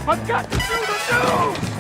I've got to do the news!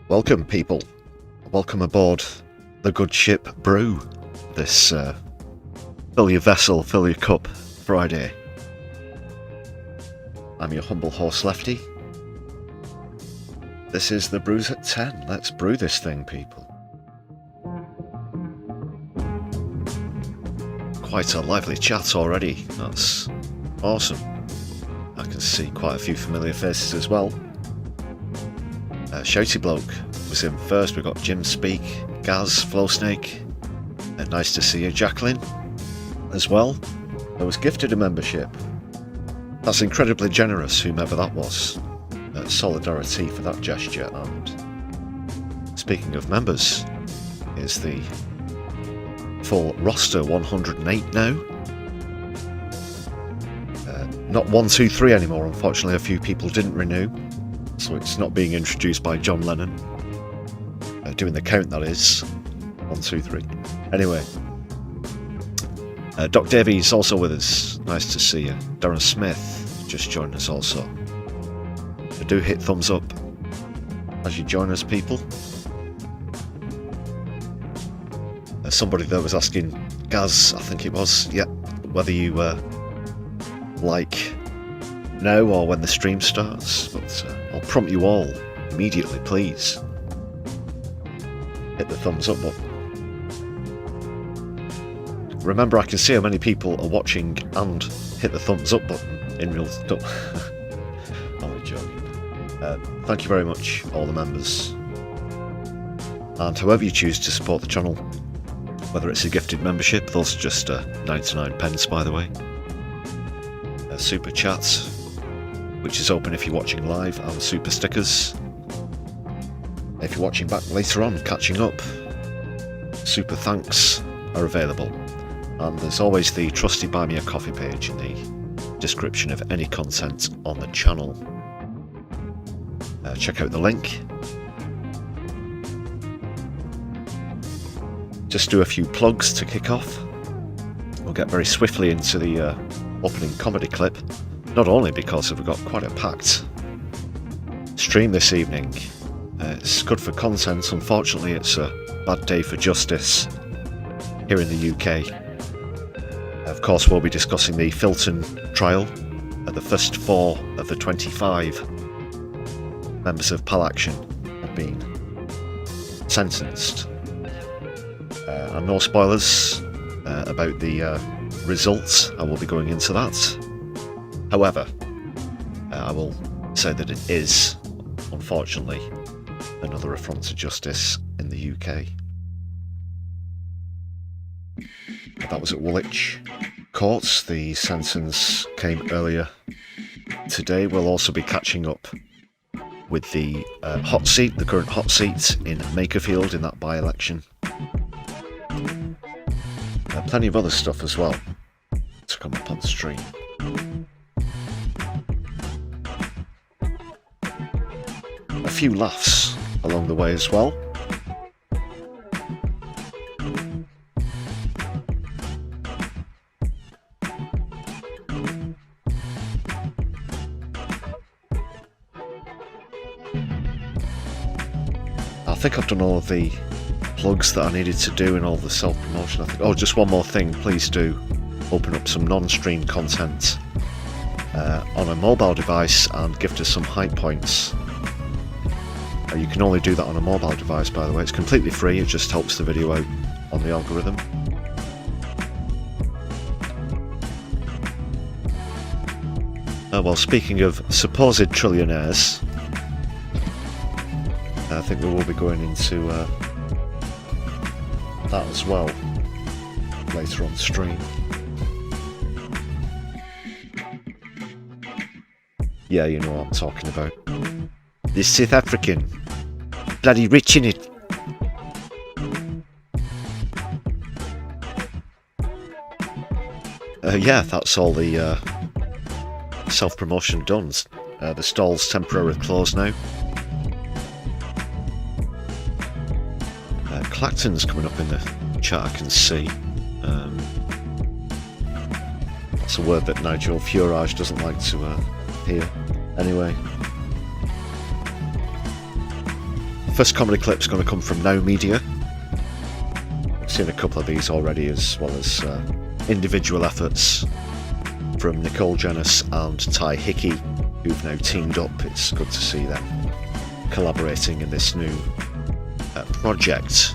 Welcome, people. Welcome aboard the good ship Brew. This fill your vessel, fill your cup Friday. I'm your humble host, Lefty. This is the Brews at 10. Let's brew this thing, people. Quite a lively chat already. That's awesome. I can see quite a few familiar faces as well. Shouty Bloke was in first. We got Jim Speak, Gaz, Flowsnake, and nice to see you, Jacqueline, as well. I was gifted a membership. That's incredibly generous, whomever that was. Solidari-Tea for that gesture. And speaking of members, here's the full roster, 108 now. Not 1, 2, 3 anymore, unfortunately. A few people didn't renew, so it's not being introduced by John Lennon. Doing the count, that is. 1, 2, 3. Anyway. Doc Davies also with us. Nice to see you. Darren Smith just joined us also. Do hit thumbs up as you join us, people. Somebody that was asking Gaz, I think it was, yeah, whether you like now or when the stream starts, but I'll prompt you all immediately, please. Hit the thumbs up button. Remember, I can see how many people are watching and hit the thumbs up button in real time. I'm joking. Thank you very much, all the members. And however you choose to support the channel, whether it's a gifted membership, those are just 99 pence, by the way. Super chats, which is open if you're watching live, and super stickers. If you're watching back later on, catching up, super thanks are available. And there's always the trusty Buy Me a Coffee page in the description of any content on the channel. Check out the link. Just do a few plugs to kick off. We'll get very swiftly into the opening comedy clip. Not only because we've got quite a packed stream this evening, it's good for content. Unfortunately, it's a bad day for justice here in the UK. Of course, we'll be discussing the Filton trial. The first 4 of the 25 members of PAL Action have been sentenced. And no spoilers about the results. I will be going into that. However, I will say that it is, unfortunately, another affront to justice in the UK. That was at Woolwich Courts. The sentence came earlier today. We'll also be catching up with the hot seat, the current hot seat in Makerfield in that by-election. Plenty of other stuff as well to come up on the stream. A few laughs along the way as well. I think I've done all of the plugs that I needed to do and all the self-promotion. I think. Oh, just one more thing. Please do open up some non-stream content on a mobile device and gift us some hype points. You can only do that on a mobile device, by the way. It's completely free. It just helps the video out on the algorithm. Well, speaking of supposed trillionaires, I think we will be going into that as well later on stream. Yeah, you know what I'm talking about. The South African. Bloody rich in it. Yeah, that's all the self-promotion done. The stall's temporarily closed now. Clacton's coming up in the chat, I can see. That's a word that Nigel Furage doesn't like to hear. Anyway. First comedy clip's going to come from Noow Media. I've seen a couple of these already, as well as individual efforts from Nicole Janis and Ty Hickey, who've now teamed up. It's good to see them collaborating in this new project.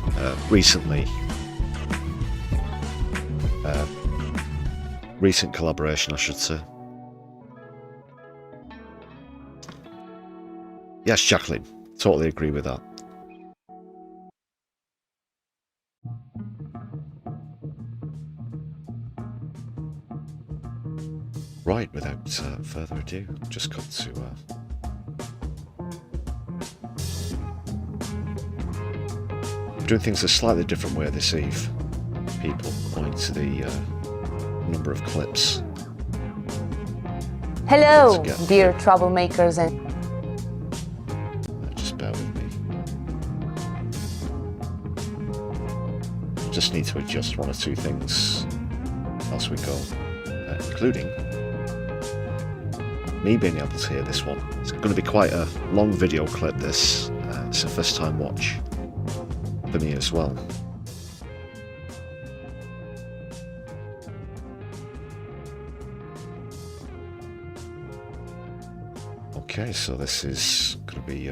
Recent collaboration, I should say. Yes, Jacqueline, totally agree with that. Right, without further ado, just got to doing things a slightly different way this eve, people, owing to the number of clips. Hello, dear troublemakers and... Just bear with me. Just need to adjust one or two things as we go, including me being able to hear this one. It's going to be quite a long video clip, this. It's a first time watch for me as well. Okay, so this is going to be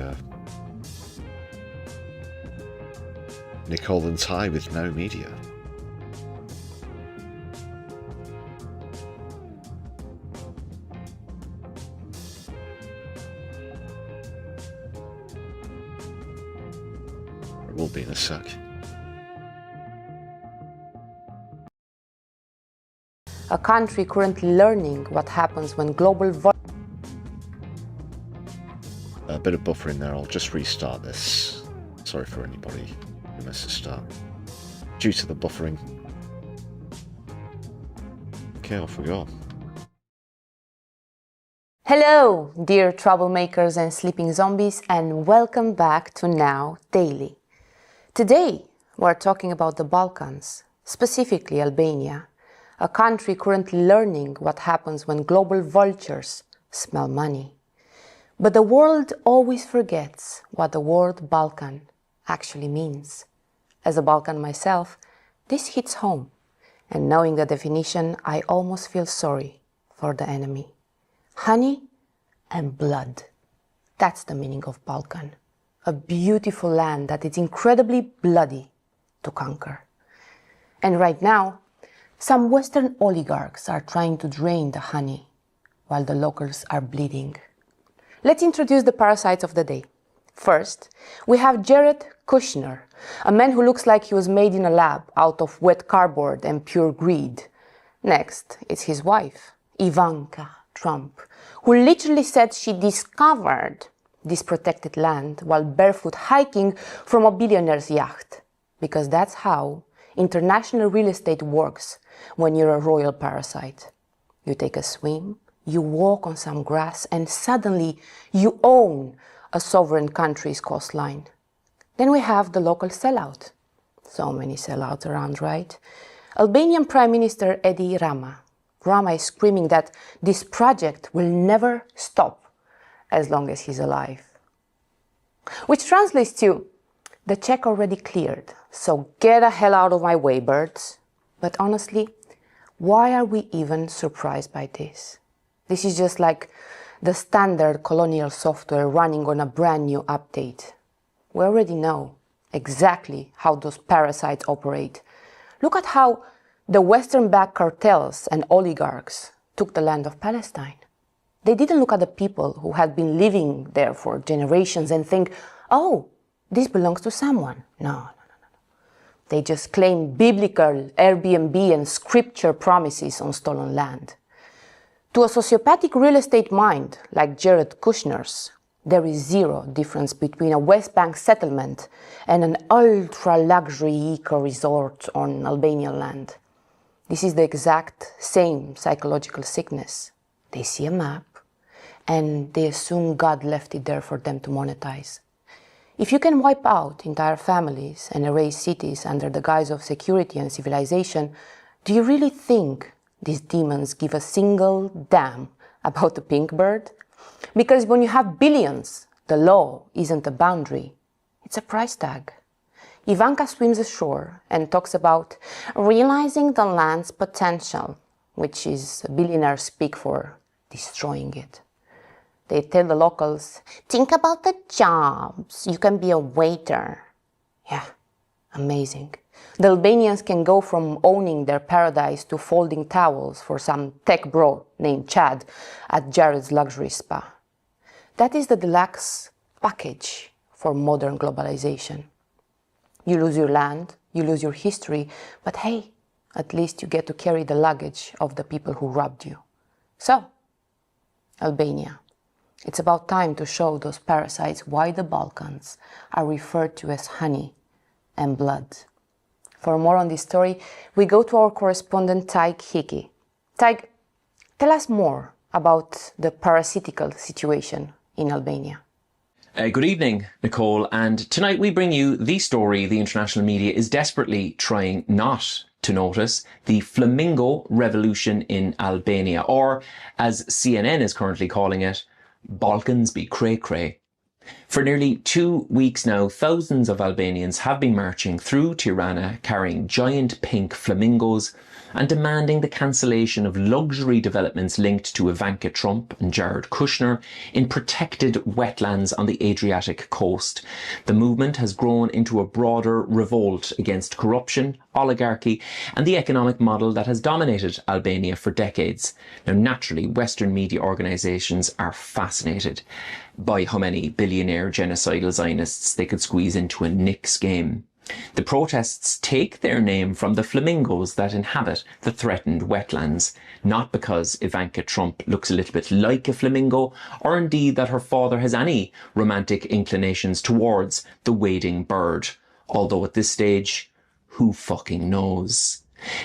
Nicole and Ty with Noow Media. It will be in a sec. A country currently learning what happens when global... A bit of buffering there. I'll just restart this. Sorry for anybody who missed the start. Due to the buffering. Okay, off we go. Hello, dear troublemakers and sleeping zombies, and welcome back to Now Daily. Today, we're talking about the Balkans, specifically Albania, a country currently learning what happens when global vultures smell money. But the world always forgets what the word Balkan actually means. As a Balkan myself, this hits home, and knowing the definition, I almost feel sorry for the enemy. Honey and blood. That's the meaning of Balkan. A beautiful land that is incredibly bloody to conquer. And right now, some Western oligarchs are trying to drain the honey, while the locals are bleeding. Let's introduce the parasites of the day. First, we have Jared Kushner, a man who looks like he was made in a lab out of wet cardboard and pure greed. Next, it's his wife, Ivanka Trump, who literally said she discovered this protected land while barefoot hiking from a billionaire's yacht. Because that's how international real estate works when you're a royal parasite. You take a swim, you walk on some grass, and suddenly you own a sovereign country's coastline. Then we have the local sellout. So many sellouts around, right? Albanian Prime Minister Edi Rama. Rama is screaming that this project will never stop as long as he's alive. Which translates to, the check already cleared, so get the hell out of my way, birds. But honestly, why are we even surprised by this? This is just like the standard colonial software running on a brand new update. We already know exactly how those parasites operate. Look at how the Western-backed cartels and oligarchs took the land of Palestine. They didn't look at the people who had been living there for generations and think, oh, this belongs to someone. No. They just claimed biblical Airbnb and scripture promises on stolen land. To a sociopathic real estate mind like Jared Kushner's, there is zero difference between a West Bank settlement and an ultra-luxury eco-resort on Albanian land. This is the exact same psychological sickness. They see a map and they assume God left it there for them to monetize. If you can wipe out entire families and erase cities under the guise of security and civilization, do you really think these demons give a single damn about the pink bird? Because when you have billions, the law isn't a boundary, it's a price tag. Ivanka swims ashore and talks about realizing the land's potential, which is billionaire speak for destroying it. They tell the locals, think about the jobs, you can be a waiter. Yeah, amazing. The Albanians can go from owning their paradise to folding towels for some tech bro named Chad at Jared's luxury spa. That is the deluxe package for modern globalization. You lose your land, you lose your history, but hey, at least you get to carry the luggage of the people who robbed you. So, Albania. It's about time to show those parasites why the Balkans are referred to as honey and blood. For more on this story, we go to our correspondent Tig Hickey. Tig, tell us more about the parasitical situation in Albania. Good evening, Nicole, and tonight we bring you the story the international media is desperately trying not to notice, the flamingo revolution in Albania, or as CNN is currently calling it, Balkans be cray-cray. For nearly 2 weeks now, thousands of Albanians have been marching through Tirana carrying giant pink flamingos and demanding the cancellation of luxury developments linked to Ivanka Trump and Jared Kushner in protected wetlands on the Adriatic coast. The movement has grown into a broader revolt against corruption, oligarchy and the economic model that has dominated Albania for decades. Now, naturally, Western media organisations are fascinated by how many billionaire genocidal Zionists they could squeeze into a Knicks game. The protests take their name from the flamingos that inhabit the threatened wetlands, not because Ivanka Trump looks a little bit like a flamingo, or indeed that her father has any romantic inclinations towards the wading bird. Although at this stage, who fucking knows?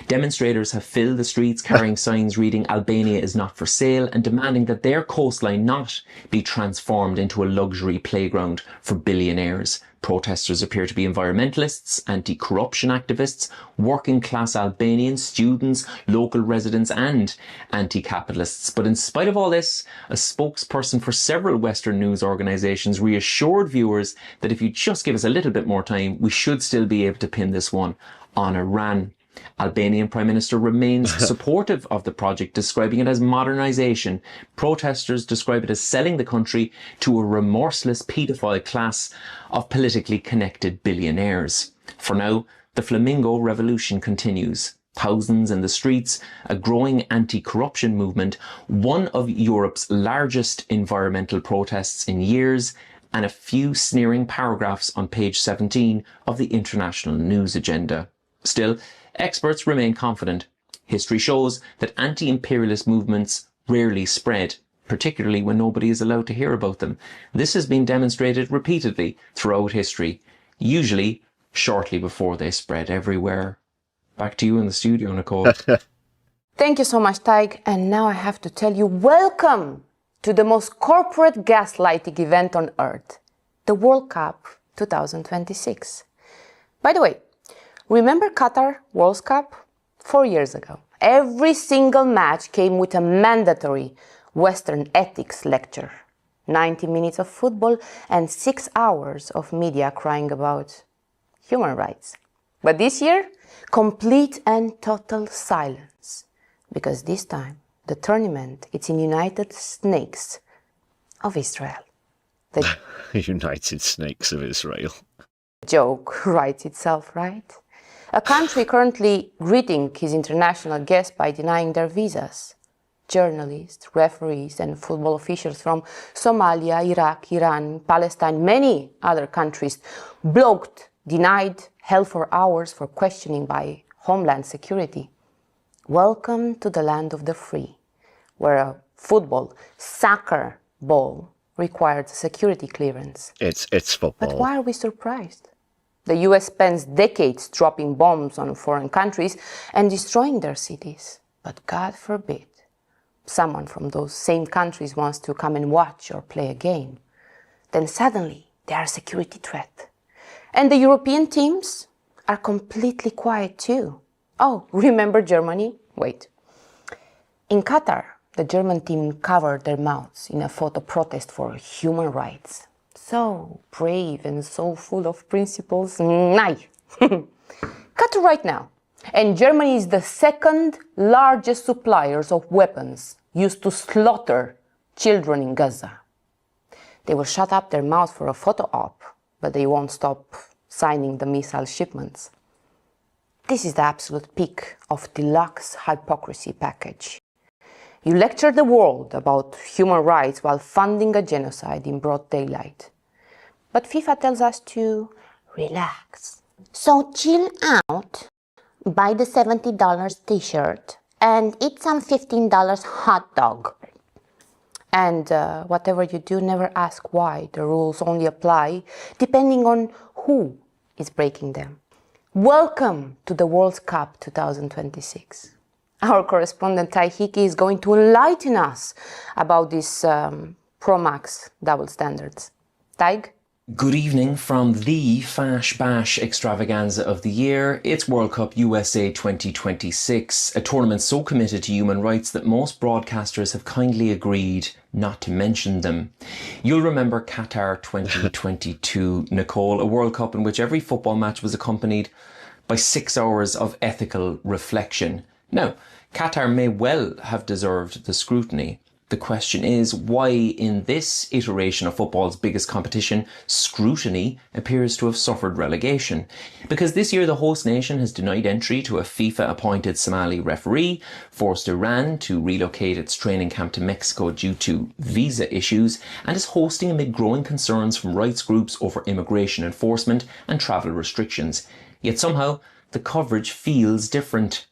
Demonstrators have filled the streets carrying signs reading "Albania is not for sale" and demanding that their coastline not be transformed into a luxury playground for billionaires. Protesters appear to be environmentalists, anti-corruption activists, working-class Albanians, students, local residents and anti-capitalists. But in spite of all this, a spokesperson for several Western news organisations reassured viewers that if you just give us a little bit more time, we should still be able to pin this one on Iran. Albanian Prime Minister remains supportive of the project, describing it as modernisation. Protesters describe it as selling the country to a remorseless paedophile class of politically connected billionaires. For now, the Flamingo revolution continues. Thousands in the streets, a growing anti-corruption movement, one of Europe's largest environmental protests in years, and a few sneering paragraphs on page 17 of the international news agenda. Still, experts remain confident. History shows that anti-imperialist movements rarely spread, particularly when nobody is allowed to hear about them. This has been demonstrated repeatedly throughout history, usually shortly before they spread everywhere. Back to you in the studio, Nicole. Thank you so much, Tig. And now I have to tell you, welcome to the most corporate gaslighting event on earth, the World Cup 2026. By the way, remember Qatar World Cup? 4 years ago. Every single match came with a mandatory Western ethics lecture. 90 minutes of football and 6 hours of media crying about human rights. But this year, complete and total silence. Because this time, the tournament, it's in United Snakes of Israel. The United Snakes of Israel. joke writes itself, right? A country currently greeting his international guests by denying their visas. Journalists, referees and football officials from Somalia, Iraq, Iran, Palestine, many other countries blocked, denied, held for hours for questioning by Homeland Security. Welcome to the land of the free, where a soccer ball required security clearance. It's football. But why are we surprised? The US spends decades dropping bombs on foreign countries and destroying their cities. But God forbid, someone from those same countries wants to come and watch or play a game. Then suddenly they are a security threat. And the European teams are completely quiet too. Oh, remember Germany? Wait. In Qatar, the German team covered their mouths in a photo protest for human rights. So brave and so full of principles. Nein. Cut to right now. And Germany is the second largest suppliers of weapons used to slaughter children in Gaza. They will shut up their mouths for a photo op, but they won't stop signing the missile shipments. This is the absolute peak of deluxe hypocrisy package. You lecture the world about human rights while funding a genocide in broad daylight. But FIFA tells us to relax. So chill out, buy the $70 t-shirt, and eat some $15 hot dog. And whatever you do, never ask why. The rules only apply depending on who is breaking them. Welcome to the World Cup 2026. Our correspondent Tai Hiki is going to enlighten us about these Pro Max double standards. Taig? Good evening from the Fash Bash extravaganza of the year. It's World Cup USA 2026, a tournament so committed to human rights that most broadcasters have kindly agreed not to mention them. You'll remember Qatar 2022, Nicole, a World Cup in which every football match was accompanied by 6 hours of ethical reflection. Now, Qatar may well have deserved the scrutiny. The question is why in this iteration of football's biggest competition, scrutiny appears to have suffered relegation. Because this year the host nation has denied entry to a FIFA-appointed Somali referee, forced Iran to relocate its training camp to Mexico due to visa issues, and is hosting amid growing concerns from rights groups over immigration enforcement and travel restrictions. Yet somehow the coverage feels different.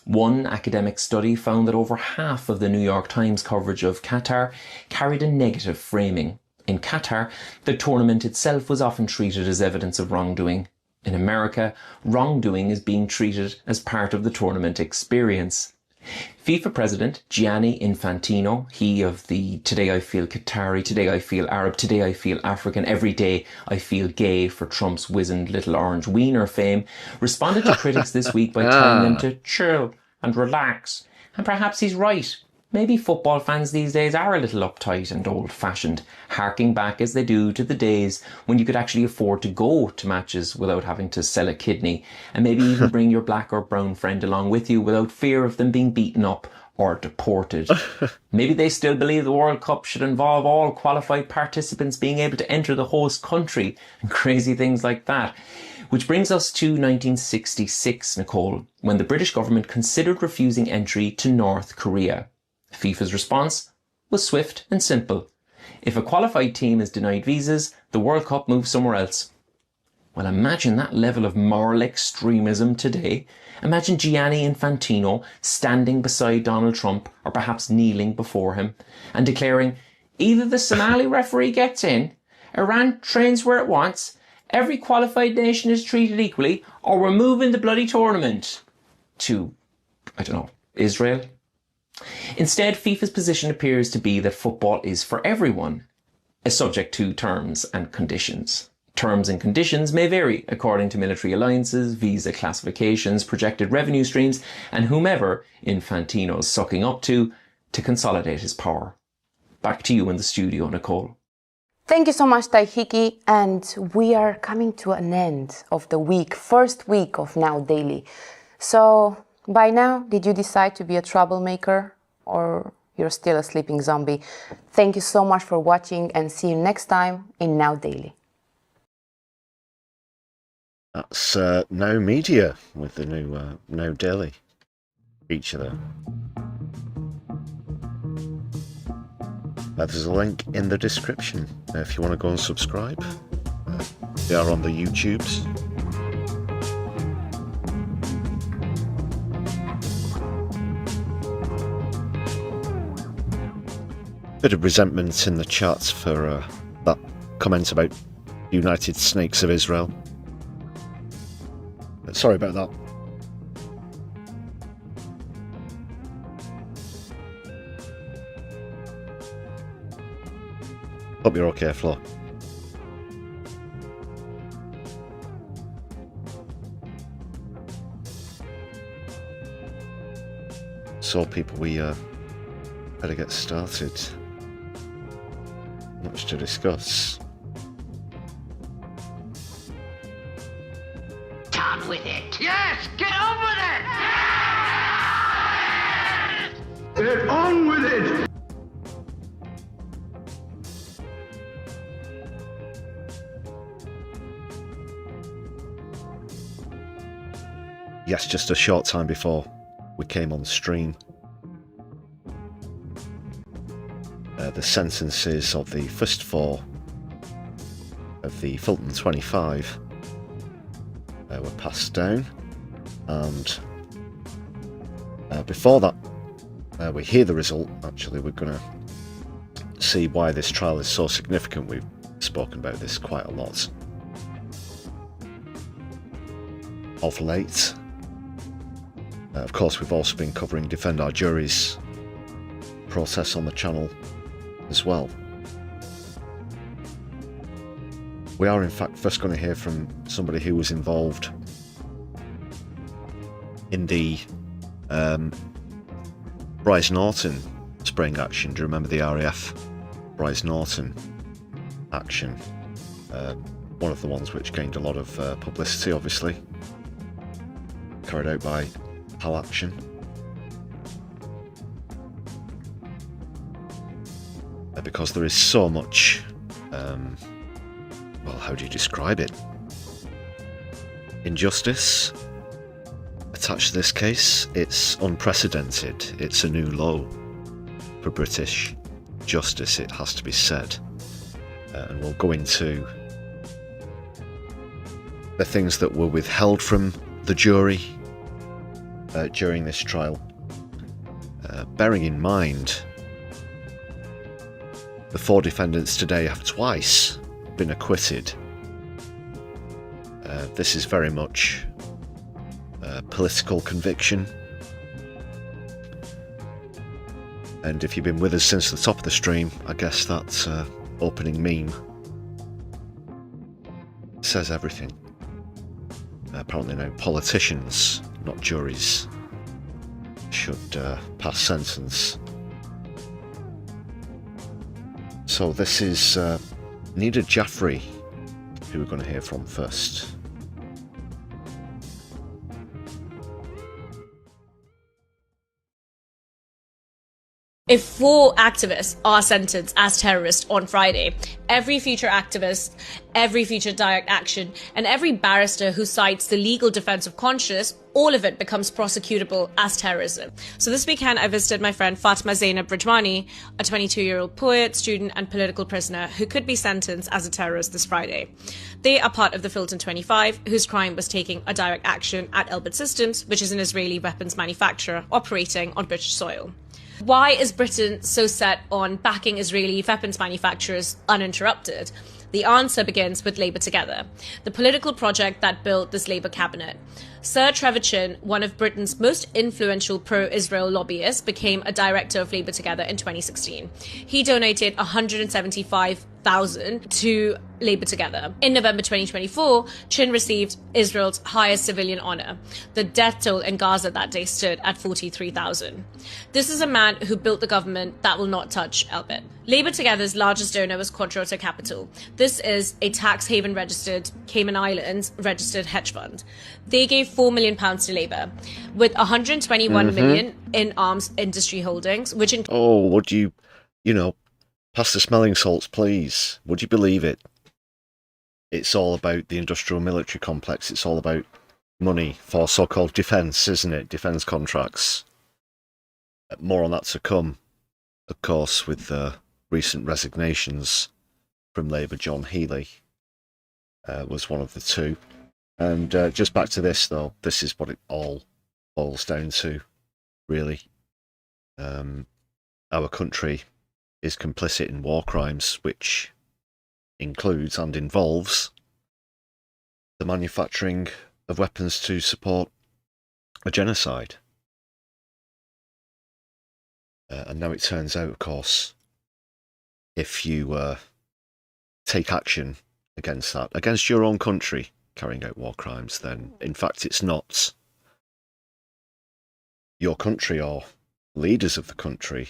One academic study found that over half of the New York Times coverage of Qatar carried a negative framing. In Qatar, the tournament itself was often treated as evidence of wrongdoing. In America, wrongdoing is being treated as part of the tournament experience. FIFA president Gianni Infantino, he of the "Today I feel Qatari, today I feel Arab, today I feel African, every day I feel gay" for Trump's wizened little orange wiener fame, responded to critics this week by telling them to chill and relax. And perhaps he's right. Maybe football fans these days are a little uptight and old-fashioned, harking back as they do to the days when you could actually afford to go to matches without having to sell a kidney, and maybe even bring your black or brown friend along with you without fear of them being beaten up or deported. Maybe they still believe the World Cup should involve all qualified participants being able to enter the host country and crazy things like that. Which brings us to 1966, Nicole, when the British government considered refusing entry to North Korea. FIFA's response was swift and simple. If a qualified team is denied visas, the World Cup moves somewhere else. Well, imagine that level of moral extremism today. Imagine Gianni Infantino standing beside Donald Trump, or perhaps kneeling before him, and declaring, either the Somali referee gets in, Iran trains where it wants, every qualified nation is treated equally, or we're moving the bloody tournament to, I don't know, Israel? Instead, FIFA's position appears to be that football is for everyone, subject to terms and conditions. Terms and conditions may vary according to military alliances, visa classifications, projected revenue streams, and whomever Infantino's sucking up to consolidate his power. Back to you in the studio, Nicole. Thank you so much, Taihiki, and we are coming to an end of the week, first week of Now Daily. So, by now, did you decide to be a troublemaker, or you're still a sleeping zombie? Thank you so much for watching, and see you next time in Now Daily. That's Now Media with the new Now Daily feature there. There's a link in the description if you want to go and subscribe. They are on the YouTubes. Bit of resentment in the chat for that comment about United Snakes of Israel. Sorry about that. Hope you're okay, Flo. So, people, we better get started. Much to discuss. On with it. Yes, get on with it. Get on with it. Yes, just a short time before we came on stream, the sentences of the first four of the Filton 25 were passed down, and before that we hear the result. Actually, we're going to see why this trial is so significant. We've spoken about this quite a lot of late. Of course, we've also been covering Defend Our Jury's process on the channel as well. We are in fact first going to hear from somebody who was involved in the Bryce Norton spraying action. Do you remember the RAF Bryce Norton action? One of the ones which gained a lot of publicity, obviously, carried out by Hal Action. Because there is so much, well, how do you describe it? Injustice attached to this case. It's unprecedented. It's a new low for British justice, it has to be said. And we'll go into the things that were withheld from the jury during this trial. Bearing in mind, the four defendants today have twice been acquitted This is very much political conviction. And if you've been with us since the top of the stream, I guess that opening meme says everything. Apparently now politicians, not juries, should pass sentence. So this is Nida Jaffrey, who we're going to hear from first. If 4 activists are sentenced as terrorists on Friday, every future activist, every future direct action, and every barrister who cites the legal defense of conscience, all of it becomes prosecutable as terrorism. So this weekend I visited my friend Fatima Zainab Rajmani, a 22-year-old poet, student and political prisoner who could be sentenced as a terrorist this Friday. They are part of the Filton 25, whose crime was taking a direct action at Elbit Systems, which is an Israeli weapons manufacturer operating on British soil. Why is Britain so set on backing Israeli weapons manufacturers uninterrupted? The answer begins with Labour Together, the political project that built this Labour cabinet. Sir Trevor Chin, one of Britain's most influential pro-Israel lobbyists, became a director of Labour Together in 2016. He donated $175,000 to Labour Together. In November 2024, Chin received Israel's highest civilian honour. The death toll in Gaza that day stood at 43,000. This is a man who built the government that will not touch Elbit. Labour Together's largest donor was Quadrota Capital. This is a tax haven registered Cayman Islands registered hedge fund. They gave £4 million to Labour, with 121 million in arms industry holdings, which would you pass the smelling salts, please? Would you believe it? It's all about the industrial military complex. It's all about money for so-called defence, isn't it? Defence contracts. More on that to come, of course, with the recent resignations from Labour. John Healey was one of the two. And just back to this, though, this is what it all boils down to, really. Our country is complicit in war crimes, which includes and involves the manufacturing of weapons to support a genocide. And now it turns out, of course, if you take action against that, against your own country carrying out war crimes, then in fact it's not your country or leaders of the country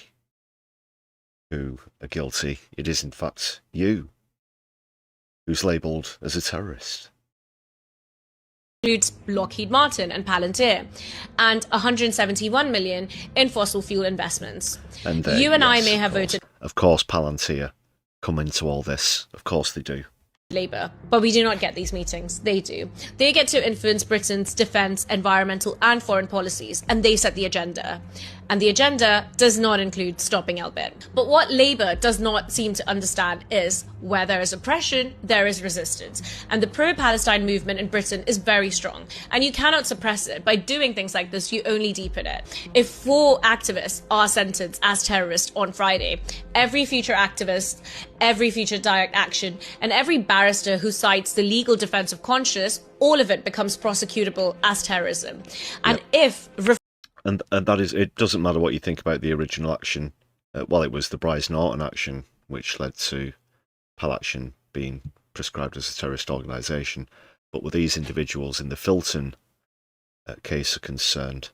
who are guilty. It is in fact you who's labelled as a terrorist. Includes Lockheed Martin and Palantir, and 171 million in fossil fuel investments. And you and I may have voted. Of course, Palantir come into all this. Of course they do. Labour, but we do not get these meetings. They do. They get to influence Britain's defence, environmental and foreign policies, and they set the agenda. And the agenda does not include stopping Elbit. But what Labour does not seem to understand is where there is oppression, there is resistance. And the pro-Palestine movement in Britain is very strong. And you cannot suppress it. By doing things like this, you only deepen it. If 4 activists are sentenced as terrorists on Friday, every future activist, every future direct action, and every barrister who cites the legal defense of conscience, all of it becomes prosecutable as terrorism. And if... And that is, it doesn't matter what you think about the original action. Well, it was the Bryce Norton action, which led to Pal Action being prescribed as a terrorist organisation. But with these individuals in the Filton case are concerned,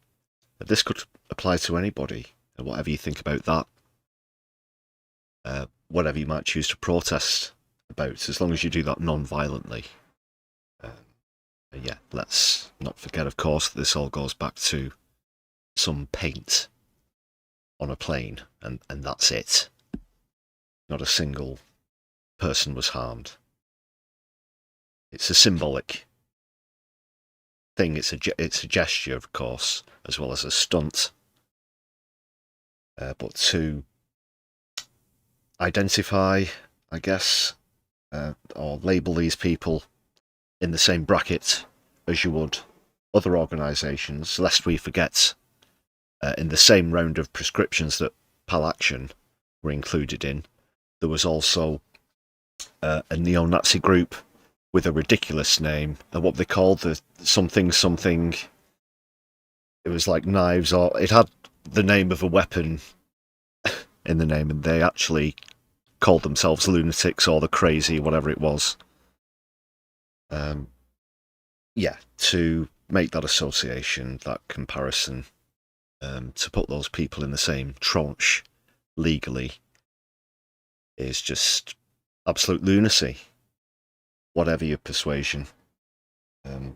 this could apply to anybody. And whatever you think about that, whatever you might choose to protest about, as long as you do that non-violently. Yeah, let's not forget, of course, that this all goes back to some paint on a plane, and that's it. Not a single person was harmed. It's a symbolic thing. It's a gesture, of course, as well as a stunt. But to identify, I guess, or label these people in the same bracket as you would other organisations, lest we forget, in the same round of prescriptions that Pal Action were included in, there was also a neo-Nazi group with a ridiculous name, what they called the something. It was like knives, or it had the name of a weapon in the name, and they actually called themselves lunatics or the crazy, whatever it was. Yeah, to make that association, that comparison, to put those people in the same tranche legally is just absolute lunacy. Whatever your persuasion,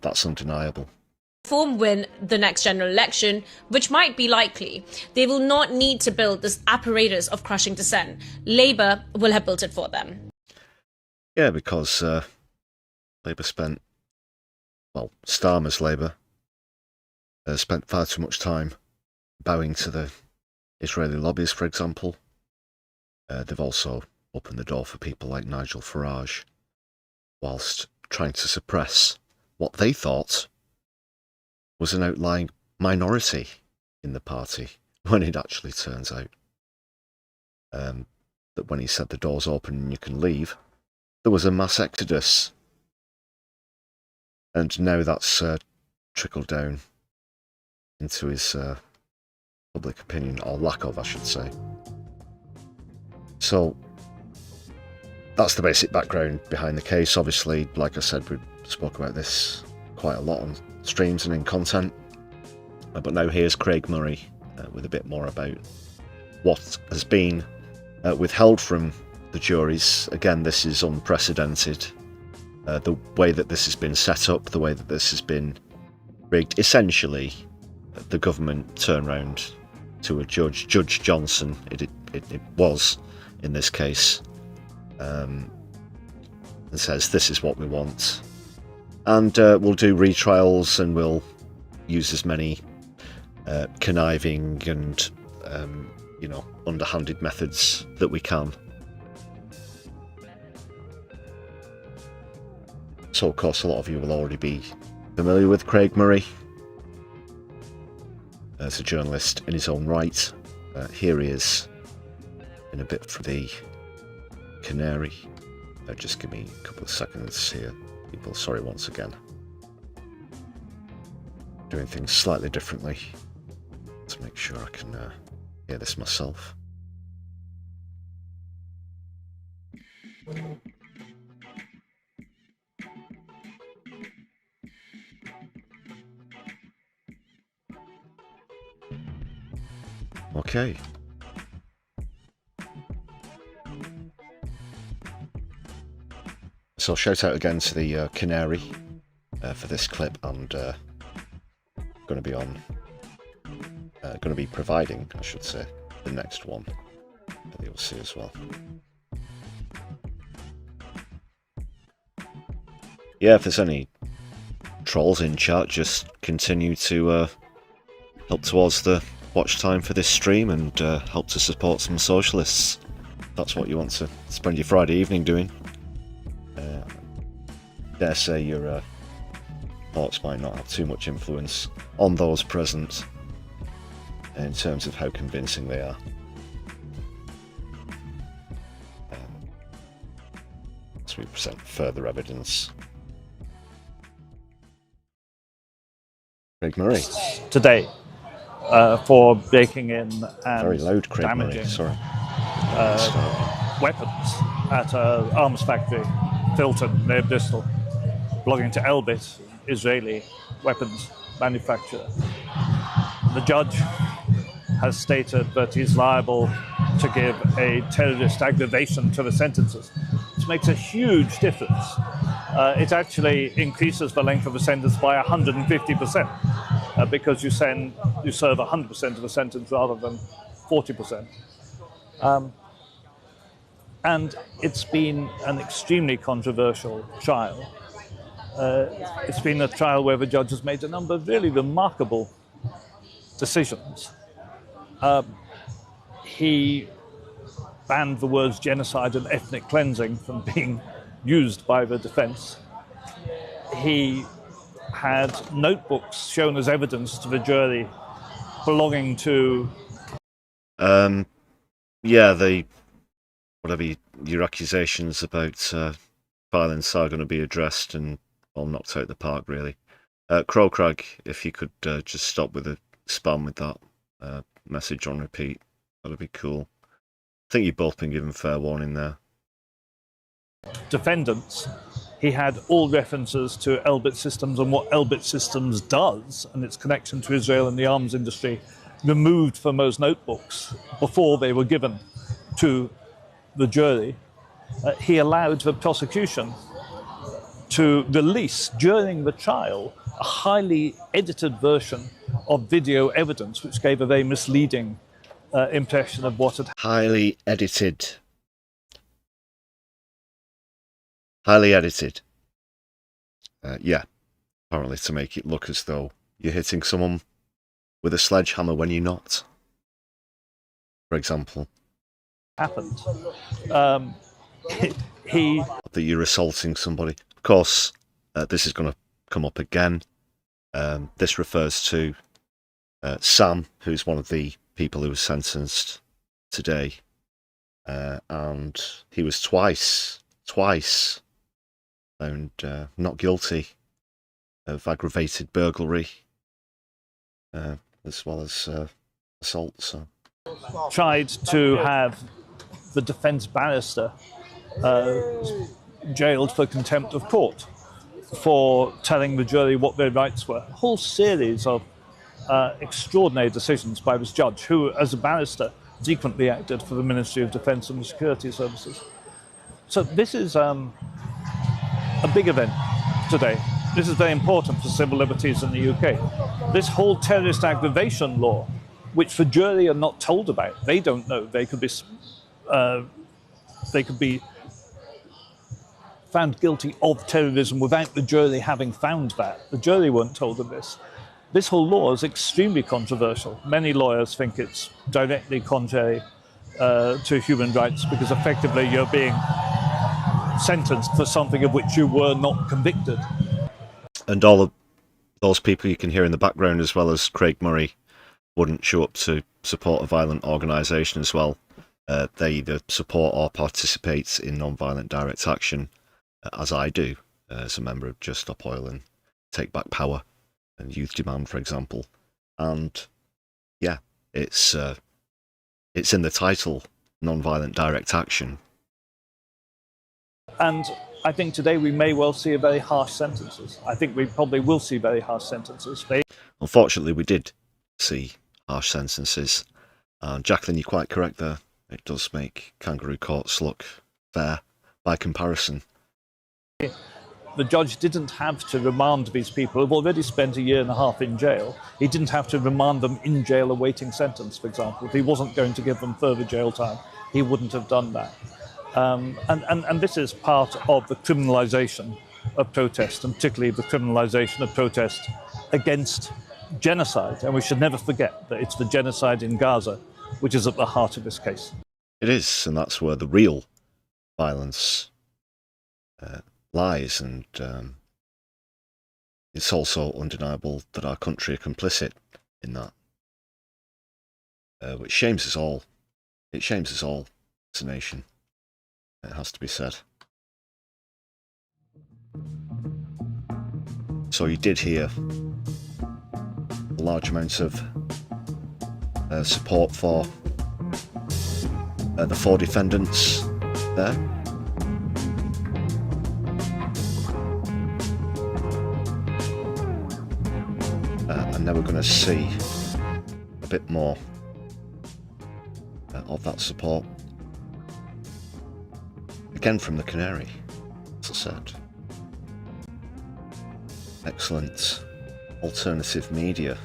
that's undeniable. Reform win the next general election, which might be likely, they will not need to build this apparatus of crushing dissent. Labour will have built it for them. Yeah, because Labour spent, well, Starmer's Labour spent far too much time bowing to the Israeli lobbies, for example. They've also opened the door for people like Nigel Farage, whilst trying to suppress what they thought was an outlying minority in the party, when it actually turns out that when he said the door's open and you can leave, there was a mass exodus. And now that's trickled down into his public opinion, or lack of, I should say. So that's the basic background behind the case. Obviously, like I said, we spoke about this quite a lot on streams and in content. But now here's Craig Murray with a bit more about what has been withheld from the juries. Again, this is unprecedented. The way that this has been set up, the way that this has been rigged. Essentially, the government turned round to a judge, Judge Johnson, it was in this case, and says, this is what we want. And we'll do retrials, and we'll use as many conniving and, underhanded methods that we can. So, of course, a lot of you will already be familiar with Craig Murray as a journalist in his own right. Here he is in a bit for the Canary. Just give me a couple of seconds here. People, sorry once again. Doing things slightly differently to make sure I can hear this myself. Okay. So shout out again to the Canary for this clip, and going to be providing, I should say, the next one that you'll see as well. Yeah, if there's any trolls in chat, just continue to help towards the watch time for this stream and help to support some socialists. That's what you want to spend your Friday evening doing. Dare say your thoughts might not have too much influence on those present in terms of how convincing they are. As we present further evidence. Craig Murray. Today, for breaking in and very loud, Craig damaging Murray. Sorry. Weapons at an arms factory, Filton, near Bristol, belonging to Elbit, Israeli weapons manufacturer. The judge has stated that he's liable to give a terrorist aggravation to the sentences, which makes a huge difference. It actually increases the length of the sentence by 150%, because you serve 100% of the sentence rather than 40%. And it's been an extremely controversial trial. It's been a trial where the judge has made a number of really remarkable decisions. He banned the words genocide and ethnic cleansing from being used by the defense. He had notebooks shown as evidence to the jury belonging to... Yeah, whatever your accusations about violence are going to be addressed and well knocked out of the park, really. Crowcrag, if you could just stop with the spam with that message on repeat, that'd be cool. I think you've both been given fair warning there. Defendants, he had all references to Elbit Systems and what Elbit Systems does and its connection to Israel and the arms industry removed from those notebooks before they were given to the jury. He allowed the prosecution to release during the trial a highly edited version of video evidence which gave a very misleading impression of what had happened. Highly edited. Highly edited. Yeah, apparently to make it look as though you're hitting someone with a sledgehammer when you're not, for example. Happened. That you're assaulting somebody. Of course, this is going to come up again. This refers to Sam, who's one of the people who was sentenced today. And he was twice found not guilty of aggravated burglary, as well as assault. So. Tried to have the defence barrister jailed for contempt of court for telling the jury what their rights were. A whole series of extraordinary decisions by this judge, who, as a barrister, frequently acted for the Ministry of Defence and the Security Services. So this is a big event today. This is very important for civil liberties in the UK. This whole terrorist aggravation law, which the jury are not told about, they don't know. They could be found guilty of terrorism without the jury having found that. The jury weren't told of this. This whole law is extremely controversial. Many lawyers think it's directly contrary to human rights because effectively you're being sentenced for something of which you were not convicted. And all of those people you can hear in the background, as well as Craig Murray, wouldn't show up to support a violent organisation as well. They either support or participate in non-violent direct action, as I do, as a member of Just Stop Oil and Take Back Power and Youth Demand, for example. And yeah, it's in the title, non-violent direct action. And I think today we may well see very harsh sentences. I think we probably will see very harsh sentences. Unfortunately, we did see harsh sentences. And Jacqueline, you're quite correct there. It does make kangaroo courts look fair by comparison. The judge didn't have to remand these people who've already spent 1.5 years in jail. He didn't have to remand them in jail awaiting sentence, for example. If he wasn't going to give them further jail time, he wouldn't have done that. And this is part of the criminalisation of protest, and particularly the criminalisation of protest against genocide. And we should never forget that it's the genocide in Gaza which is at the heart of this case. It is, and that's where the real violence lies, and it's also undeniable that our country are complicit in that, which shames us all. It shames us all as a nation. It has to be said. So you did hear large amounts of support for the 4 defendants there. And now we're going to see a bit more of that support. Again from the Canary, as I said. Excellent alternative media.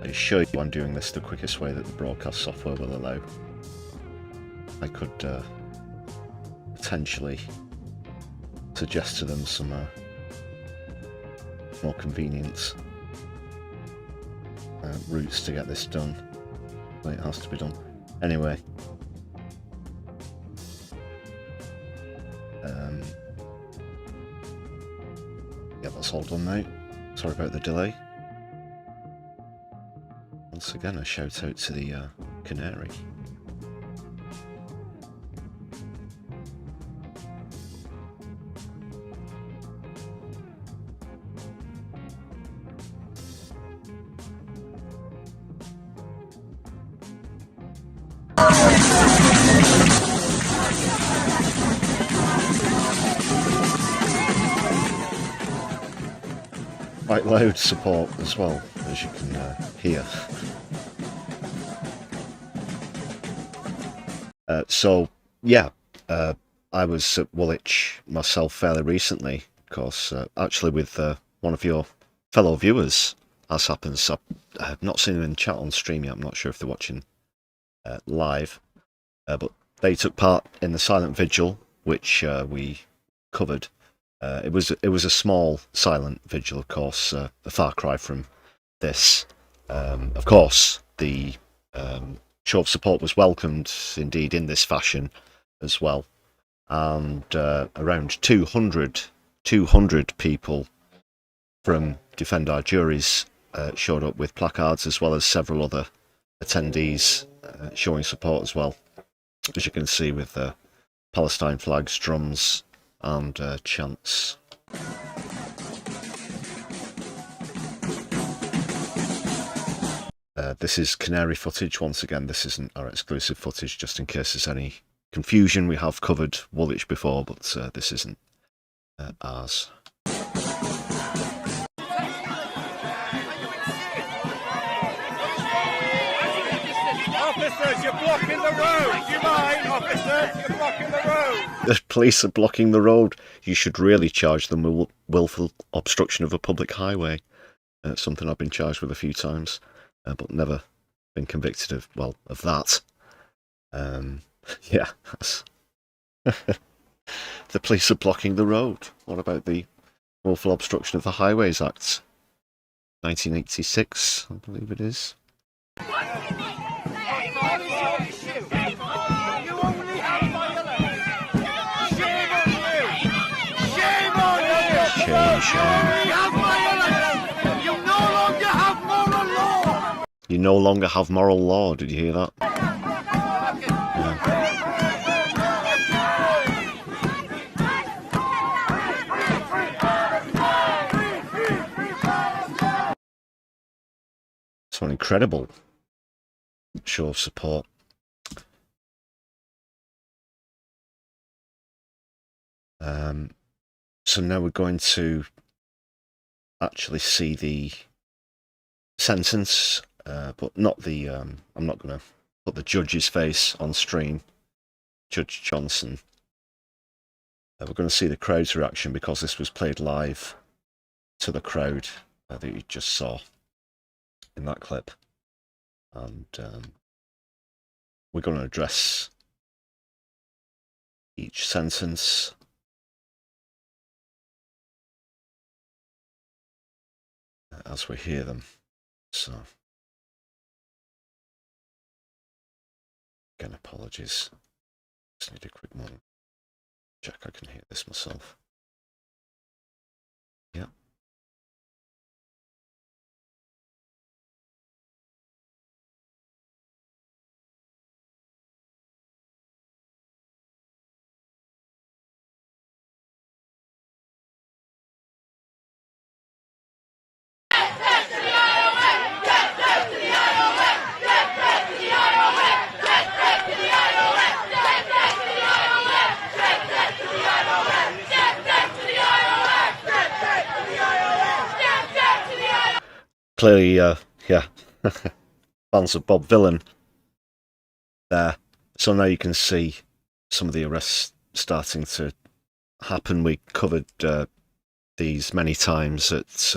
I assure you I'm doing this the quickest way that the broadcast software will allow. I could potentially suggest to them some more convenient routes to get this done. But it has to be done. Anyway. Yeah, that's all done now. Sorry about the delay. once again, a shout out to the Canary. Quite loud support as well, as you can hear. So, yeah, I was at Woolwich myself fairly recently, of course, actually with one of your fellow viewers, as happens. I have not seen them in chat on stream yet. I'm not sure if they're watching live, but they took part in the silent vigil, which we covered. It was a small silent vigil, of course, a far cry from this. Of course, the show of support was welcomed, indeed, in this fashion as well. And around 200 people from Defend Our Juries showed up with placards, as well as several other attendees showing support as well, as you can see, with Palestine flags, drums, and chants. This is Canary footage. Once again, this isn't our exclusive footage, just in case there's any confusion. We have covered Woolwich before, but this isn't ours. Officers, you're blocking the road! Do you mind, officers? You're blocking the road! The police are blocking the road. You should really charge them with willful obstruction of a public highway. Something I've been charged with a few times, but never been convicted of, well, of that. Yeah. The police are blocking the road. What about the Willful Obstruction of the Highways Act? 1986, I believe it is. You no longer have moral law. Did you hear that? Yeah. So an incredible show of support. So now we're going to actually see the sentence, but not the, I'm not going to put the judge's face on stream, Judge Johnson. We're going to see the crowd's reaction, because this was played live to the crowd that you just saw in that clip. And we're going to address each sentence. As we hear them. So, again, apologies. Just need a quick moment. Check I can hear this myself. Yeah. Clearly, yeah, fans of Bob Villain there. So now you can see some of the arrests starting to happen. We covered these many times at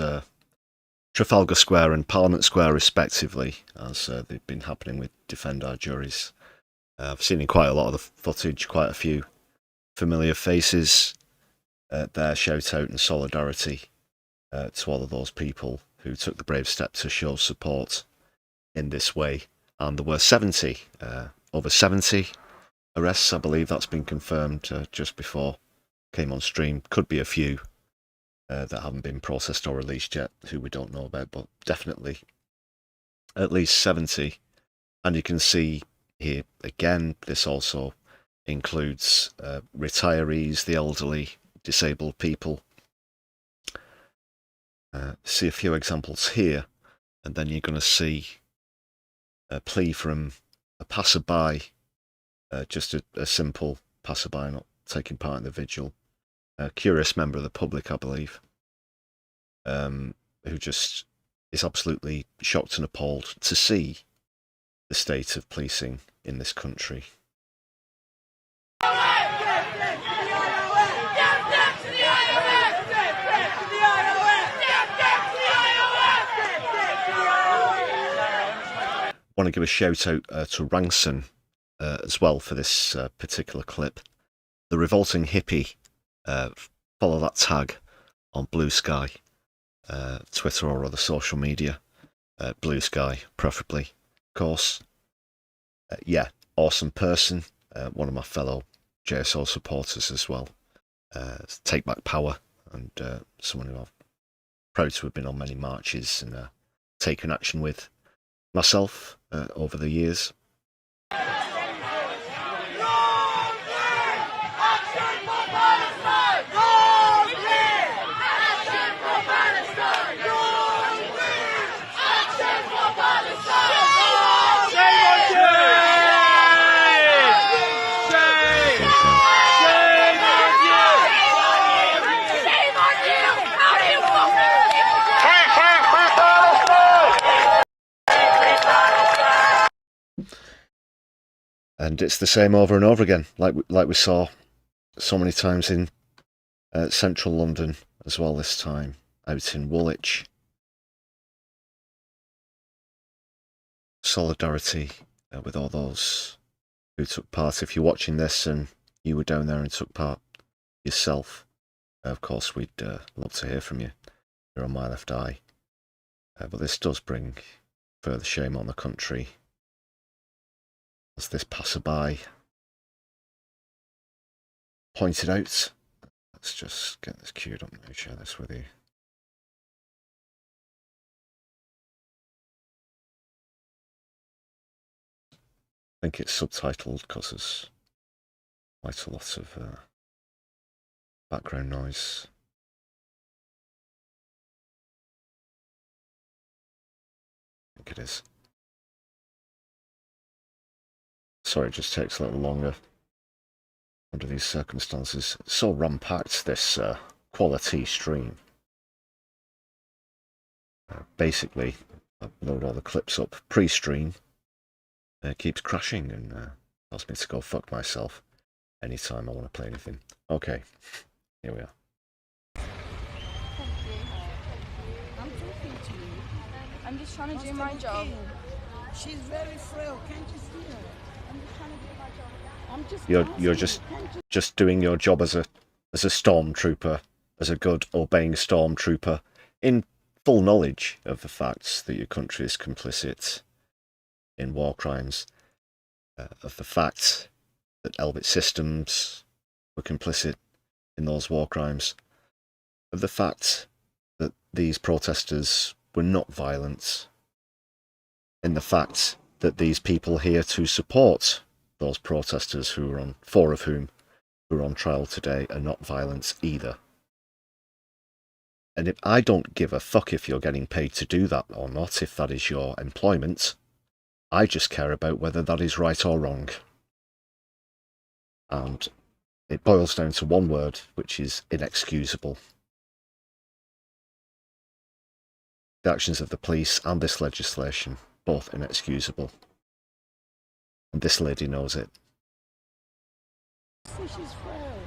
Trafalgar Square and Parliament Square, respectively, as they've been happening with Defend Our Juries. I've seen in quite a lot of the footage, quite a few familiar faces there. Shout out and solidarity to all of those people who took the brave step to show support in this way. And there were 70, over 70 arrests, I believe that's been confirmed just before came on stream. Could be a few that haven't been processed or released yet, who we don't know about, but definitely at least 70. And you can see here again, this also includes retirees, the elderly, disabled people. See a few examples here, and then you're going to see a plea from a passerby, just a simple passerby not taking part in the vigil, a curious member of the public, I believe, who just is absolutely shocked and appalled to see the state of policing in this country. I want to give a shout out to Ranson as well for this particular clip. The revolting hippie, follow that tag on Blue Sky, Twitter or other social media, Blue Sky preferably, of course. Yeah, awesome person, one of my fellow JSO supporters as well. Take Back Power, and someone who I'm proud to have been on many marches and taken action with myself over the years. And it's the same over and over again, like we saw so many times in central London as well this time, out in Woolwich. Solidarity with all those who took part. If you're watching this and you were down there and took part yourself, of course we'd love to hear from you. You're on my left eye. But this does bring further shame on the country. As this passerby pointed out. Let's just get this queued up and share this with you. I think it's subtitled because there's quite a lot of background noise. I think it is. Sorry, it just takes a little longer under these circumstances. It's so ram-packed, this quality stream. Basically, I load all the clips up pre-stream. It keeps crashing and tells me to go fuck myself anytime I want to play anything. Okay, here we are. Thank you. I'm talking to you. I'm just trying to do my job. She's very frail. Can't you see her? I'm just trying to do my job. You're just doing your job as a stormtrooper, as a good obeying stormtrooper, in full knowledge of the facts that your country is complicit in war crimes, of the fact that Elbit Systems were complicit in those war crimes, of the fact that these protesters were not violent, in the fact that these people here to support those protesters, who were on, 4 of whom who are on trial today, are not violent either. And I don't give a fuck if you're getting paid to do that or not, if that is your employment. I just care about whether that is right or wrong. And it boils down to one word, which is inexcusable. The actions of the police and this legislation, both inexcusable. And this lady knows it. She's frail.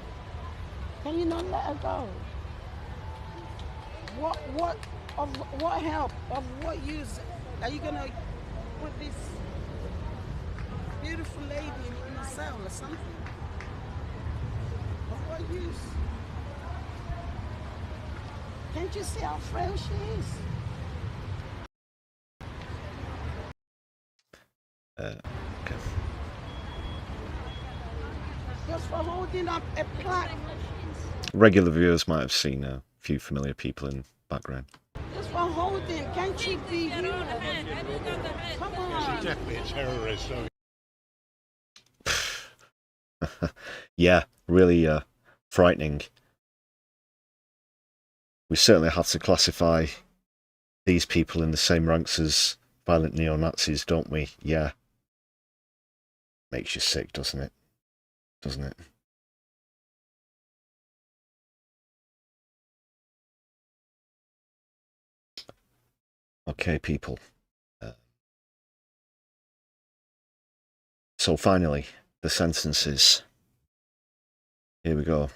Can you not let her go? What help, of what use are you gonna put this beautiful lady in a cell or something? Of what use? Can't you see how frail she is? Okay. Just for holding up a plaque. Regular viewers might have seen a few familiar people in the background. Just Well, hold him. Can't she be here? Come on. Definitely a terrorist, so Yeah, really frightening. We certainly have to classify these people in the same ranks as violent neo-Nazis, don't we? Yeah. Makes you sick, doesn't it? Doesn't it? Okay, people. So finally, the sentences. Here we go.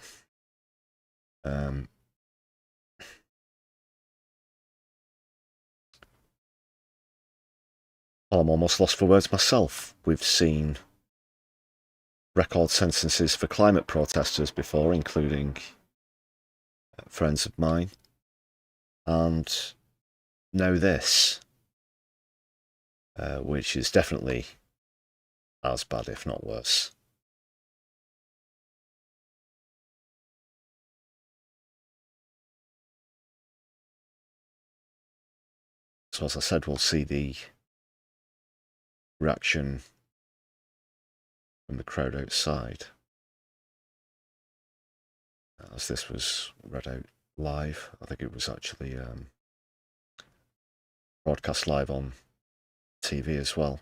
Well, I'm almost lost for words myself. We've seen record sentences for climate protesters before, including friends of mine. And now this, which is definitely as bad, if not worse. So as I said, we'll see the reaction from the crowd outside as this was read out live. I think it was actually broadcast live on TV as well.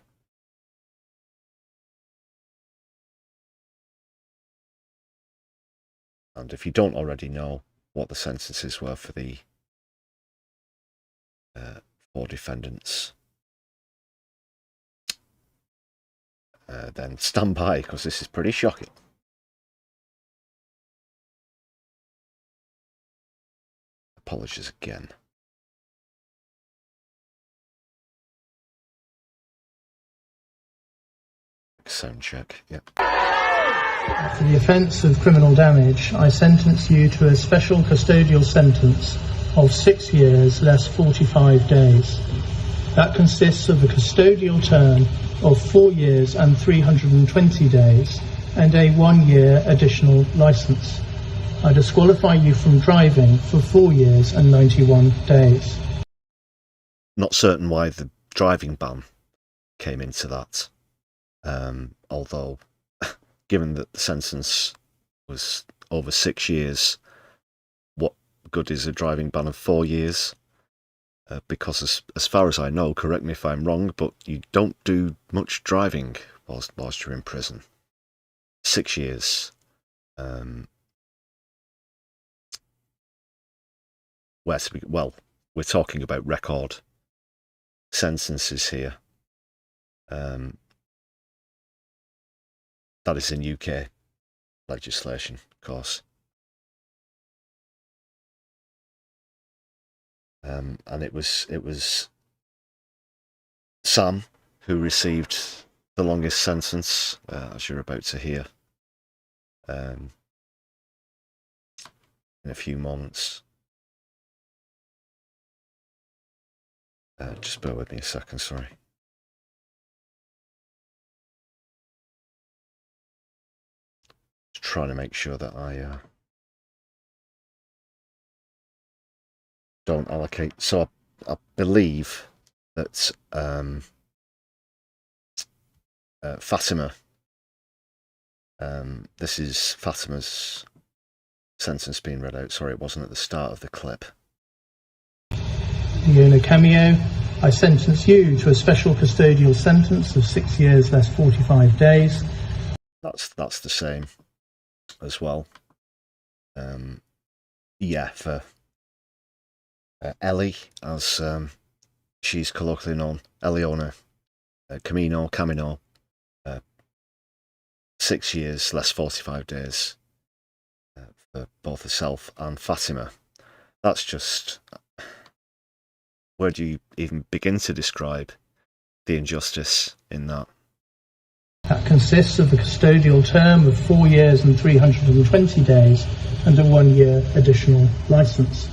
And if you don't already know what the sentences were for the 4 defendants, then stand by, because this is pretty shocking. Apologies again. Sound check, yep. For the offence of criminal damage, I sentence you to a special custodial sentence of 6 years less 45 days. That consists of a custodial term of 4 years and 320 days and a 1-year additional licence. I disqualify you from driving for 4 years and 91 days. Not certain why the driving ban came into that, although given that the sentence was over 6 years, what good is a driving ban of 4 years? Because as far as I know, correct me if I'm wrong, but you don't do much driving whilst you're in prison. 6 years. Well, we're talking about record sentences here. That is in UK legislation, of course. And it was Sam who received the longest sentence, as you're about to hear, in a few moments. Just bear with me a second, sorry. Just trying to make sure that I don't allocate. So I believe that Fatima, this is Fatima's sentence being read out. Sorry, it wasn't at the start of the clip. The owner cameo, I sentence you to a special custodial sentence of 6 years less 45 days. That's the same as well. Yeah, for Ellie, as she's colloquially known, Eliona Camino, 6 years less 45 days for both herself and Fatima. That's just... Where do you even begin to describe the injustice in that? That consists of a custodial term of 4 years and 320 days and a 1-year additional licence.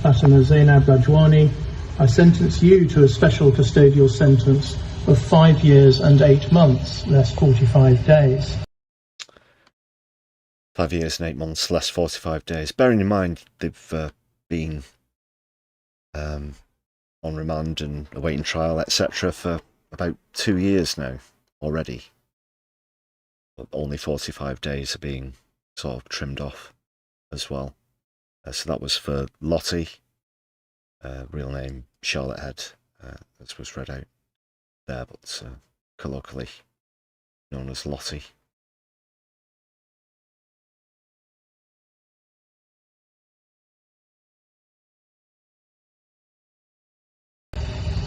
Fatima Zainab Rajwani, I sentence you to a special custodial sentence of 5 years and 8 months, less 45 days. 5 years and 8 months, less 45 days. Bearing in mind they've been on remand and awaiting trial, etc., for about 2 years now already. But only 45 days are being sort of trimmed off as well. So that was for Lottie, real name Charlotte Head, as was read out there, but colloquially known as Lottie.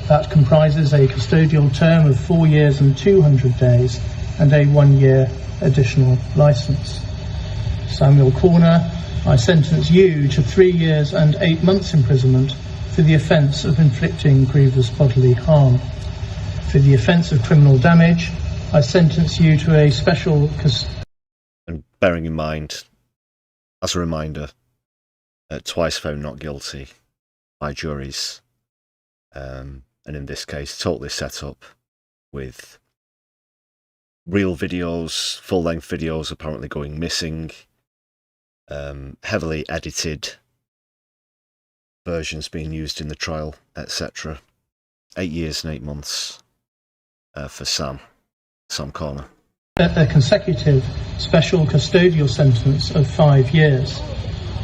That comprises a custodial term of 4 years and 200 days and a 1-year additional licence. Samuel Corner, I sentence you to 3 years and 8 months imprisonment for the offence of inflicting grievous bodily harm. For the offence of criminal damage, I sentence you to a special... And bearing in mind, as a reminder, twice found not guilty by juries, and in this case totally set up with real videos, full-length videos apparently going missing, heavily edited versions being used in the trial, etc. 8 years and 8 months for Sam Corner. A consecutive special custodial sentence of 5 years.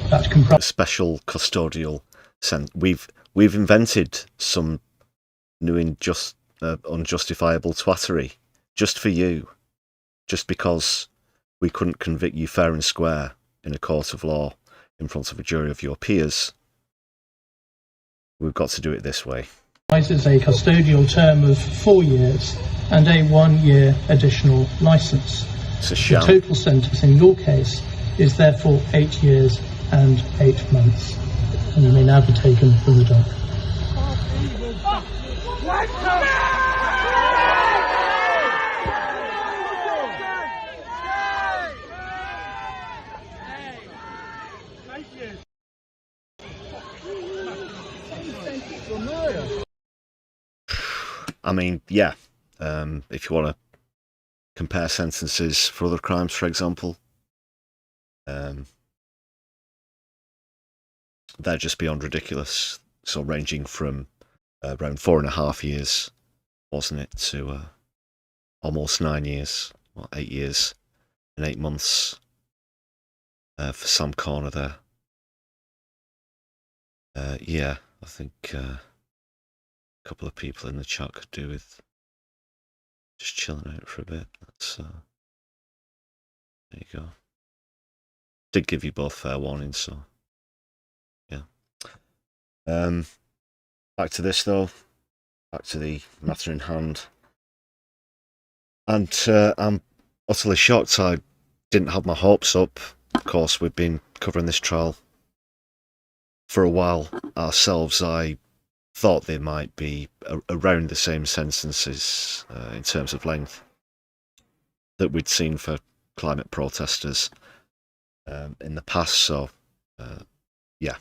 That comprises... Special custodial sentence. We've invented some new unjustifiable twattery just for you, just because we couldn't convict you fair and square in a court of law in front of a jury of your peers. We've got to do it this way. Comprises a custodial term of 4 years and a 1-year additional licence. It's a sham. The total sentence in your case is therefore 8 years and 8 months. And you may now be taken from the dock. I mean, yeah, if you want to compare sentences for other crimes, for example, they're just beyond ridiculous. So ranging from around 4.5 years, wasn't it, to almost 9 years, well, 8 years and 8 months for Sam Corner there. Yeah, I think a couple of people in the chat could do with just chilling out for a bit. That's there you go. Did give you both fair warnings, so yeah. Back to this though. Back to the matter in hand. And I'm utterly shocked. I didn't have my hopes up. Of course, we've been covering this trial for a while ourselves. I thought they might be around the same sentences in terms of length that we'd seen for climate protesters in the past. So, yeah.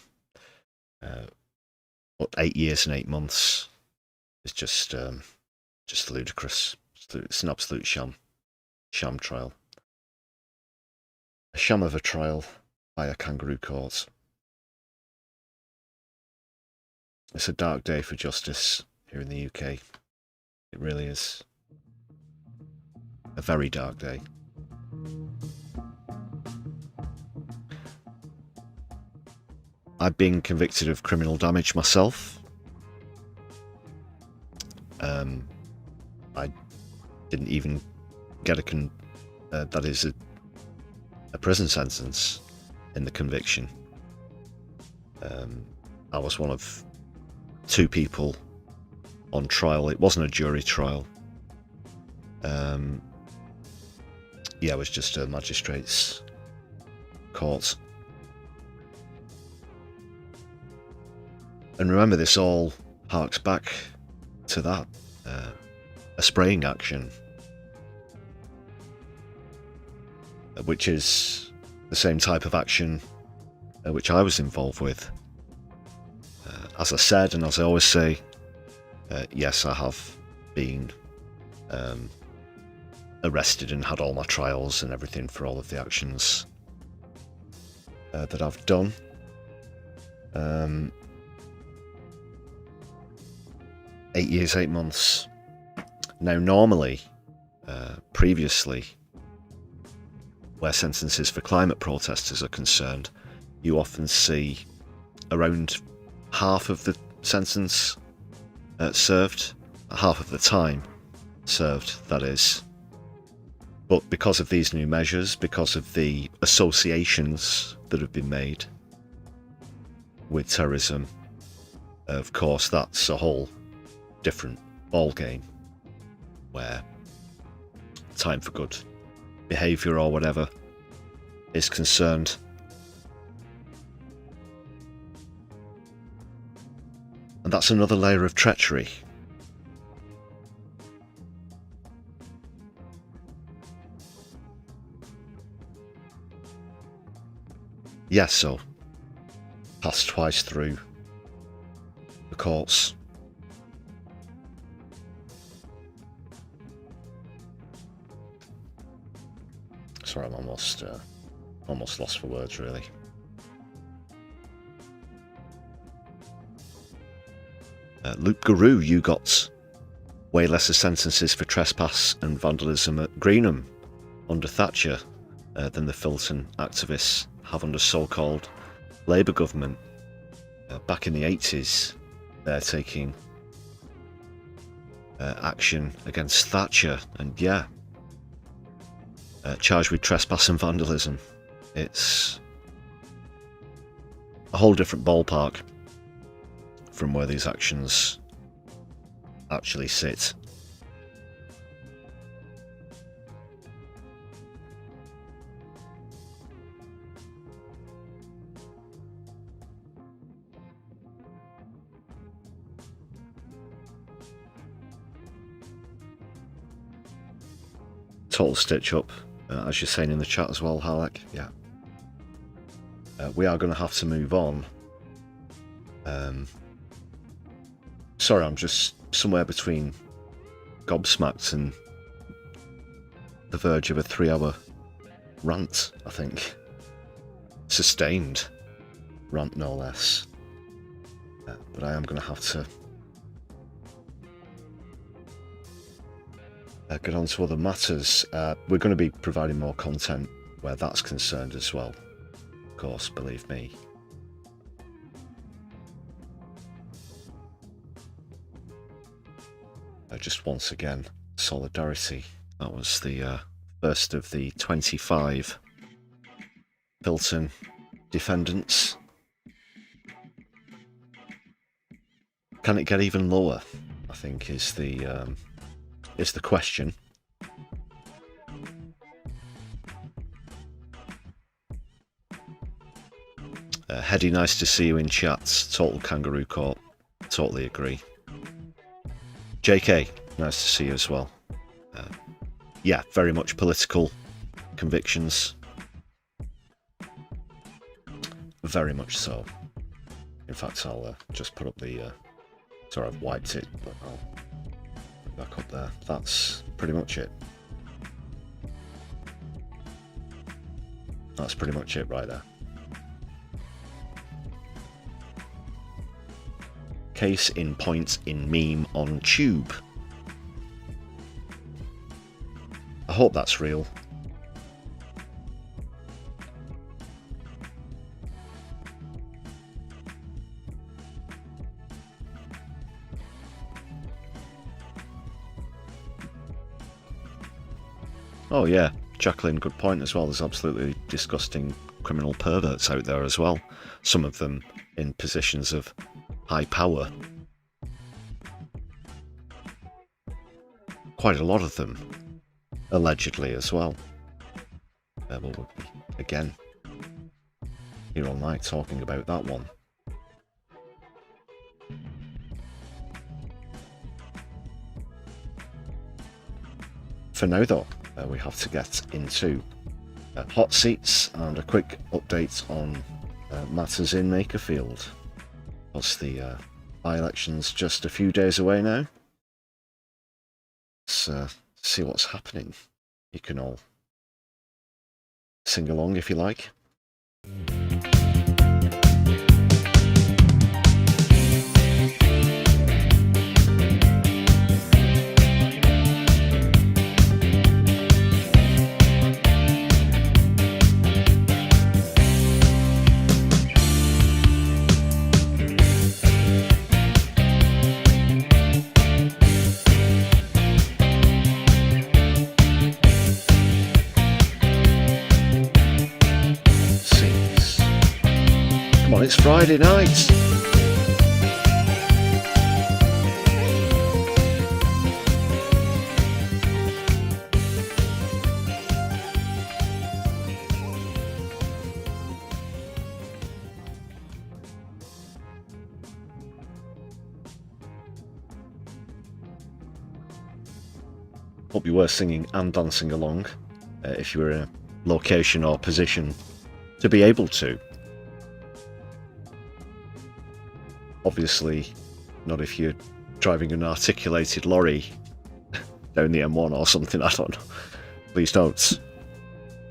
But 8 years and 8 months is just ludicrous. It's an absolute sham trial. A sham of a trial by a kangaroo court. It's a dark day for justice here in the UK. It really is. A very dark day. I've been convicted of criminal damage myself. I didn't even get that is a prison sentence in the conviction. I was one of 2 people on trial. It wasn't a jury trial. Yeah, it was just a magistrate's court. And remember, this all harks back to that, a spraying action, which is the same type of action which I was involved with. As I said, and as I always say, yes, I have been arrested and had all my trials and everything for all of the actions that I've done. 8 years, 8 months. Now, normally, previously, where sentences for climate protesters are concerned, you often see around half of the sentence served, half of the time served, that is. But because of these new measures, because of the associations that have been made with terrorism, of course, that's a whole different ballgame, where time for good behaviour or whatever is concerned. And that's another layer of treachery. Yes, so passed twice through the courts. Sorry, I'm almost lost for words, really. Luke Guru, you got way lesser sentences for trespass and vandalism at Greenham under Thatcher than the Filton activists have under so-called Labour government. Back in the 80s, they're taking action against Thatcher, and yeah, charged with trespass and vandalism. It's a whole different ballpark from where these actions actually sit. Total stitch up, as you're saying in the chat as well, Halleck. Yeah. We are going to have to move on. Sorry, I'm just somewhere between gobsmacked and the verge of a 3-hour rant, I think. Sustained rant, no less. But I am going to have to get on to other matters. We're going to be providing more content where that's concerned as well. Of course, believe me. Just once again, Solidarity. That was the first of the 25 Filton defendants. Can it get even lower? I think is the question. Heady, nice to see you in chats. Total kangaroo court. Totally agree. JK, nice to see you as well. Yeah, very much political convictions. Very much so. In fact, I'll just put up the... sorry, I've wiped it, but I'll put it back up there. That's pretty much it. That's pretty much it right there. Case in point in meme on Tube. I hope that's real. Oh yeah, Jacqueline, good point as well. There's absolutely disgusting criminal perverts out there as well. Some of them in positions of high power. Quite a lot of them, allegedly as well. We'll be, again, here all night talking about that one. For now though, we have to get into hot seats and a quick update on matters in Makerfield. Plus the by-election's just a few days away now. Let's see what's happening. You can all sing along if you like. it's Friday night. Hope you were singing and dancing along, if you were in a location or position to be able to. Obviously, not if you're driving an articulated lorry down the M1 or something, I don't know. Please don't.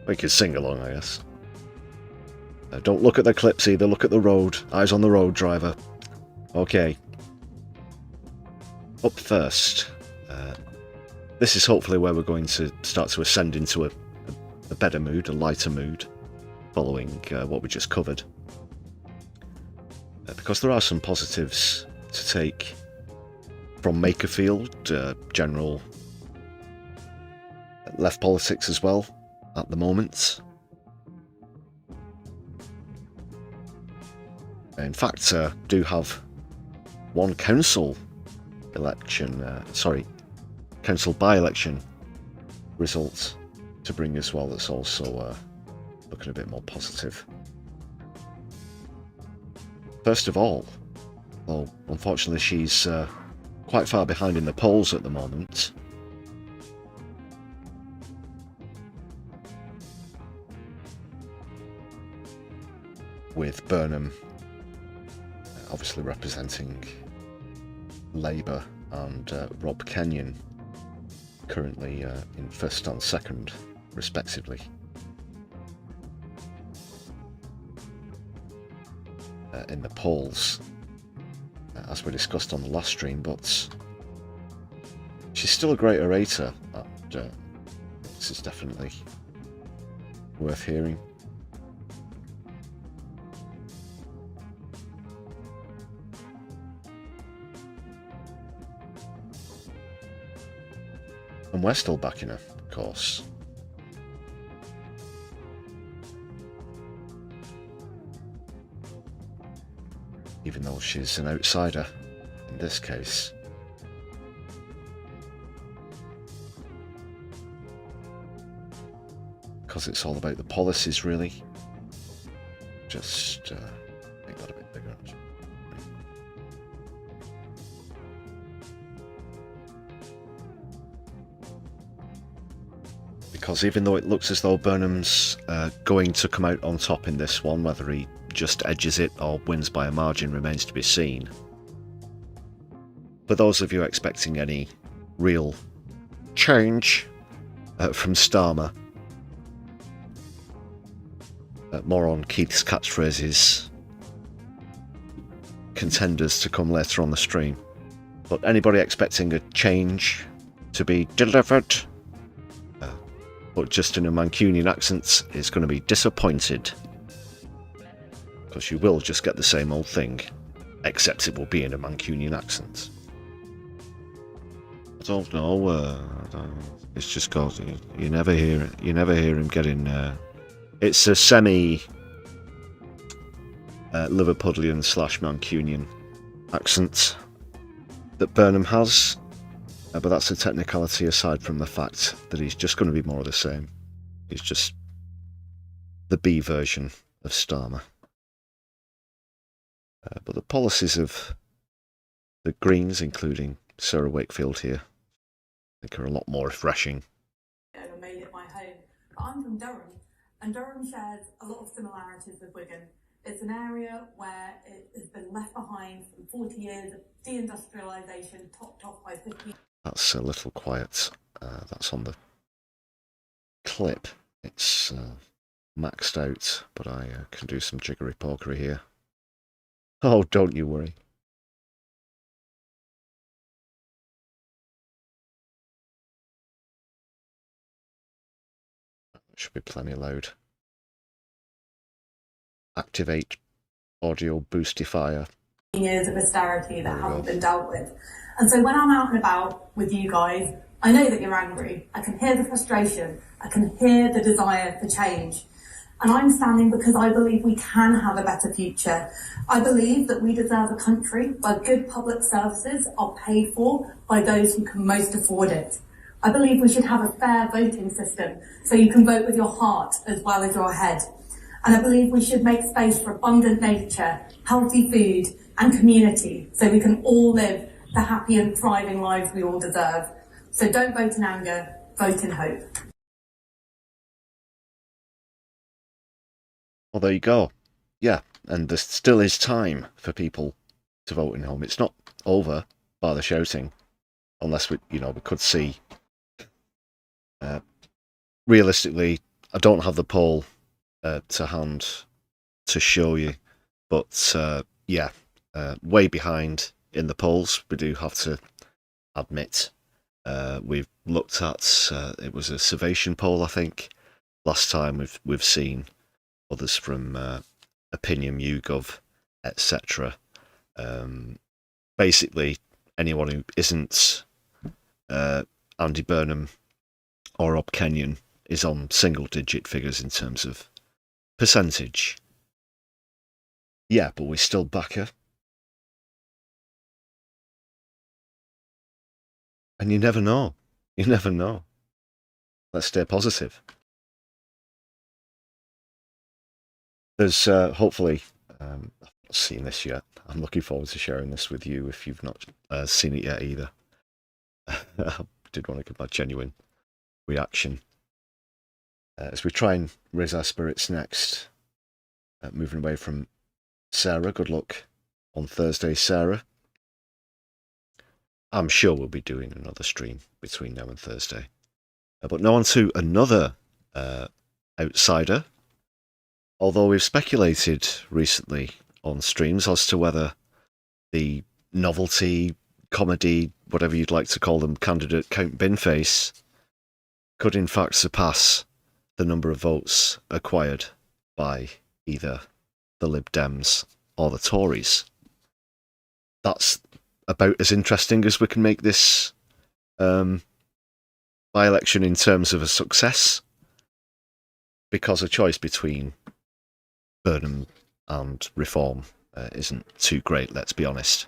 We can sing along, I guess. Don't look at the clips either, look at the road. Eyes on the road, driver. Okay. Up first. This is hopefully where we're going to start to ascend into a better mood, a lighter mood, following what we just covered. Because there are some positives to take from Makerfield, general left politics as well, at the moment. In fact, do have one council election, council by-election results to bring as well. That's also looking a bit more positive. First of all, well, unfortunately she's quite far behind in the polls at the moment. With Burnham obviously representing Labour and Rob Kenyon currently in first and second, respectively. In the polls, as we discussed on the last stream, but she's still a great orator, and this is definitely worth hearing. And we're still backing her, of course. Even though she's an outsider in this case. Because it's all about the policies, really. Just make that a bit bigger, actually. Because even though it looks as though Burnham's going to come out on top in this one, whether he just edges it or wins by a margin remains to be seen. For those of you expecting any real change from Starmer, more on Keith's catchphrases, contenders to come later on the stream. But anybody expecting a change to be delivered, but just in a Mancunian accent, is going to be disappointed. Because you will just get the same old thing, except it will be in a Mancunian accent. I don't know. It's just cause you never hear it. You never hear him getting. It's a semi Liverpudlian / Mancunian accent that Burnham has, but that's a technicality aside from the fact that he's just going to be more of the same. He's just the B version of Starmer. But the policies of the Greens, including Sarah Wakefield here, I think are a lot more refreshing. I made it my home. But I'm from Durham, and Durham shares a lot of similarities with Wigan. It's an area where it has been left behind from 40 years of deindustrialisation, topped off by 50. That's a little quiet. That's on the clip. It's maxed out, but I can do some jiggery-pokery here. Oh, don't you worry. Should be plenty loud. Activate audio boostifier. Years of austerity that haven't been dealt with. And so when I'm out and about with you guys, I know that you're angry. I can hear the frustration. I can hear the desire for change. And I'm standing because I believe we can have a better future. I believe that we deserve a country where good public services are paid for by those who can most afford it. I believe we should have a fair voting system so you can vote with your heart as well as your head. And I believe we should make space for abundant nature, healthy food and community so we can all live the happy and thriving lives we all deserve. So don't vote in anger, vote in hope. Well, there you go. Yeah, and there still is time for people to vote in home. It's not over by the shouting, unless we could see. Realistically, I don't have the poll to hand to show you, but yeah, way behind in the polls. We do have to admit. We've looked at it was a Survation poll, I think. Last time we've seen others from Opinion, YouGov, etc. Basically, anyone who isn't Andy Burnham or Rob Kenyon is on single-digit figures in terms of percentage. Yeah, but we still back her. And you never know. You never know. Let's stay positive. There's hopefully, I've not seen this yet. I'm looking forward to sharing this with you if you've not seen it yet either. I did want to give my genuine reaction. As we try and raise our spirits next, moving away from Sarah. Good luck on Thursday, Sarah. I'm sure we'll be doing another stream between now and Thursday. But now on to another outsider. Although we've speculated recently on streams as to whether the novelty, comedy, whatever you'd like to call them, candidate Count Binface could in fact surpass the number of votes acquired by either the Lib Dems or the Tories. That's about as interesting as we can make this by-election in terms of a success, because a choice between Burnham and Reform isn't too great, let's be honest.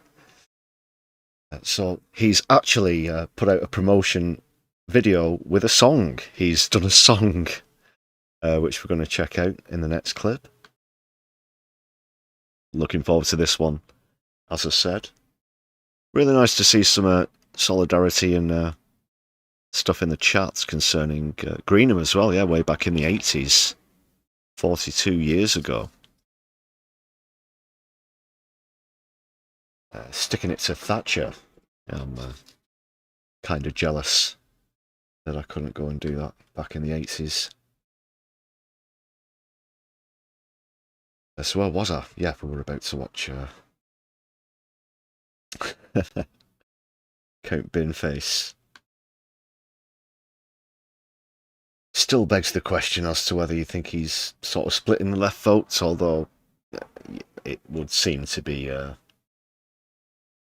So he's actually put out a promotion video with a song. He's done a song which we're going to check out in the next clip. Looking forward to this one, as I said. Really nice to see some solidarity and stuff in the chat concerning Greenham as well. Yeah, way back in the 80s. 42 years ago. Sticking it to Thatcher. I'm kind of jealous that I couldn't go and do that back in the 80s. So where was I? Yeah, we were about to watch Count Binface. Still begs the question as to whether you think he's sort of splitting the left votes, although it would seem to be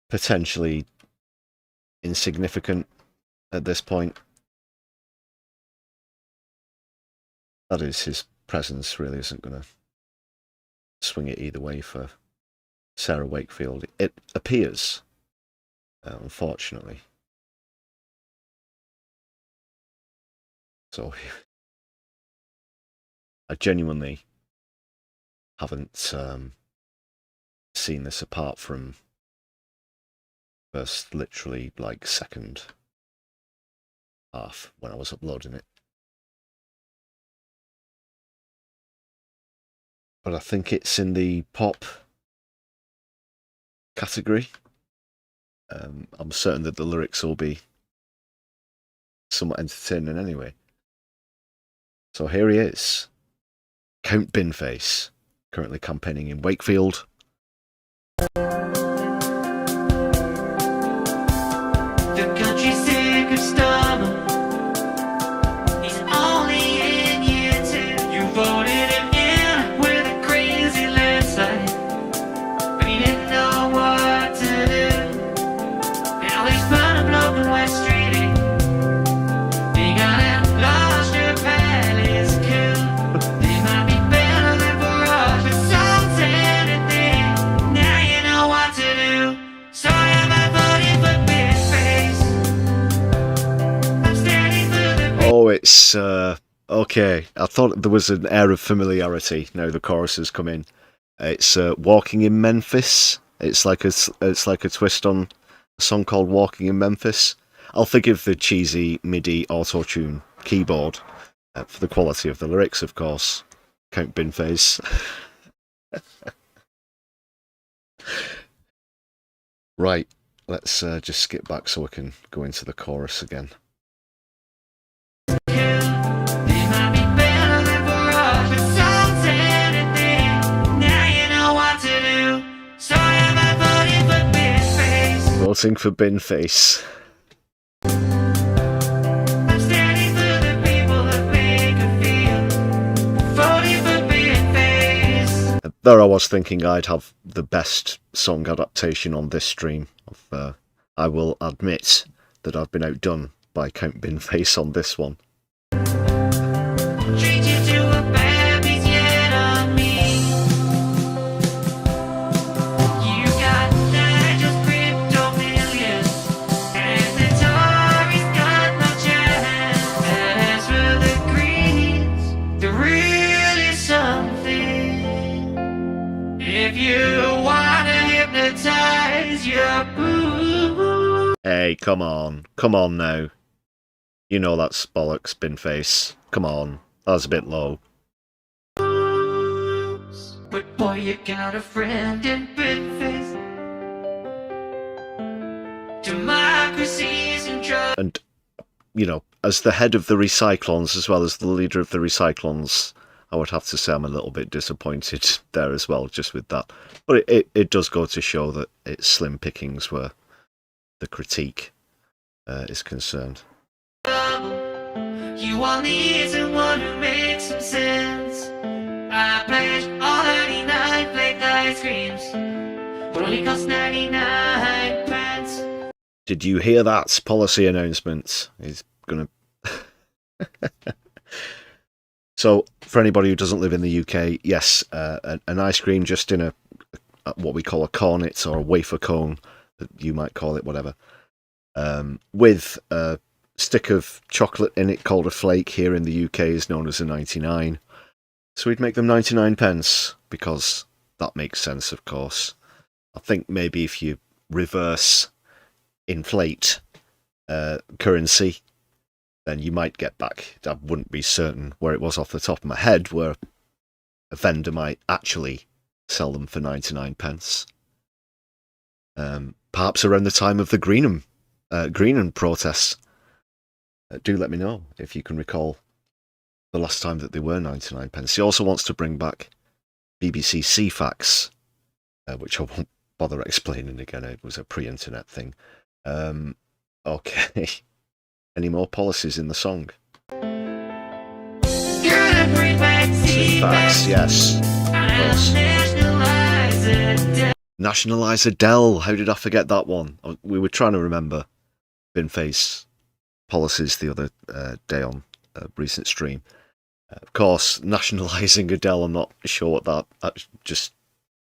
potentially insignificant at this point. That is, his presence really isn't going to swing it either way for Sarah Wakefield. It appears, unfortunately. So I genuinely haven't seen this apart from first literally like second half when I was uploading it. But I think it's in the pop category. I'm certain that the lyrics will be somewhat entertaining anyway. So here he is, Count Binface, currently campaigning in Wakefield. The country's sick of stubborn. He's only in year 2. You voted him in with a crazy landslide, but he didn't know what to do. Now he's found a bloke in West Street. He got it lost your palace cool. They might be Okay, I thought there was an air of familiarity. Now the chorus has come in. It's "Walking in Memphis." It's like a twist on a song called "Walking in Memphis." I'll forgive the cheesy MIDI auto-tune keyboard for the quality of the lyrics, of course. Count Binface. Right, let's just skip back so we can go into the chorus again. Voting for Binface. I'm standing for the people of Makerfield, voting for Binface. There I was thinking I'd have the best song adaptation on this stream. I will admit that I've been outdone by Count Binface on this one. Treat you to a baby's yet on me. You got Nigel's crypto millions, and the Tories got no chance. And as for the Greens, they're really something. If you wanna hypnotize your boo. Hey, come on now. You know that's bollocks, Binface. Come on, that was a bit low. But boy, you got a friend in Binface. Democracies and drugs. And, you know, as the head of the Recyclons, as well as the leader of the Recyclons, I would have to say I'm a little bit disappointed there as well, just with that. But it does go to show that it's slim pickings where the critique is concerned. You all need someone who makes some sense. I pledge all 99 flake ice creams, but only cost 99 pence. Did you hear that policy announcement? He's gonna... So, for anybody who doesn't live in the UK, yes, an ice cream just in a what we call a cornet or a wafer cone, you might call it, whatever, with a stick of chocolate in it called a flake. Here in the UK is known as a 99. So we'd make them 99 pence, because that makes sense, of course. I think maybe if you reverse inflate currency, then you might get back. I wouldn't be certain where it was off the top of my head, where a vendor might actually sell them for 99 pence. Perhaps around the time of the Greenham protests. Do let me know if you can recall the last time that they were 99 pence. He also wants to bring back BBC CFAX, which I won't bother explaining again. It was a pre-internet thing. Okay. Any more policies in the song? CFAX, yes. Of course. Nationalise Adele. How did I forget that one? We were trying to remember Binface policies the other day on a recent stream. Of course, nationalising Adele, I'm not sure what that's just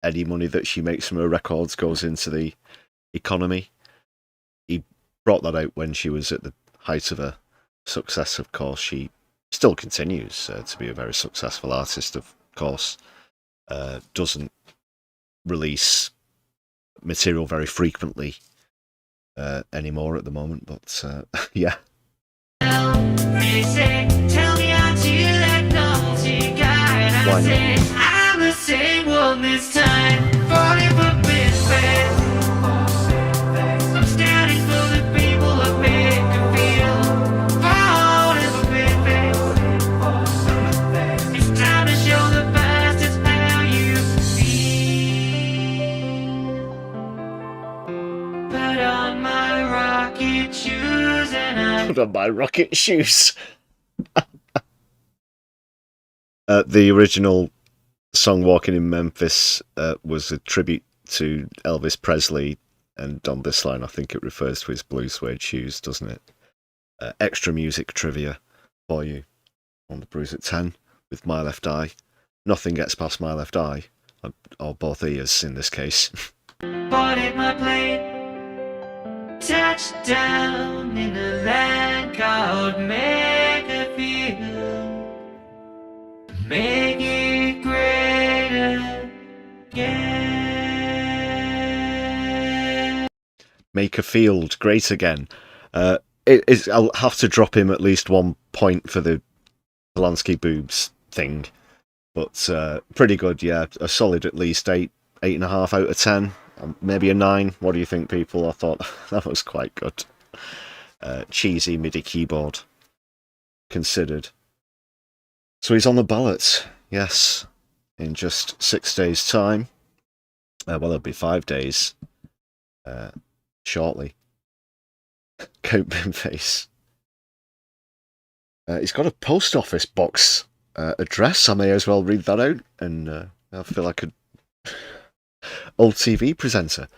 any money that she makes from her records goes into the economy. He brought that out when she was at the height of her success, of course. She still continues to be a very successful artist, of course. Doesn't release material very frequently anymore at the moment, but yeah. Why not? I'm the same one this time. Voting for Binface. I'm standing for the people of Makerfield. Voting for Binface. It's time to show the bastards how you feel. Put on my rocket shoes and I Put on my rocket shoes. The original song "Walking in Memphis" was a tribute to Elvis Presley, and on this line I think it refers to his blue suede shoes, doesn't it? Extra music trivia for you on the Brews at 10 with My Left Eye. Nothing gets past my left eye, or both ears in this case. boarded my plane. Touchdown in a land called Makerfield. make it great again. Makerfield, great again. I'll have to drop him at least 1 point for the Polanski boobs thing, but pretty good, yeah. A solid at least 8.5 out of 10, maybe a 9. What do you think, people? I thought that was quite good. Cheesy MIDI keyboard considered. So he's on the ballot, yes, in just 6 days' time. Well, it'll be 5 days shortly. Count face. He's got a post office box address. I may as well read that out, and I feel like an old TV presenter.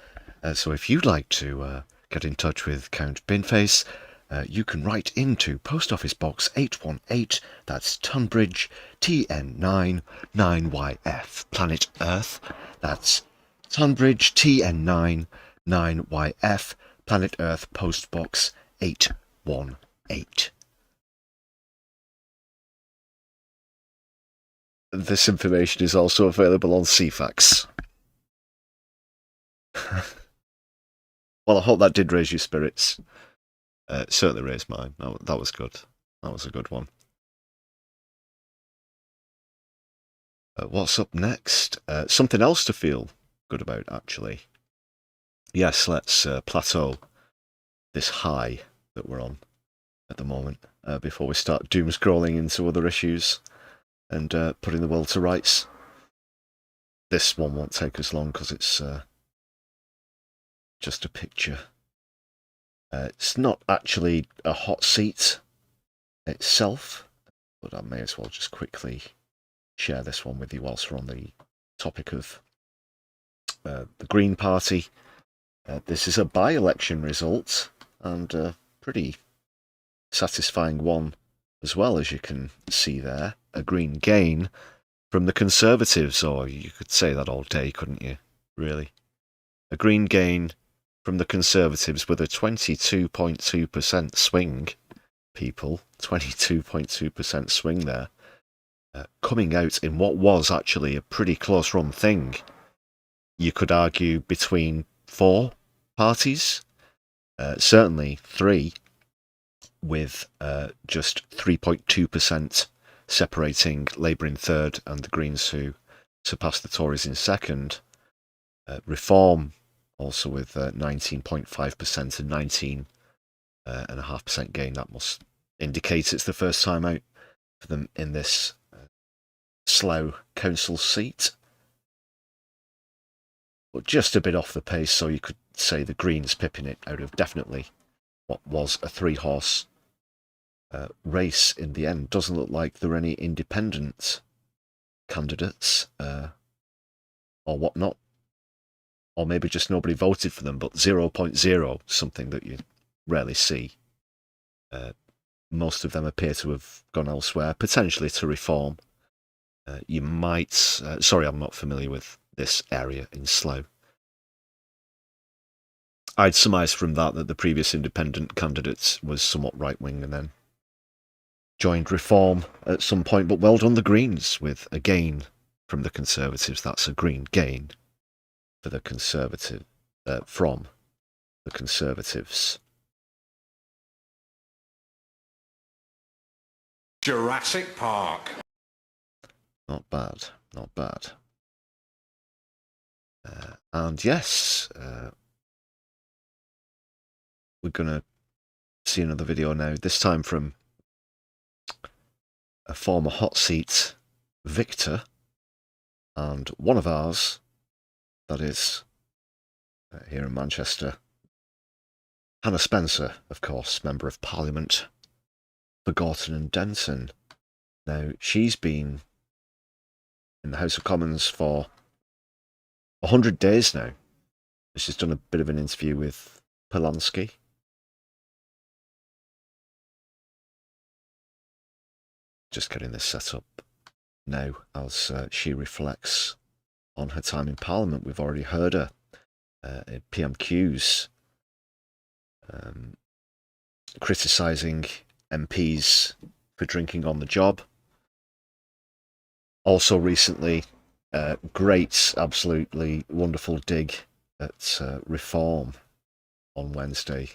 So if you'd like to get in touch with Count Binface, you can write into Post Office Box 818, that's Tunbridge, TN9 9YF, Planet Earth. That's Tunbridge, TN9 9YF, Planet Earth, Post Box 818. This information is also available on CFAX. Well, I hope that did raise your spirits. It certainly raised mine. That was good. That was a good one. What's up next? Something else to feel good about, actually. Yes, let's plateau this high that we're on at the moment before we start doom scrolling into other issues and putting the world to rights. This one won't take us long because it's just a picture. It's not actually a hot seat itself, but I may as well just quickly share this one with you whilst we're on the topic of the Green Party. This is a by-election result, and a pretty satisfying one as well, as you can see there. A green gain from the Conservatives, or you could say that all day, couldn't you, really? A green gain from the Conservatives with a 22.2% swing, people. 22.2% swing there. Coming out in what was actually a pretty close run thing. You could argue between 4 parties, certainly 3, with just 3.2% separating Labour in third and the Greens, who surpassed the Tories in second. Reform also with 19.5% and 19.5% gain. That must indicate it's the first time out for them in this Slough council seat. But just a bit off the pace, so you could say the Greens pipping it out of definitely what was a 3-horse race in the end. Doesn't look like there are any independent candidates or whatnot. Or maybe just nobody voted for them, but 0.0, something that you rarely see. Most of them appear to have gone elsewhere, potentially to Reform. You might... sorry, I'm not familiar with this area in Slough. I'd surmise from that the previous independent candidate was somewhat right-wing and then joined Reform at some point, but well done the Greens with a gain from the Conservatives. That's a green gain for the Conservative, from the Conservatives. Jurassic Park. Not bad, not bad. And yes, we're going to see another video now, this time from a former hot seat, Victor, and one of ours, that is, here in Manchester, Hannah Spencer, of course, Member of Parliament for Gorton and Denton. Now, she's been in the House of Commons for 100 days now. She's done a bit of an interview with Polanski. Just getting this set up now as she reflects on her time in Parliament. We've already heard her at PMQs criticising MPs for drinking on the job. Also recently, great, absolutely wonderful dig at Reform on Wednesday.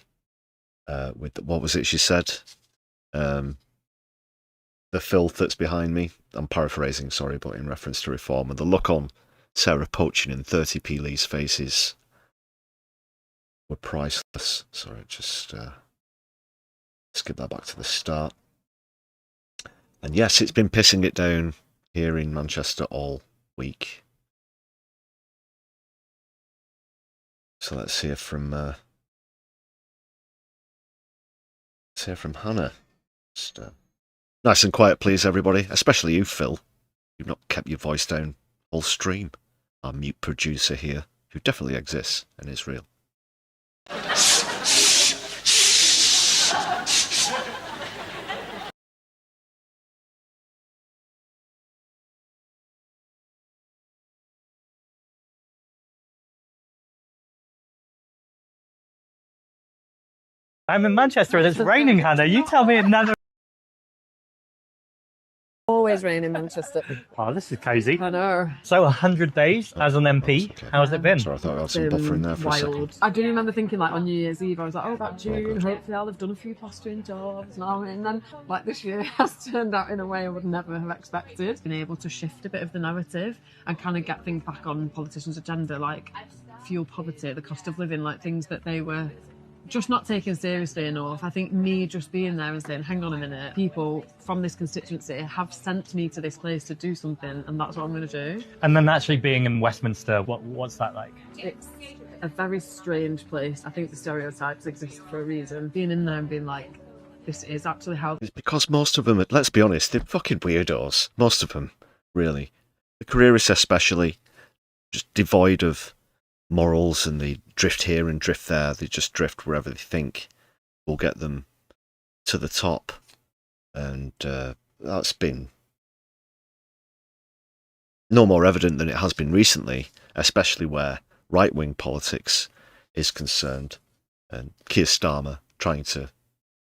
With what was it she said? The filth that's behind me. I'm paraphrasing, sorry, but in reference to Reform. And the look on Sarah Poachin and 30p Lee's faces were priceless. Sorry, just skip that back to the start. And yes, it's been pissing it down here in Manchester all week. So let's hear from Hannah. Just, nice and quiet, please, everybody. Especially you, Phil. You've not kept your voice down all stream. Our mute producer here, who definitely exists and is real. I'm in Manchester and it's raining, Hannah. You tell me another. Always rain in Manchester. Oh, this is cosy. I know. So 100 days as an MP. Okay. How's it been? Sorry, I thought I had some buffer in there for a second. I do remember thinking, like, on New Year's Eve, I was like, oh, about June, hopefully I'll have done a few plastering jobs. And then, like, this year has turned out in a way I would never have expected. Been able to shift a bit of the narrative and kind of get things back on politicians' agenda, like fuel poverty, the cost of living, like things that they were just not taken seriously enough. I think me just being there and saying, hang on a minute, people from this constituency have sent me to this place to do something, and that's what I'm going to do. And then actually being in Westminster, what's that like? It's a very strange place. I think the stereotypes exist for a reason. Being in there and being like, this is actually how... It's because most of them, let's be honest, they're fucking weirdos. Most of them, really. The careerists especially, just devoid of morals, and they drift here and drift there. They just drift wherever they think will get them to the top. And that's been no more evident than it has been recently, especially where right-wing politics is concerned. And Keir Starmer trying to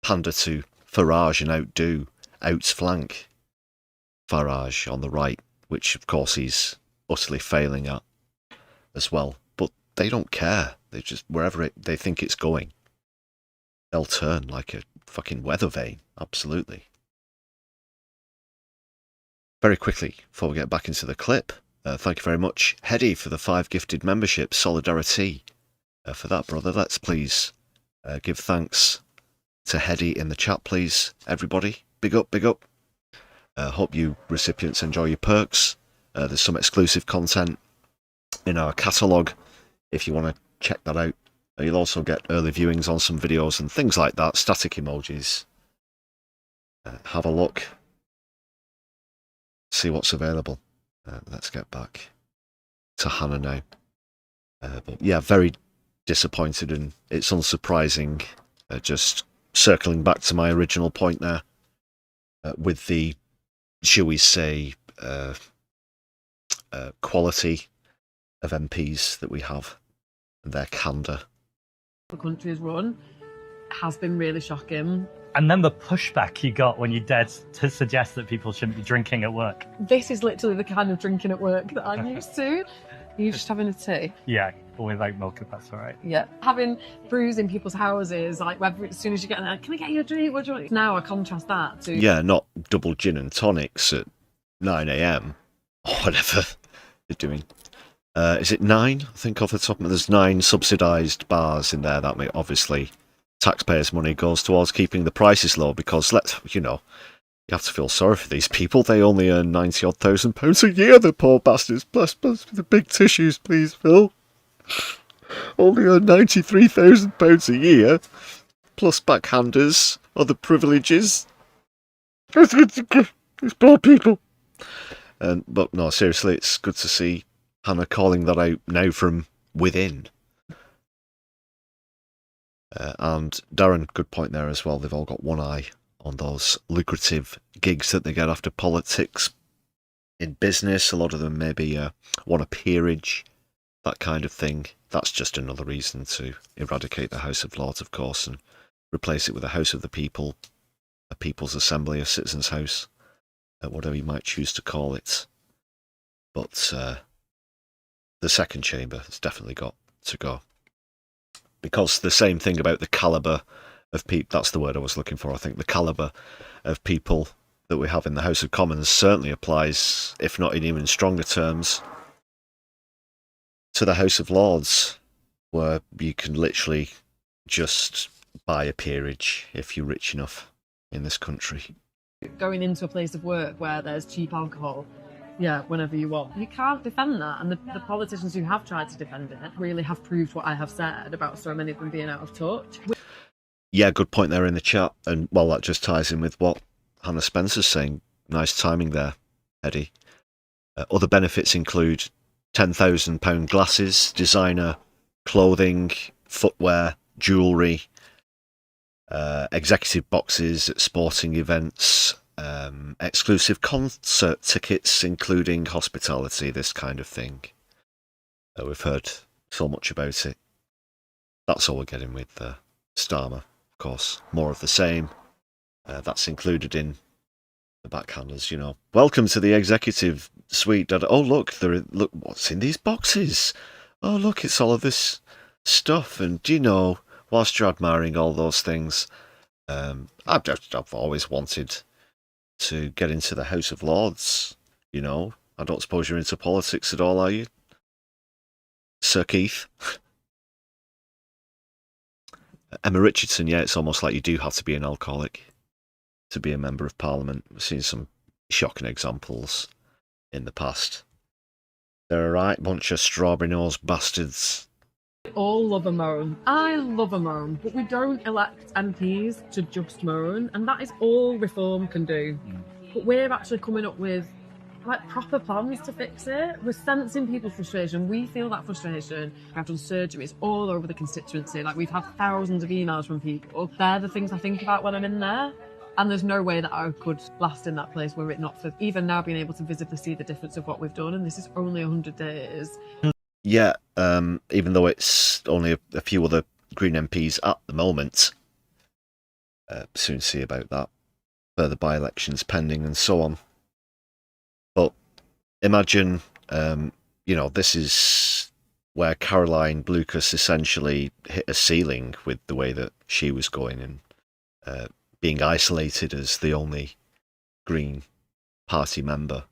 pander to Farage and outflank Farage on the right, which of course he's utterly failing at as well. But they don't care. They just, wherever they think it's going, they'll turn like a fucking weather vane. Absolutely. Very quickly, before we get back into the clip, thank you very much, Hedy, for the 5 gifted memberships. Solidari-Tea for that, brother. Let's please give thanks to Hedy in the chat, please, everybody. Big up, big up. Hope you recipients enjoy your perks. There's some exclusive content in our catalogue if you want to check that out. You'll also get early viewings on some videos and things like that, static emojis. Have a look, see what's available. Let's get back to Hannah now. But yeah, very disappointed, and it's unsurprising, just circling back to my original point there, with the, shall we say, quality of MPs that we have and their candour. The country is run has been really shocking. And then the pushback you got when you dared to suggest that people shouldn't be drinking at work. This is literally the kind of drinking at work that I'm used to. Are you just having a tea? Yeah, with like milk, if that's all right. Yeah. Having brews in people's houses, like whether as soon as you get there, can I get you a drink? What do you want? Now I contrast that to... Yeah, not double gin and tonics at 9 AM or whatever you're doing. Is it 9? I think off the top of it, there's 9 subsidised bars in there. That may obviously taxpayers' money goes towards keeping the prices low, because you have to feel sorry for these people. They only earn 90-odd thousand pounds a year, the poor bastards. Plus the big tissues, please, Phil. Only earn £93,000 a year, plus backhanders, other privileges. These poor people. But no, seriously, it's good to see Hannah calling that out now from within. And Darren, good point there as well. They've all got one eye on those lucrative gigs that they get after politics. In business, a lot of them maybe want a peerage, that kind of thing. That's just another reason to eradicate the House of Lords, of course, and replace it with a House of the People, a People's Assembly, a Citizens' House, whatever you might choose to call it. But the second chamber has definitely got to go. Because the same thing about the calibre of people, that's the word I was looking for, I think, the calibre of people that we have in the House of Commons certainly applies, if not in even stronger terms, to the House of Lords, where you can literally just buy a peerage if you're rich enough in this country. Going into a place of work where there's cheap alcohol, yeah, whenever you want. You can't defend that, and the politicians who have tried to defend it really have proved what I have said about so many of them being out of touch. Yeah, good point there in the chat, and well, that just ties in with what Hannah Spencer's saying. Nice timing there, Eddie. Other benefits include £10,000 glasses, designer clothing, footwear, jewellery, executive boxes at sporting events, exclusive concert tickets, including hospitality, this kind of thing. We've heard so much about it. That's all we're getting with Starmer, of course. More of the same. That's included in the backhanders, you know. Welcome to the executive suite. Oh, look, look, what's in these boxes? Oh, look, it's all of this stuff. And do you know, whilst you're admiring all those things, I've always wanted to get into the House of Lords, you know. I don't suppose you're into politics at all, are you, Sir Keith? Emma Richardson, yeah, it's almost like you do have to be an alcoholic to be a member of Parliament. We've seen some shocking examples in the past. They're a right bunch of strawberry-nosed bastards. We all love a moan. I love a moan, but we don't elect MPs to just moan, and that is all reform can do. But we're actually coming up with like proper plans to fix it. We're sensing people's frustration. We feel that frustration. I've done surgeries all over the constituency. Like, we've had thousands of emails from people. They're the things I think about when I'm in there. And there's no way that I could last in that place were it not for even now being able to visibly see the difference of what we've done. And this is only 100 days. Yeah, even though it's only a few other Green MPs at the moment. Soon see about that. Further by-elections pending and so on. But imagine, you know, this is where Caroline Lucas essentially hit a ceiling with the way that she was going and being isolated as the only Green Party member.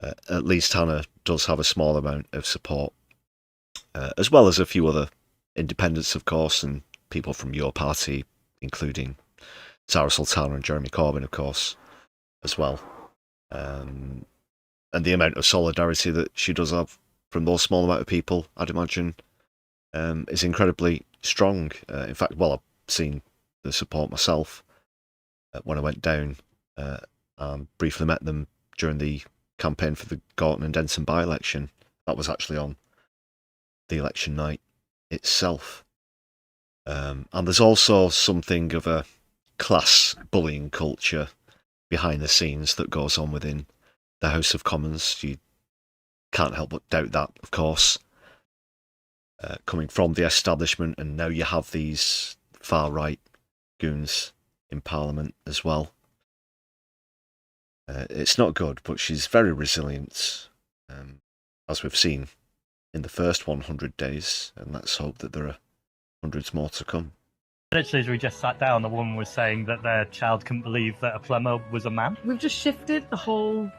At least Hannah does have a small amount of support, as well as a few other independents, of course, and people from your party, including Sarah Sultana and Jeremy Corbyn, of course, as well. And the amount of solidarity that she does have from those small amount of people, I'd imagine, is incredibly strong. In fact, well, I've seen the support myself when I went down and briefly met them during the campaign for the Gorton and Denton by-election. That was actually on the election night itself. And there's also something of a class bullying culture behind the scenes that goes on within the House of Commons. You can't help but doubt that, of course. Coming from the establishment, and now you have these far-right goons in Parliament as well. It's not good, but she's very resilient, as we've seen in the first 100 days, and let's hope that there are hundreds more to come. Literally, as we just sat down, the woman was saying that their child couldn't believe that a plumber was a man. We've just shifted the whole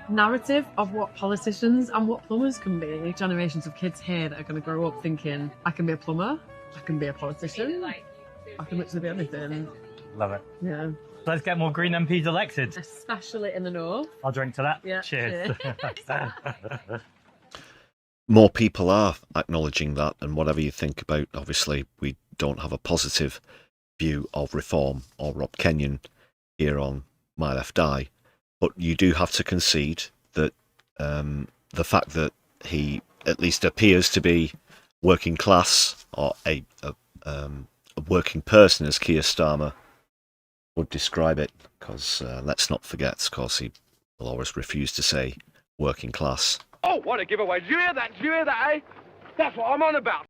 narrative of what politicians and what plumbers can be. Generations of kids here that are going to grow up thinking, I can be a plumber, I can be a politician, I can literally be anything. Love it. Yeah. Let's get more Green MPs elected. Especially in the north. I'll drink to that. Yeah. Cheers. More people are acknowledging that, and whatever you think about, obviously, we don't have a positive view of reform or Rob Kenyon here on My Left Eye, but you do have to concede that the fact that he at least appears to be working class, or a working person, as Keir Starmer would describe it, because let's not forget, of course, he will always refuse to say working class. Oh, what a giveaway. Did you hear that? Did you hear that, eh? That's what I'm on about.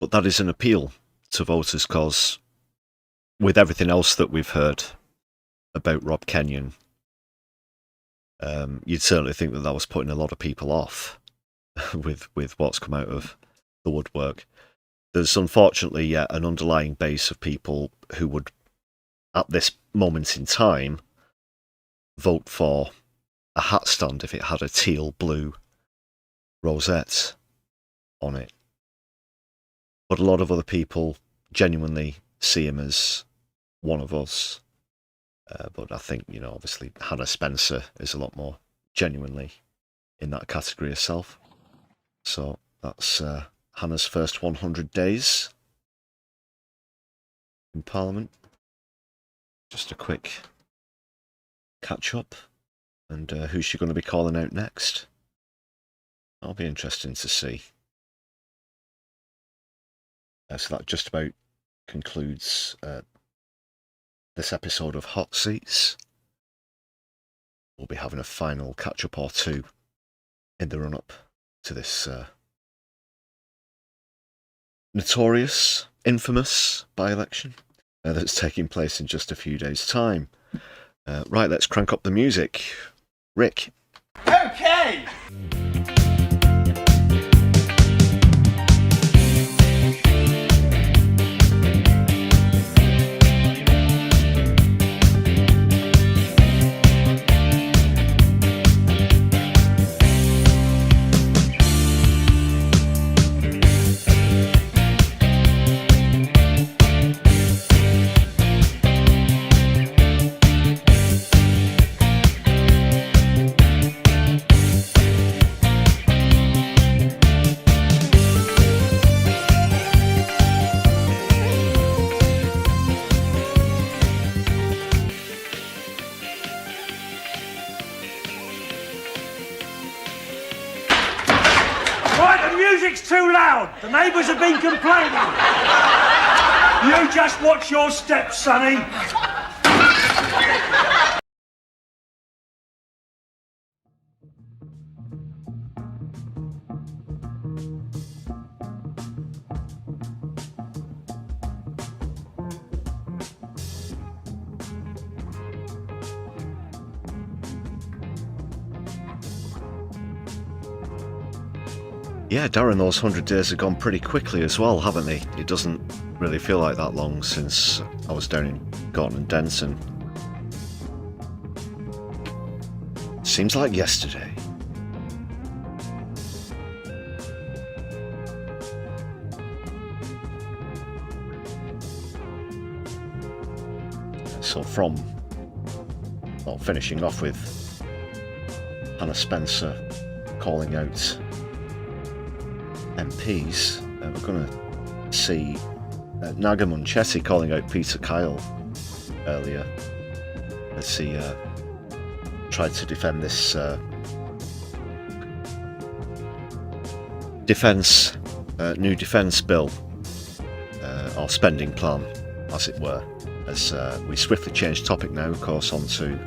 But that is an appeal to voters, because with everything else that we've heard about Rob Kenyon, You'd certainly think that was putting a lot of people off with what's come out of the woodwork. There's unfortunately an underlying base of people who would, at this moment in time, vote for a hat stand if it had a teal blue rosette on it. But a lot of other people genuinely see him as one of us. But I think, obviously Hannah Spencer is a lot more genuinely in that category herself. So that's Hannah's first 100 days in Parliament. Just a quick catch up. And who's she going to be calling out next? That'll be interesting to see. So that just about concludes this episode of Hot Seats. We'll be having a final catch-up or two in the run-up to this notorious, infamous by-election that's taking place in just a few days' time. Right, let's crank up the music. Rick. Okay! Music's too loud. The neighbours have been complaining. You just watch your steps, sonny. Yeah, Darren, those 100 days have gone pretty quickly as well, haven't they? It doesn't really feel like that long since I was down in Gorton and Denson. Seems like yesterday. So finishing off with Hannah Spencer calling out MPs, we're going to see Naga Munchetti calling out Peter Kyle earlier as he tried to defend this new defence bill, or spending plan, as it were, as we swiftly change topic now, of course, onto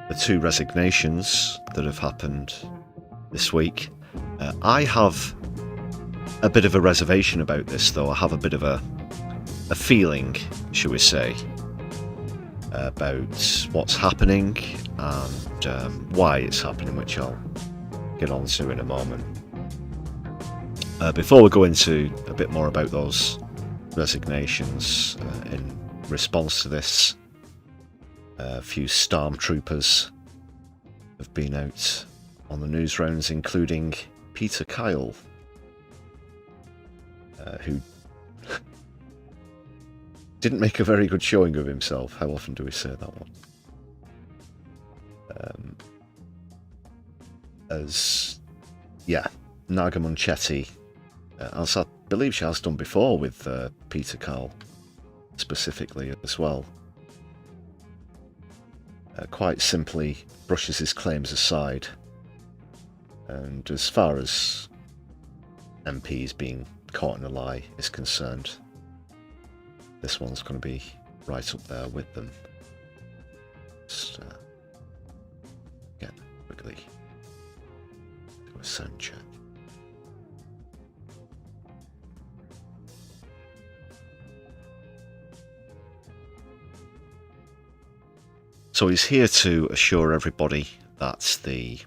the two resignations that have happened this week. I have a bit of a reservation about this, though. I have a bit of a feeling, shall we say, about what's happening and why it's happening, which I'll get on to in a moment. Before we go into a bit more about those resignations, in response to this, a few stormtroopers have been out on the news rounds, including Peter Kyle, who didn't make a very good showing of himself. How often do we say that one? Naga Munchetti, as I believe she has done before with Peter Kyle specifically as well, quite simply brushes his claims aside. And as far as MPs being caught in a lie is concerned, this one's going to be right up there with them. Just again, quickly do a sound check. So he's here to assure everybody that the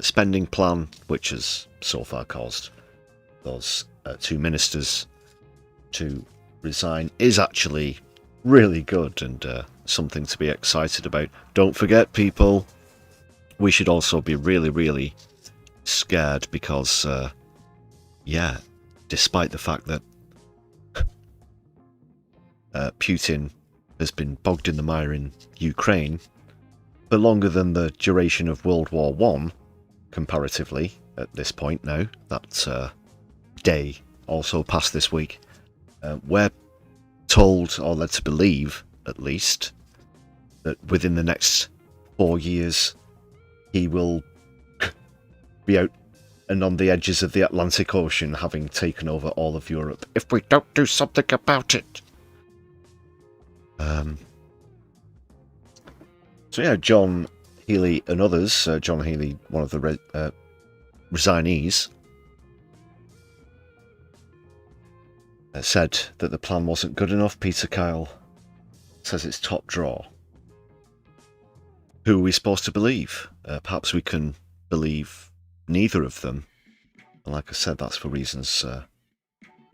spending plan, which has so far caused those two ministers to resign, is actually really good and something to be excited about. Don't forget, people, we should also be really, really scared because, yeah, despite the fact that Putin has been bogged in the mire in Ukraine for longer than the duration of World War I, comparatively, at this point now, that day also passed this week, we're told, or led to believe, at least, that within the next 4 years he will be out and on the edges of the Atlantic Ocean, having taken over all of Europe, if we don't do something about it. So yeah, John Healey and others, John Healey, one of the resignees, said that the plan wasn't good enough. Peter Kyle says it's top draw. Who are we supposed to believe? Perhaps we can believe neither of them. And like I said, that's for reasons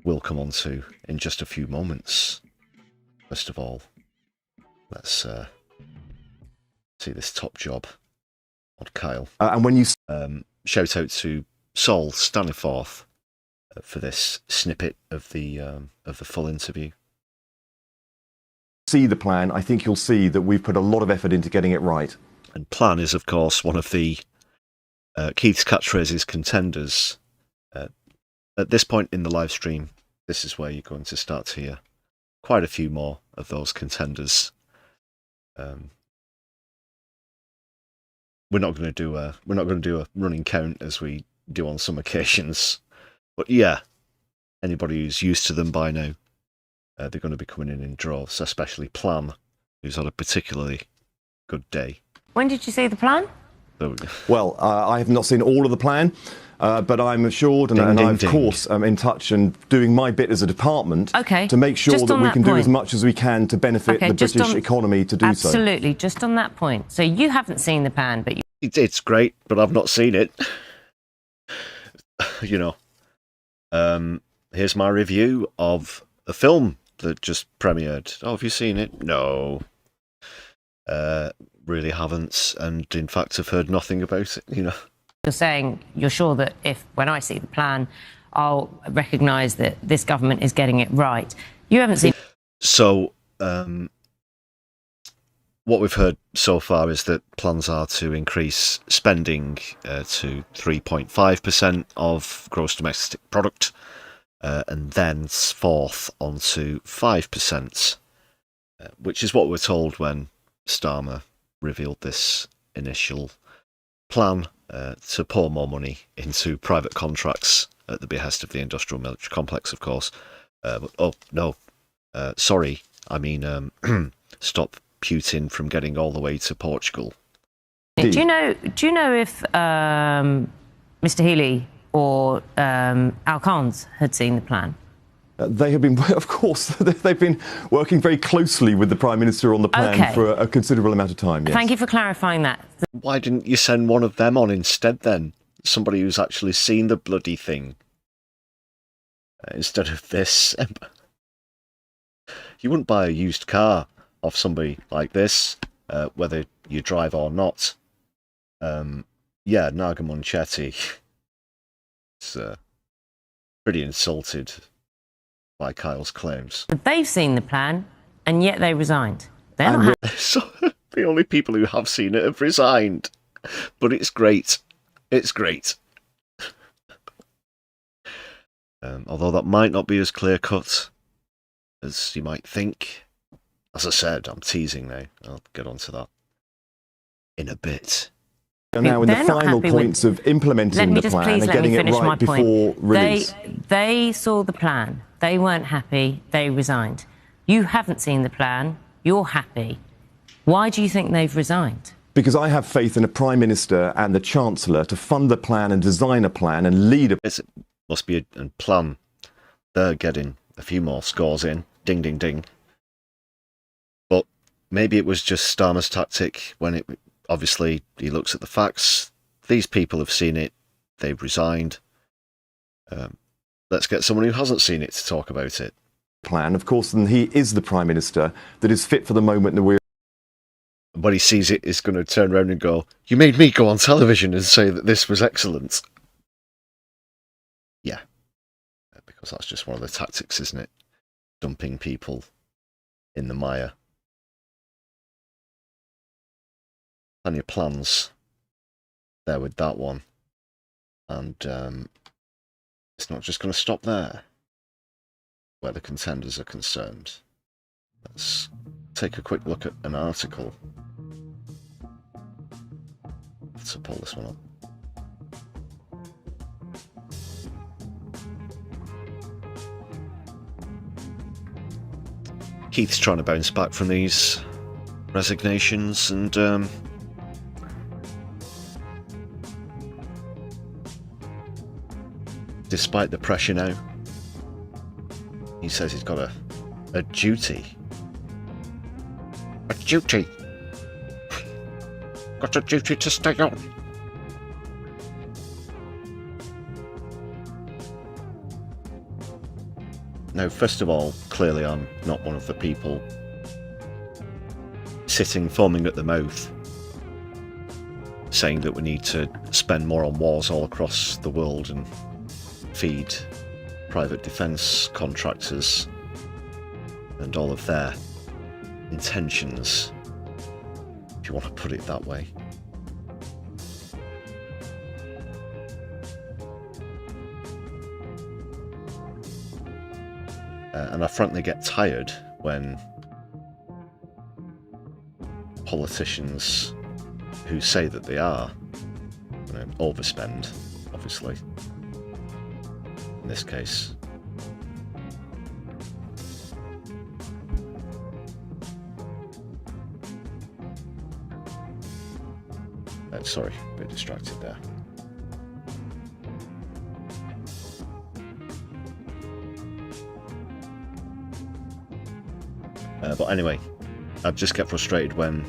we'll come on to in just a few moments. First of all, let's see this top job on Kyle. And when you shout out to Sol Staniforth for this snippet of the full interview. See the plan, I think you'll see that we've put a lot of effort into getting it right. And plan is, of course, one of the Keith's catchphrases contenders. At this point in the live stream, this is where you're going to start to hear quite a few more of those contenders. We're not going to do a running count as we do on some occasions, but yeah, anybody who's used to them by now, they're going to be coming in droves, especially Plan, who's had a particularly good day. When did you see the plan? Well, I have not seen all of the plan, but I'm assured, and I'm of course in touch and doing my bit as a department to make sure that we can do as much as we can to benefit the British economy to do so. Absolutely, just on that point. So you haven't seen the plan, but It's great, but I've not seen it. You know, here's my review of a film that just premiered. Oh, have you seen it? No. Really haven't, and in fact have heard nothing about it, you know. You're saying you're sure that when I see the plan, I'll recognise that this government is getting it right. You haven't seen... So, what we've heard so far is that plans are to increase spending to 3.5% of gross domestic product, and then forth onto 5%, which is what we're told when Starmer revealed this initial plan to pour more money into private contracts at the behest of the industrial military complex, of course. But, oh, no, sorry, I mean stop Putin from getting all the way to Portugal. Do you know if Mr. Healey or Al Khans had seen the plan? They have been, of course, they've been working very closely with the Prime Minister on the plan for a considerable amount of time, yes. Thank you for clarifying that. Why didn't you send one of them on instead then? Somebody who's actually seen the bloody thing. Instead of this. You wouldn't buy a used car off somebody like this, whether you drive or not. Yeah, Naga Munchetti is pretty insulted by Kyle's claims. But they've seen the plan, and yet they resigned. They're not So, the only people who have seen it have resigned. But it's great. It's great. Although that might not be as clear-cut as you might think. As I said, I'm teasing now. I'll get onto that in a bit. And now in the final points of implementing the plan and getting it right before release. They saw the plan. They weren't happy. They resigned. You haven't seen the plan. You're happy. Why do you think they've resigned? Because I have faith in a Prime Minister and the Chancellor to fund the plan and design a plan and lead a... It must be a plan. They're getting a few more scores in. Ding, ding, ding. But maybe it was just Starmer's tactic when it obviously he looks at the facts. These people have seen it. They've resigned. Let's get someone who hasn't seen it to talk about it. Plan, of course, and he is the Prime Minister that is fit for the moment that we're. When he sees it, he's going to turn around and go, "You made me go on television and say that this was excellent." Yeah, because that's just one of the tactics, isn't it? Dumping people in the mire. Plenty of plans there with that one. And it's not just going to stop there, where the contenders are concerned. Let's take a quick look at an article. Let's pull this one up. Keith's trying to bounce back from these resignations, and despite the pressure now, he says he's got a duty. A duty? Got a duty to stay on. Now, first of all, clearly I'm not one of the people sitting foaming at the mouth saying that we need to spend more on wars all across the world and feed private defence contractors and all of their intentions, if you want to put it that way. And I frankly get tired when politicians who say that they are, overspend, obviously, in this case. Sorry, a bit distracted there. But anyway, I just get frustrated when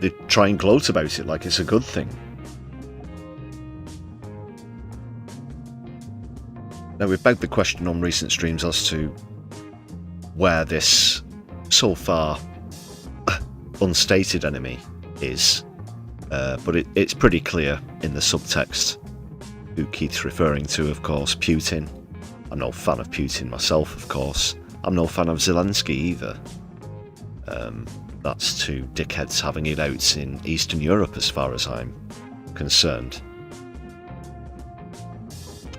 they try and gloat about it like it's a good thing. Now, we've begged the question on recent streams as to where this so far unstated enemy is, but it's pretty clear in the subtext who Keith's referring to, of course, Putin. I'm no fan of Putin myself, of course. I'm no fan of Zelensky either. That's two dickheads having it out in Eastern Europe as far as I'm concerned.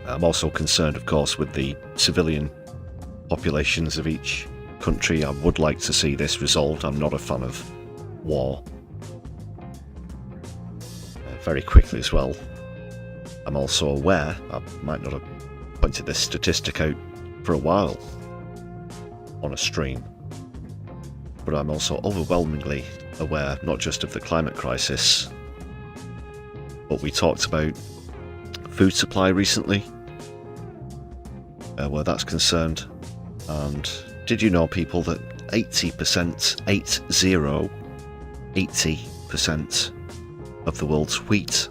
I'm also concerned, of course, with the civilian populations of each country. I would like to see this resolved. I'm not a fan of war. Very quickly as well, I'm also aware, I might not have pointed this statistic out for a while on a stream, but I'm also overwhelmingly aware not just of the climate crisis, but we talked about food supply recently, where that's concerned. And did you know, people, that 80% of the world's wheat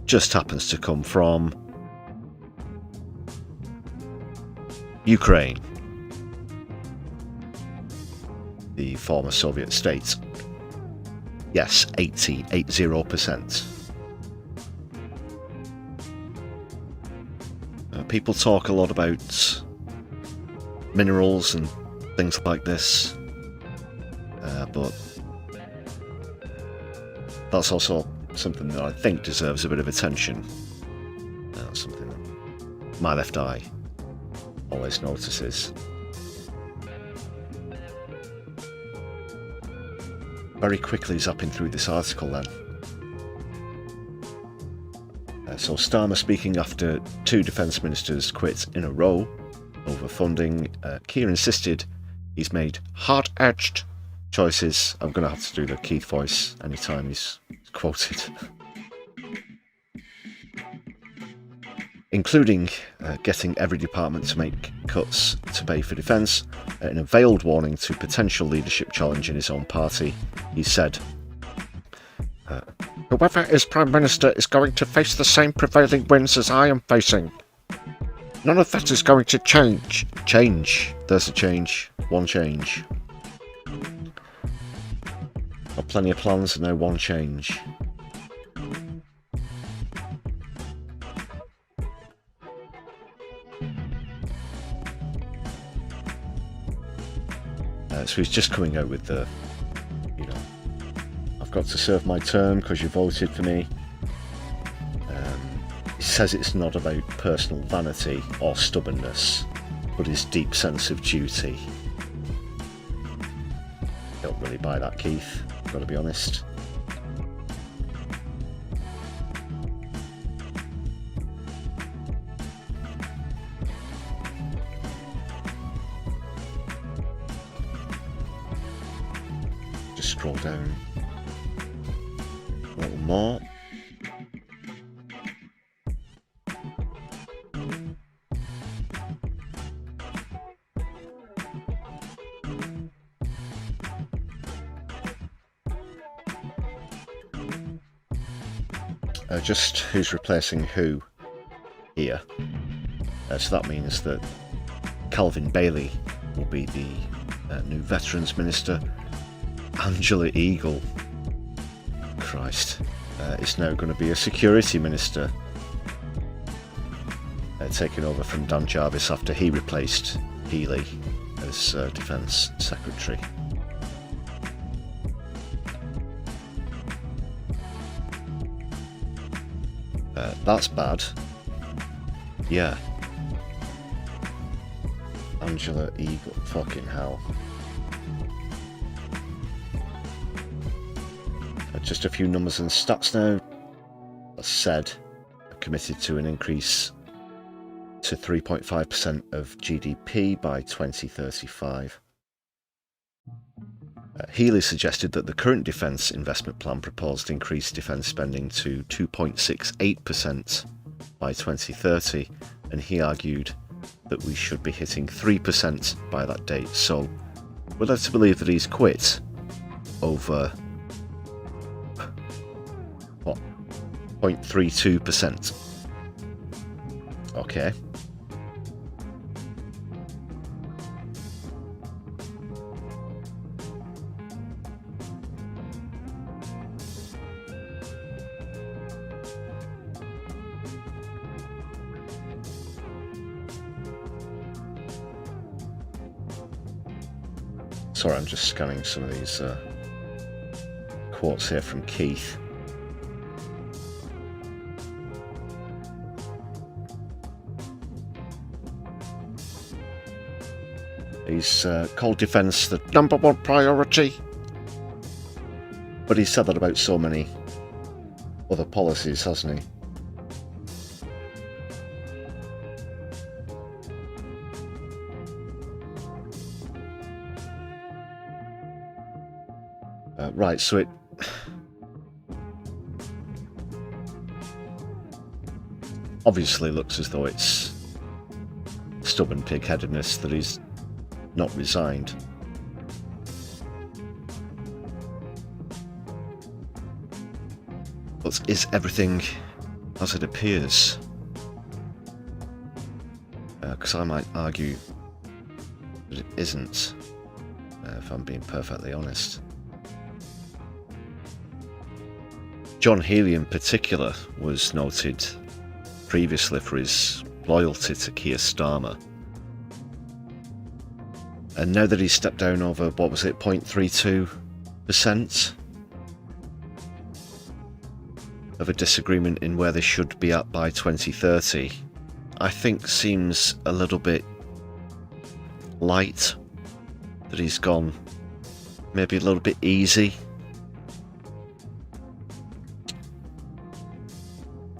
just happens to come from Ukraine, the former Soviet state. Yes, 80%. People talk a lot about minerals and things like this, but that's also something that I think deserves a bit of attention. Something that my left eye always notices. Very quickly zapping through this article then. So Starmer speaking after two defence ministers quit in a row over funding. Keir insisted he's made hard-edged choices. I'm going to have to do the Keith voice anytime he's quoted. Including getting every department to make cuts to pay for defence. In a veiled warning to potential leadership challenge in his own party, he said, "Whoever is Prime Minister is going to face the same prevailing winds as I am facing. None of that is going to change." Change. There's a change. One change. Got plenty of plans and no one change. So he's just coming out with the, you know, I've got to serve my term because you voted for me. He says it's not about personal vanity or stubbornness, but his deep sense of duty. Don't really buy that, Keith, I've got to be honest. Just scroll down a little more. Just who's replacing who here. So that means that Calvin Bailey will be the new Veterans Minister. Angela Eagle, Christ, is now going to be a Security Minister, taking over from Dan Jarvis after he replaced Healy as Defence Secretary. That's bad. Yeah. Angela Eagle. Fucking hell. Just a few numbers and stats now. As said, committed to an increase to 3.5% of GDP by 2035. Healy suggested that the current defence investment plan proposed increased defence spending to 2.68% by 2030, and he argued that we should be hitting 3% by that date. So we're led to believe that he's quit over, what, 0.32%. Okay. Sorry, I'm just scanning some of these quotes here from Keith. He's called defence the #1 priority, but he's said that about so many other policies, hasn't he? Right, so it obviously looks as though it's stubborn pig-headedness that he's not resigned. But is everything as it appears? Because I might argue that it isn't, if I'm being perfectly honest. John Healey in particular was noted previously for his loyalty to Keir Starmer. And now that he's stepped down over, what was it, 0.32% of a disagreement in where they should be at by 2030, I think seems a little bit light, that he's gone maybe a little bit easy.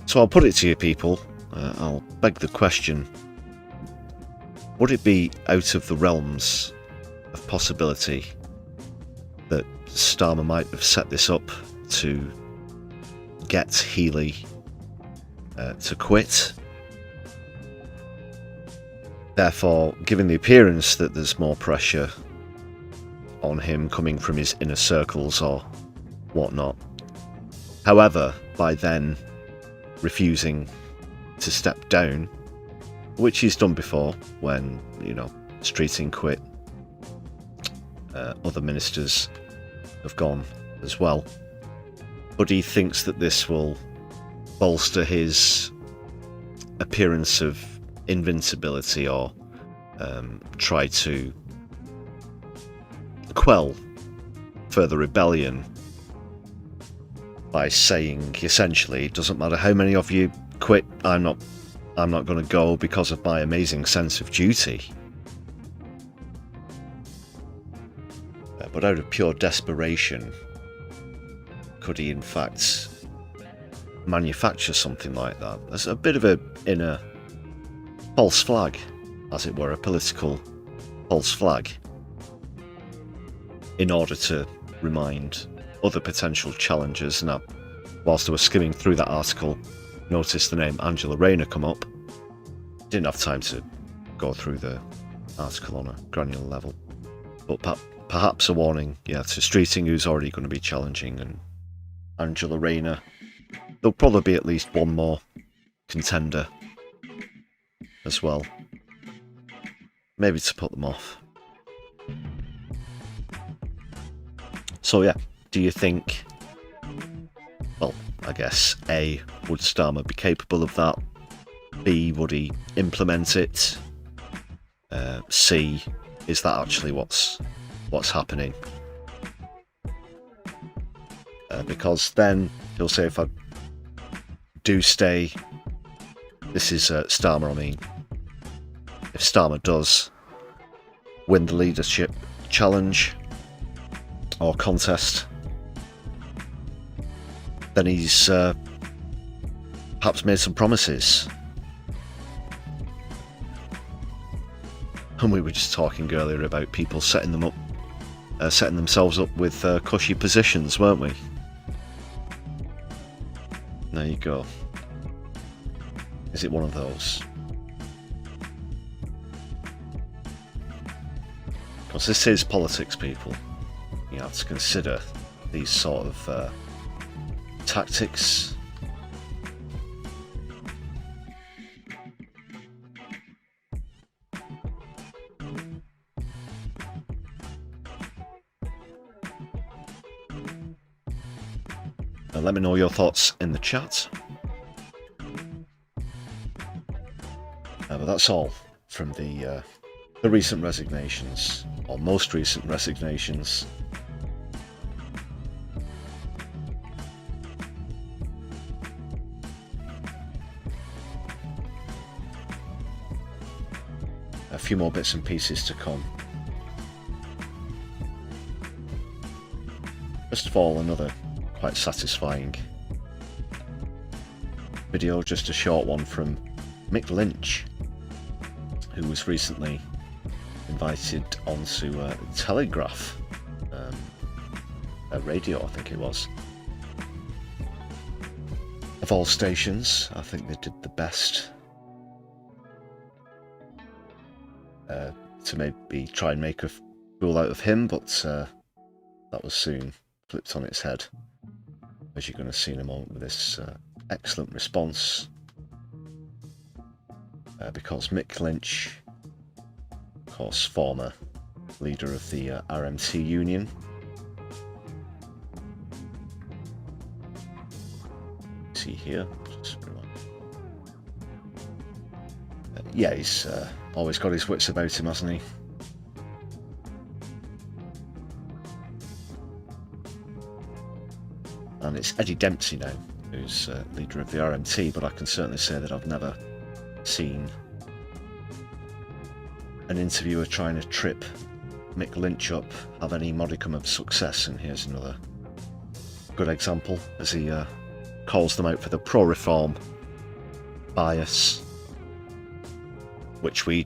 So I'll put it to you people, I'll beg the question, would it be out of the realms of possibility that Starmer might have set this up to get Healey to quit? therefore giving the appearance that there's more pressure on him coming from his inner circles or whatnot. However, by then refusing to step down, which he's done before when, you know, Streeting quit, other ministers have gone as well. But he thinks that this will bolster his appearance of invincibility, or try to quell further rebellion by saying, essentially, it doesn't matter how many of you quit, I'm not going to go because of my amazing sense of duty. But out of pure desperation, could he in fact manufacture something like that? As a bit of a inner false flag, as it were, a political false flag, in order to remind other potential challengers. Now, whilst I was skimming through that article, noticed the name Angela Rayner come up. Didn't have time to go through the article on a granular level, but perhaps a warning, yeah, to Streeting, who's already going to be challenging, and Angela Rayner. There'll probably be at least one more contender as well, maybe to put them off. So yeah, do you think, well, I guess A, would Starmer be capable of that? B, would he implement it? C, is that actually what's happening? Because then he'll say, if I do stay, this is Starmer, I mean, if Starmer does win the leadership challenge or contest, then he's perhaps made some promises. And we were just talking earlier about people setting themselves up with cushy positions, weren't we? There you go. Is it one of those? Because this is politics, people. You have to consider these sort of tactics. Let me know your thoughts in the chat. But that's all from the recent resignations, or most recent resignations. A few more bits and pieces to come. First of all, another quite satisfying video, just a short one from Mick Lynch, who was recently invited onto Telegraph, a radio, I think it was. Of all stations, I think they did the best to maybe try and make a fool out of him, but that was soon flipped on its head, as you're going to see in a moment with this excellent response, because Mick Lynch, of course, former leader of the RMT union, see here, yeah, he's always got his wits about him, hasn't he? And it's Eddie Dempsey now who's leader of the RMT, but I can certainly say that I've never seen an interviewer trying to trip Mick Lynch up have any modicum of success, and here's another good example as he calls them out for the pro-reform bias, which we've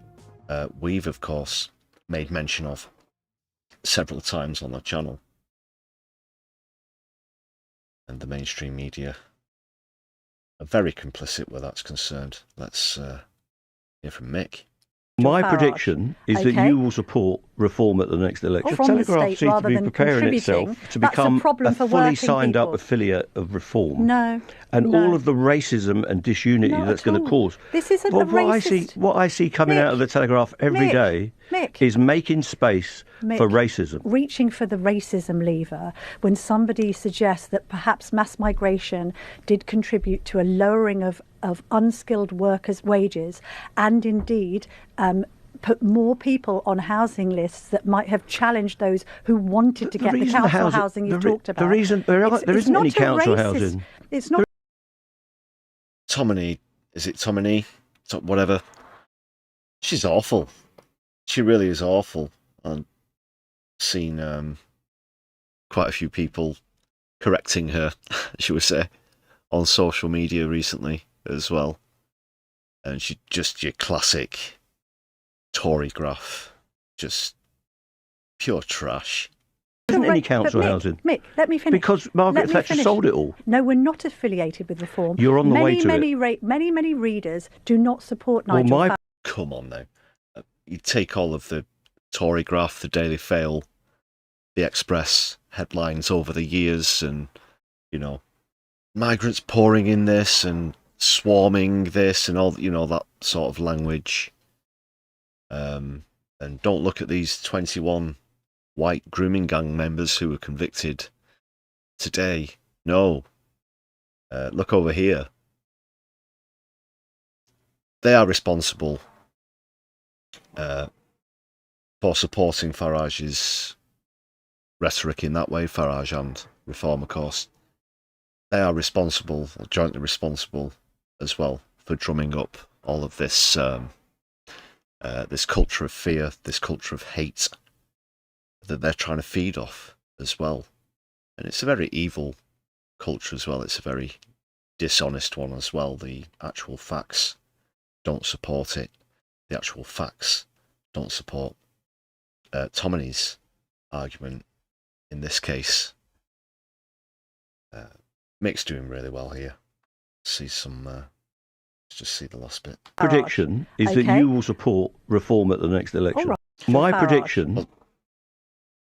of course made mention of several times on the channel. And the mainstream media are very complicit where that's concerned. Let's hear from Mick. My Farage. prediction is that Okay. you will support reform at the next election. From the Telegraph state seems to rather be than preparing contributing. itself to That's a become problem for fully working signed up people. affiliate of reform. No. And no. all of the racism and disunity Not that's at going to all. cause. This isn't Well, a racist. what I see coming out of the Telegraph every day Mick. is making space Mick, for racism. reaching for the racism lever when somebody suggests that perhaps mass migration did contribute to a lowering of unskilled workers' wages and indeed put more people on housing lists that might have challenged those who wanted to get the council housing you talked about. The reason there isn't any council housing. It's not. Tomini, is it Tomini? Whatever. She's awful. She really is awful. I've seen quite a few people correcting her, shall we say, on social media recently as well. And she's just your classic Tory graph. Just pure trash. There isn't any council housing. Mick, let me finish. Because Margaret Thatcher sold it all. No, we're not affiliated with Reform. You're on the way to it. Many readers do not support Nigel Farage. Come on now. You take all of the Tory graph, the Daily Fail, the Express headlines over the years, and, you know, migrants pouring in this and swarming this and all, you know, that sort of language. And don't look at these 21 white grooming gang members who were convicted today. No. Look over here. They are responsible for supporting Farage's rhetoric in that way, Farage and Reform, of course. They are responsible, or jointly responsible, as well, for drumming up all of this this culture of fear, this culture of hate that they're trying to feed off as well. And it's a very evil culture as well. It's a very dishonest one as well. The actual facts don't support it. The actual facts don't support Tomini's argument in this case. Mick's doing really well here. See some... let's just see the last bit. Prediction is that you will support reform at the next election. My prediction...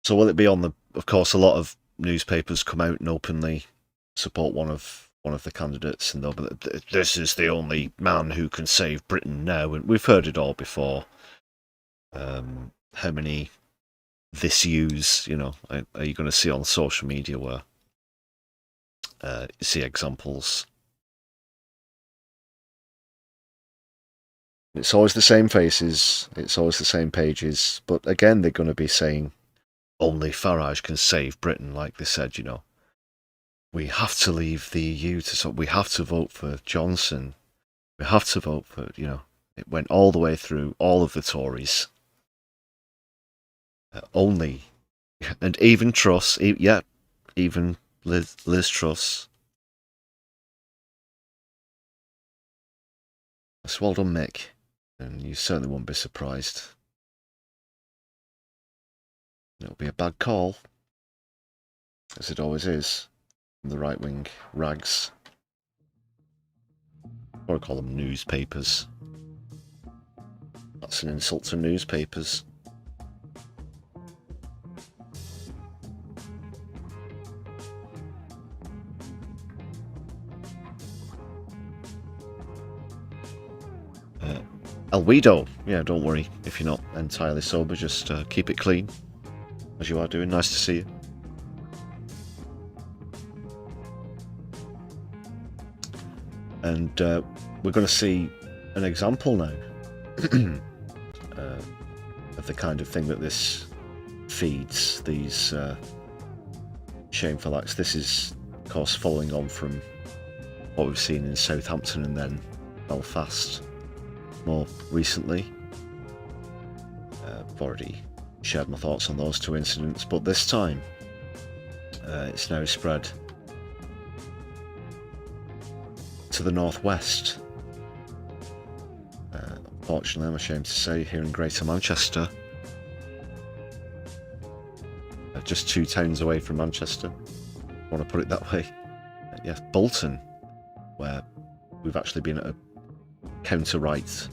So will it be on the... Of course, a lot of newspapers come out and openly support one of the candidates, and they'll be, this is the only man who can save Britain now. And we've heard it all before. How many this use, you know, are you going to see on social media where you see examples? It's always the same faces, it's always the same pages, but again, they're going to be saying only Farage can save Britain, like they said, you know. We have to leave the EU we have to vote for Johnson. We have to vote for, you know, it went all the way through all of the Tories. Only, and even Truss, even Liz Truss. That's well done, Mick, and you certainly won't be surprised. It'll be a bad call, as it always is, from the right-wing rags. I want to call them newspapers. That's an insult to newspapers. Alwedo, yeah, don't worry if you're not entirely sober, just keep it clean, as you are doing. Nice to see you. And we're going to see an example now of the kind of thing that this feeds, these shameful acts. This is, of course, following on from what we've seen in Southampton and then Belfast more recently. I've already shared my thoughts on those two incidents, but this time it's now spread to the northwest. Unfortunately, I'm ashamed to say, here in Greater Manchester, just 2 towns away from Manchester, I want to put it that way. Yes, Bolton, where we've actually been at a counter-right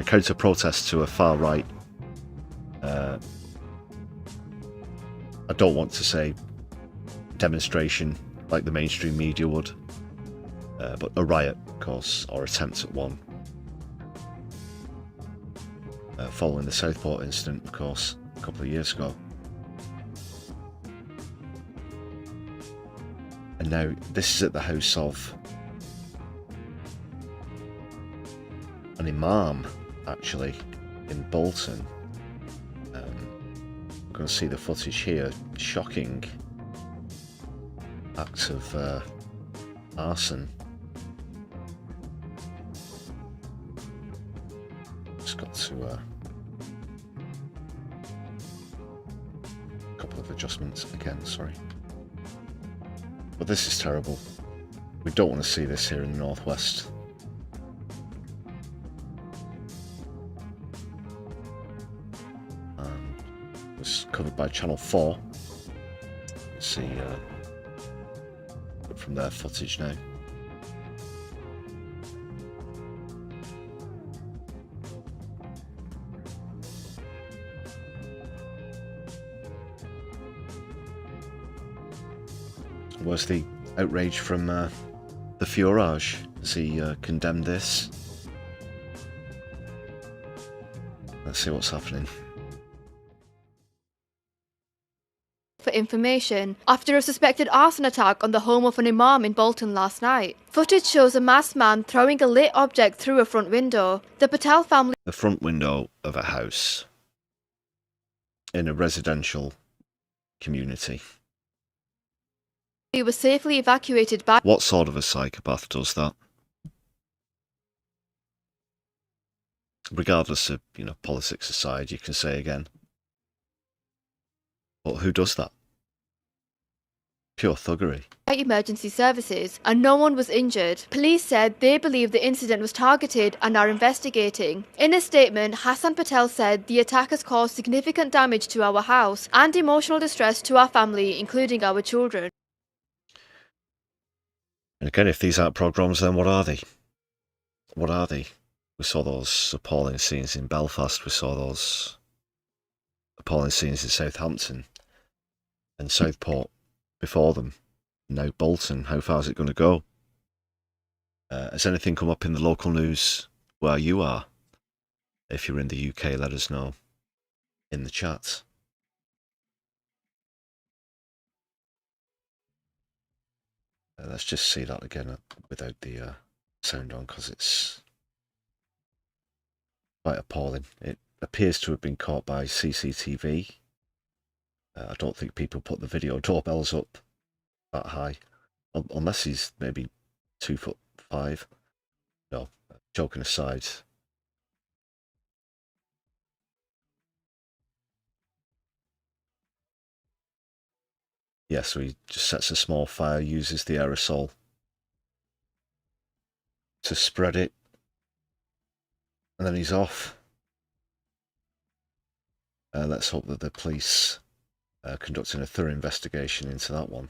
counter protest to a far right. I don't want to say demonstration like the mainstream media would, but a riot, of course, or attempt at one. Following the Southport incident, of course, a couple of years ago. And now this is at the house of an imam, actually, in Bolton. We're going to see the footage here. Shocking acts of arson. Just got to a couple of adjustments again, sorry. But this is terrible. We don't want to see this here in the Northwest. It was covered by Channel 4. Let's see from their footage now. Was the outrage from the Furage as he condemned this? Let's see what's happening. For information after a suspected arson attack on the home of an imam in Bolton last night. Footage shows a masked man throwing a lit object through a front window. The Patel family... The front window of a house in a residential community. He was safely evacuated by... What sort of a psychopath does that? Regardless of, politics aside, you can say again. But who does that? Pure thuggery. Emergency services, and no one was injured. Police said they believe the incident was targeted and are investigating. In a statement, Hassan Patel said the attack has caused significant damage to our house and emotional distress to our family, including our children. And again, if these aren't pogroms, then what are they? What are they? We saw those appalling scenes in Belfast. We saw those appalling scenes in Southampton and Southport before them. Now Bolton. How far is it going to go? Has anything come up in the local news where you are? If you're in the UK, let us know in the chat. Let's just see that again without the sound on, because it's quite appalling. It appears to have been caught by CCTV. I don't think people put the video doorbells up that high, unless he's maybe 2'5". No, joking aside. Yeah, so he just sets a small fire, uses the aerosol to spread it, and then he's off. Let's hope that the police are conducting a thorough investigation into that one.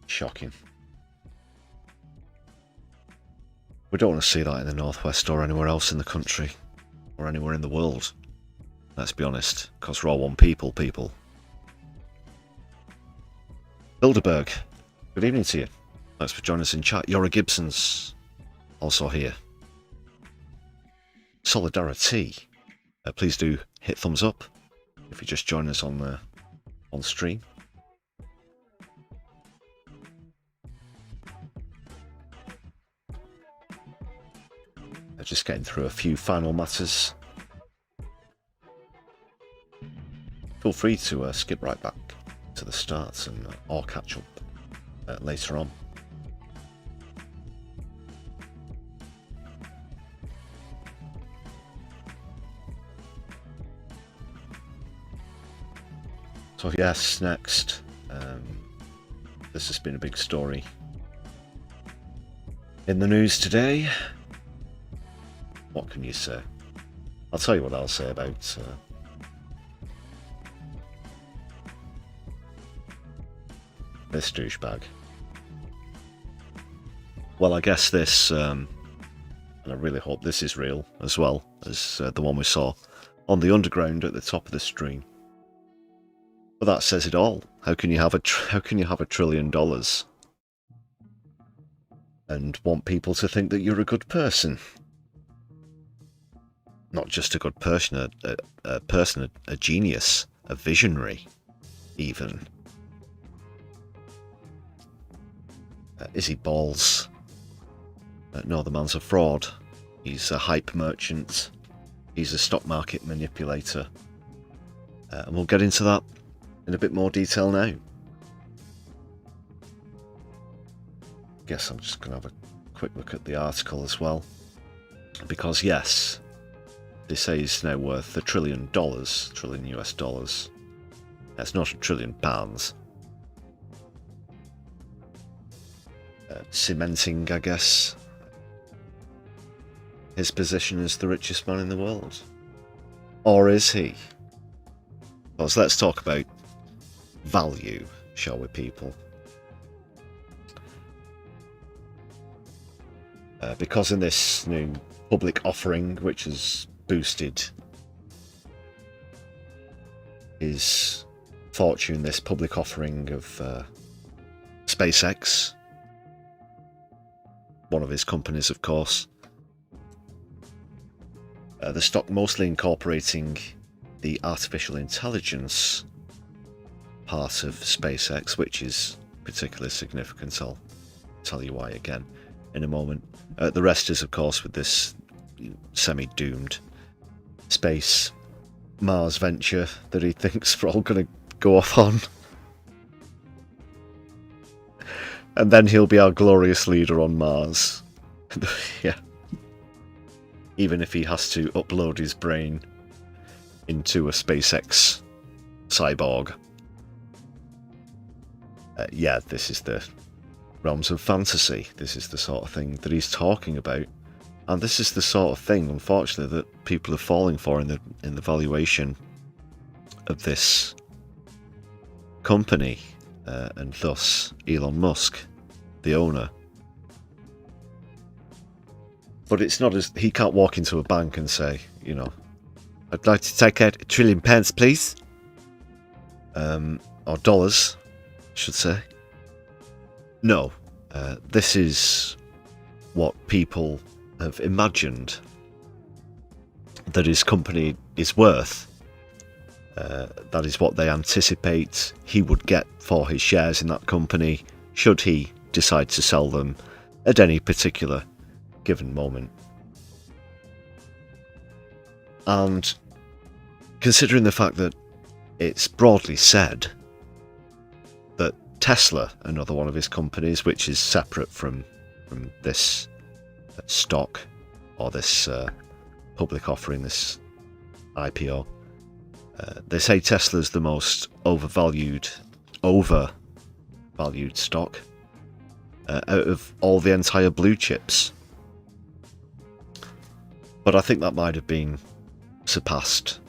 Shocking. We don't want to see that in the Northwest or anywhere else in the country, or anywhere in the world. Let's be honest, because we're all one people. Bilderberg, good evening to you. Thanks for joining us in chat. Yora Gibson's also here. Solidari-Tea, please do hit thumbs up if you just join us on stream. Just getting through a few final matters. Feel free to skip right back to the start and or catch up later on. So yes, next, this has been a big story in the news today. What can you say? I'll tell you what I'll say about this douchebag. Well, I guess this And I really hope this is real as well as the one we saw on the underground at the top of the stream. But that says it all. How can you have $1 trillion and want people to think that you're a good person? Not just a good person, a genius, a visionary, even. Is he balls? No, the man's a fraud. He's a hype merchant. He's a stock market manipulator. And we'll get into that in a bit more detail now. Guess I'm just going to have a quick look at the article as well. Because yes, they say he's now worth $1 trillion, trillion US dollars. That's not £1 trillion. Cementing, I guess, his position as the richest man in the world. Or is he? Well, so let's talk about value, shall we, people? Because in this new public offering, which has boosted his fortune, this public offering of SpaceX, one of his companies, of course, the stock mostly incorporating the artificial intelligence part of SpaceX, which is particularly significant. I'll tell you why again in a moment. The rest is, of course, with this semi-doomed space Mars venture that he thinks we're all going to go off on. And then he'll be our glorious leader on Mars. Yeah. Even if he has to upload his brain into a SpaceX cyborg. Yeah, this is the realms of fantasy. This is the sort of thing that he's talking about. And this is the sort of thing, unfortunately, that people are falling for in the valuation of this company. And thus Elon Musk, the owner. But it's not as he can't walk into a bank and say, you know, I'd like to take out £1 trillion, please. Or dollars, I should say. No, this is what people have imagined that his company is worth. That is what they anticipate he would get for his shares in that company, should he decide to sell them at any particular given moment. And considering the fact that it's broadly said that Tesla, another one of his companies, which is separate from this stock or this public offering, this IPO, they say Tesla's the most overvalued stock out of all the entire blue chips. But I think that might have been surpassed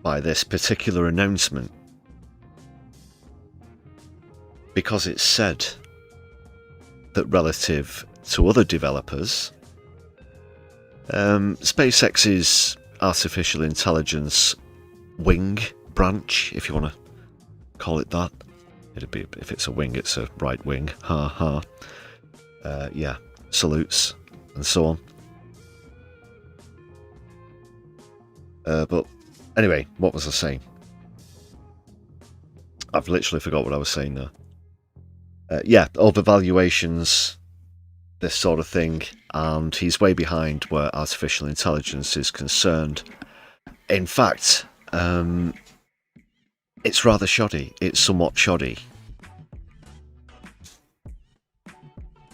by this particular announcement, because it's said that relative to other developers, SpaceX's artificial intelligence wing branch, if you want to call it that. It'd be, if it's a wing, it's a right wing. Ha ha. Yeah, salutes and so on. But anyway, what was I saying? I've literally forgot what I was saying there. Yeah, overvaluations, this sort of thing, and he's way behind where artificial intelligence is concerned. In fact, it's rather shoddy. It's somewhat shoddy.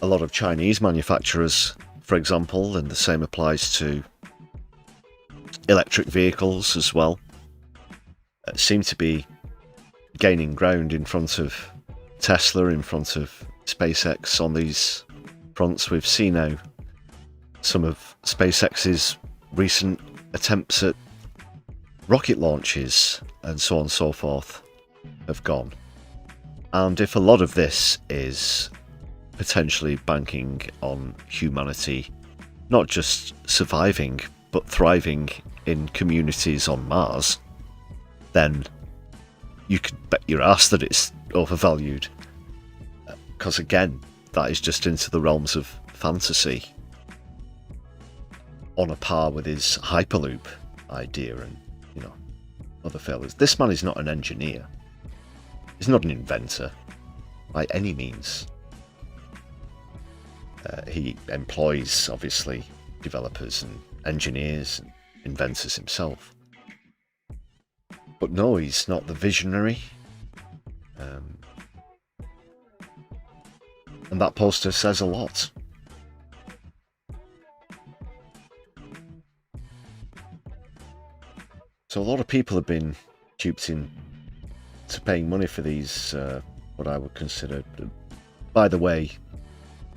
A lot of Chinese manufacturers, for example, and the same applies to electric vehicles as well, seem to be gaining ground in front of Tesla, in front of SpaceX on these fronts. We've seen now some of SpaceX's recent attempts at rocket launches and so on and so forth have gone. And if a lot of this is potentially banking on humanity not just surviving but thriving in communities on Mars, then you could bet your ass that it's overvalued. Because again, that is just into the realms of fantasy, on a par with his Hyperloop idea and, you know, other failures. This man is not an engineer. He's not an inventor by any means. He employs, obviously, developers and engineers and inventors himself. But no, he's not the visionary. And that poster says a lot. So a lot of people have been duped into paying money for these, what I would consider... By the way,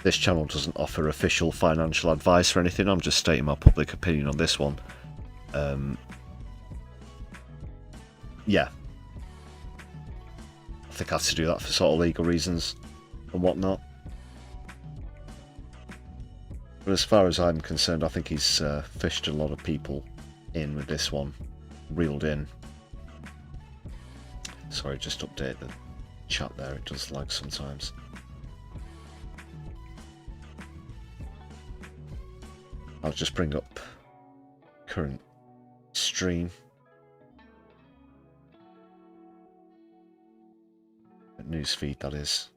this channel doesn't offer official financial advice or anything. I'm just stating my public opinion on this one. Yeah. I think I had to do that for sort of legal reasons and whatnot. But as far as I'm concerned, I think he's fished a lot of people in with this one. Reeled in. Sorry, just update the chat there. It does lag sometimes. I'll just bring up current stream. Newsfeed, that is.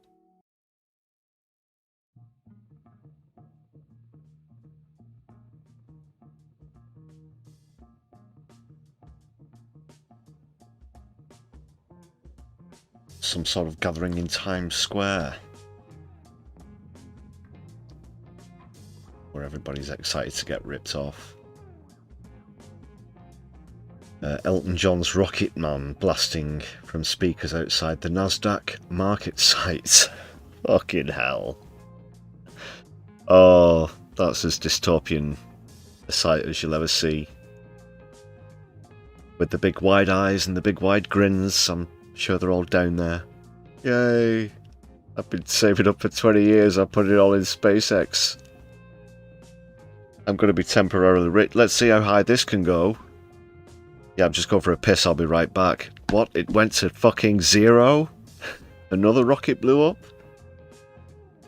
Some sort of gathering in Times Square, where everybody's excited to get ripped off. Elton John's Rocket Man blasting from speakers outside the Nasdaq market site. Fucking hell. Oh, that's as dystopian a sight as you'll ever see. With the big wide eyes and the big wide grins, I'm sure they're all down there. Yay! I've been saving up for 20 years, I put it all in SpaceX. I'm going to be temporarily rich. Let's see how high this can go. Yeah, I'm just going for a piss, I'll be right back. What? It went to fucking 0? Another rocket blew up?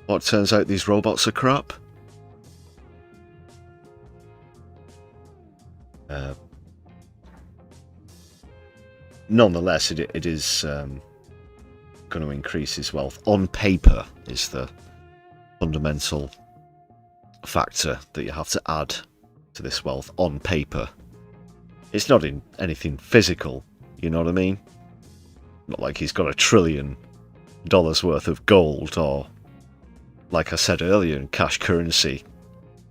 What, turns out these robots are crap? Nonetheless, it is going to increase his wealth. On paper is the fundamental factor that you have to add to this wealth. On paper. It's not in anything physical, you know what I mean? Not like he's got $1 trillion worth of gold, or, like I said earlier, in cash currency,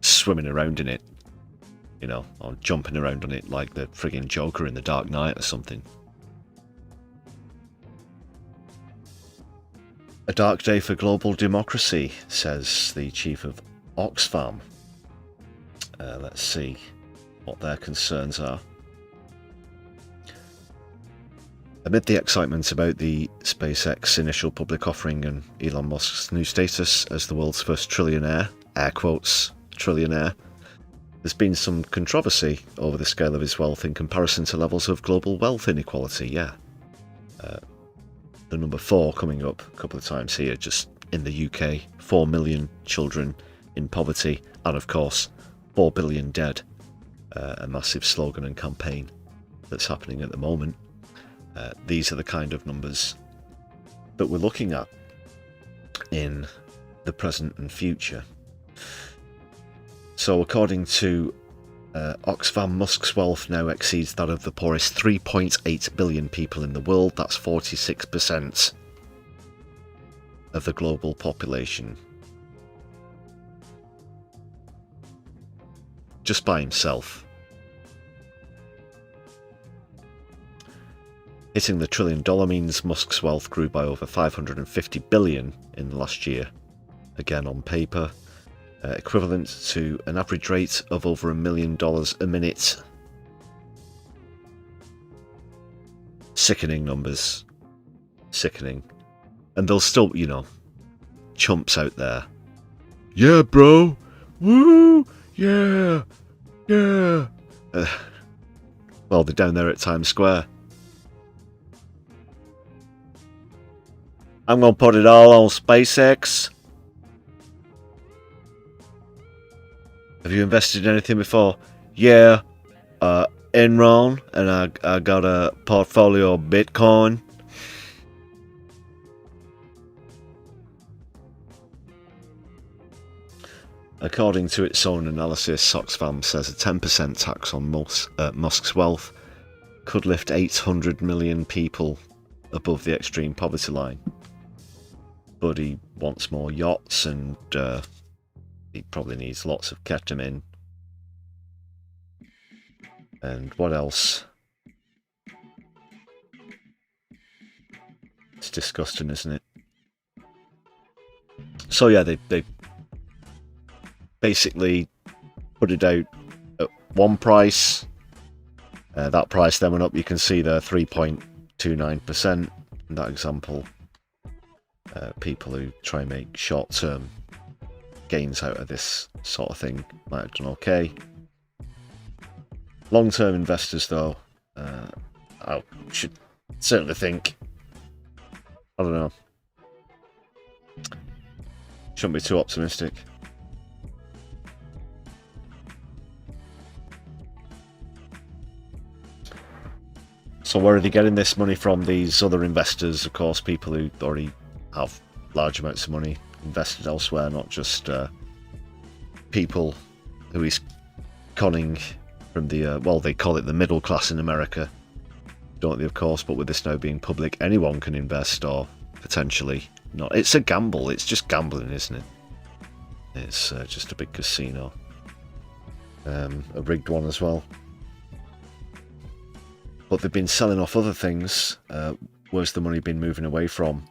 swimming around in it, you know, or jumping around on it like the friggin' Joker in The Dark Knight or something. A dark day for global democracy, says the chief of Oxfam. Let's see what their concerns are. Amid the excitement about the SpaceX initial public offering and Elon Musk's new status as the world's first trillionaire, air quotes, trillionaire, there's been some controversy over the scale of his wealth in comparison to levels of global wealth inequality, yeah. The number 4 coming up a couple of times here, just in the UK, 4 million children in poverty, and of course, 4 billion dead. A massive slogan and campaign that's happening at the moment. These are the kind of numbers that we're looking at in the present and future. So according to Oxfam, Musk's wealth now exceeds that of the poorest 3.8 billion people in the world. That's 46% of the global population. Just by himself. Hitting the $1 trillion means Musk's wealth grew by over 550 billion in the last year. Again on paper, equivalent to an average rate of over $1 million a minute. Sickening numbers. Sickening. And there'll still, you know, chumps out there Yeah, bro. Woo! Yeah! Yeah! Well, they're down there at Times Square. I'm gonna put it all on SpaceX. Have you invested in anything before? Yeah. Enron, and I got a portfolio of Bitcoin. According to its own analysis, Oxfam says a 10% tax on Musk's wealth could lift 800 million people above the extreme poverty line. But he wants more yachts, and he probably needs lots of ketamine. And what else? It's disgusting, isn't it? So yeah, they basically put it out at one price. That price then went up. You can see there 3.29% in that example. People who try and make short-term gains out of this sort of thing might have done okay. Long-term investors, though, I should certainly think, I don't know, shouldn't be too optimistic. So where are they getting this money from? These other investors, of course, people who already have large amounts of money invested elsewhere, not just people who he's conning from the, well, they call it the middle class in America, don't they, of course, but with this now being public, anyone can invest, or potentially not. It's a gamble, it's just gambling, isn't it? It's just a big casino. A rigged one as well. But they've been selling off other things. Where's the money been moving away from?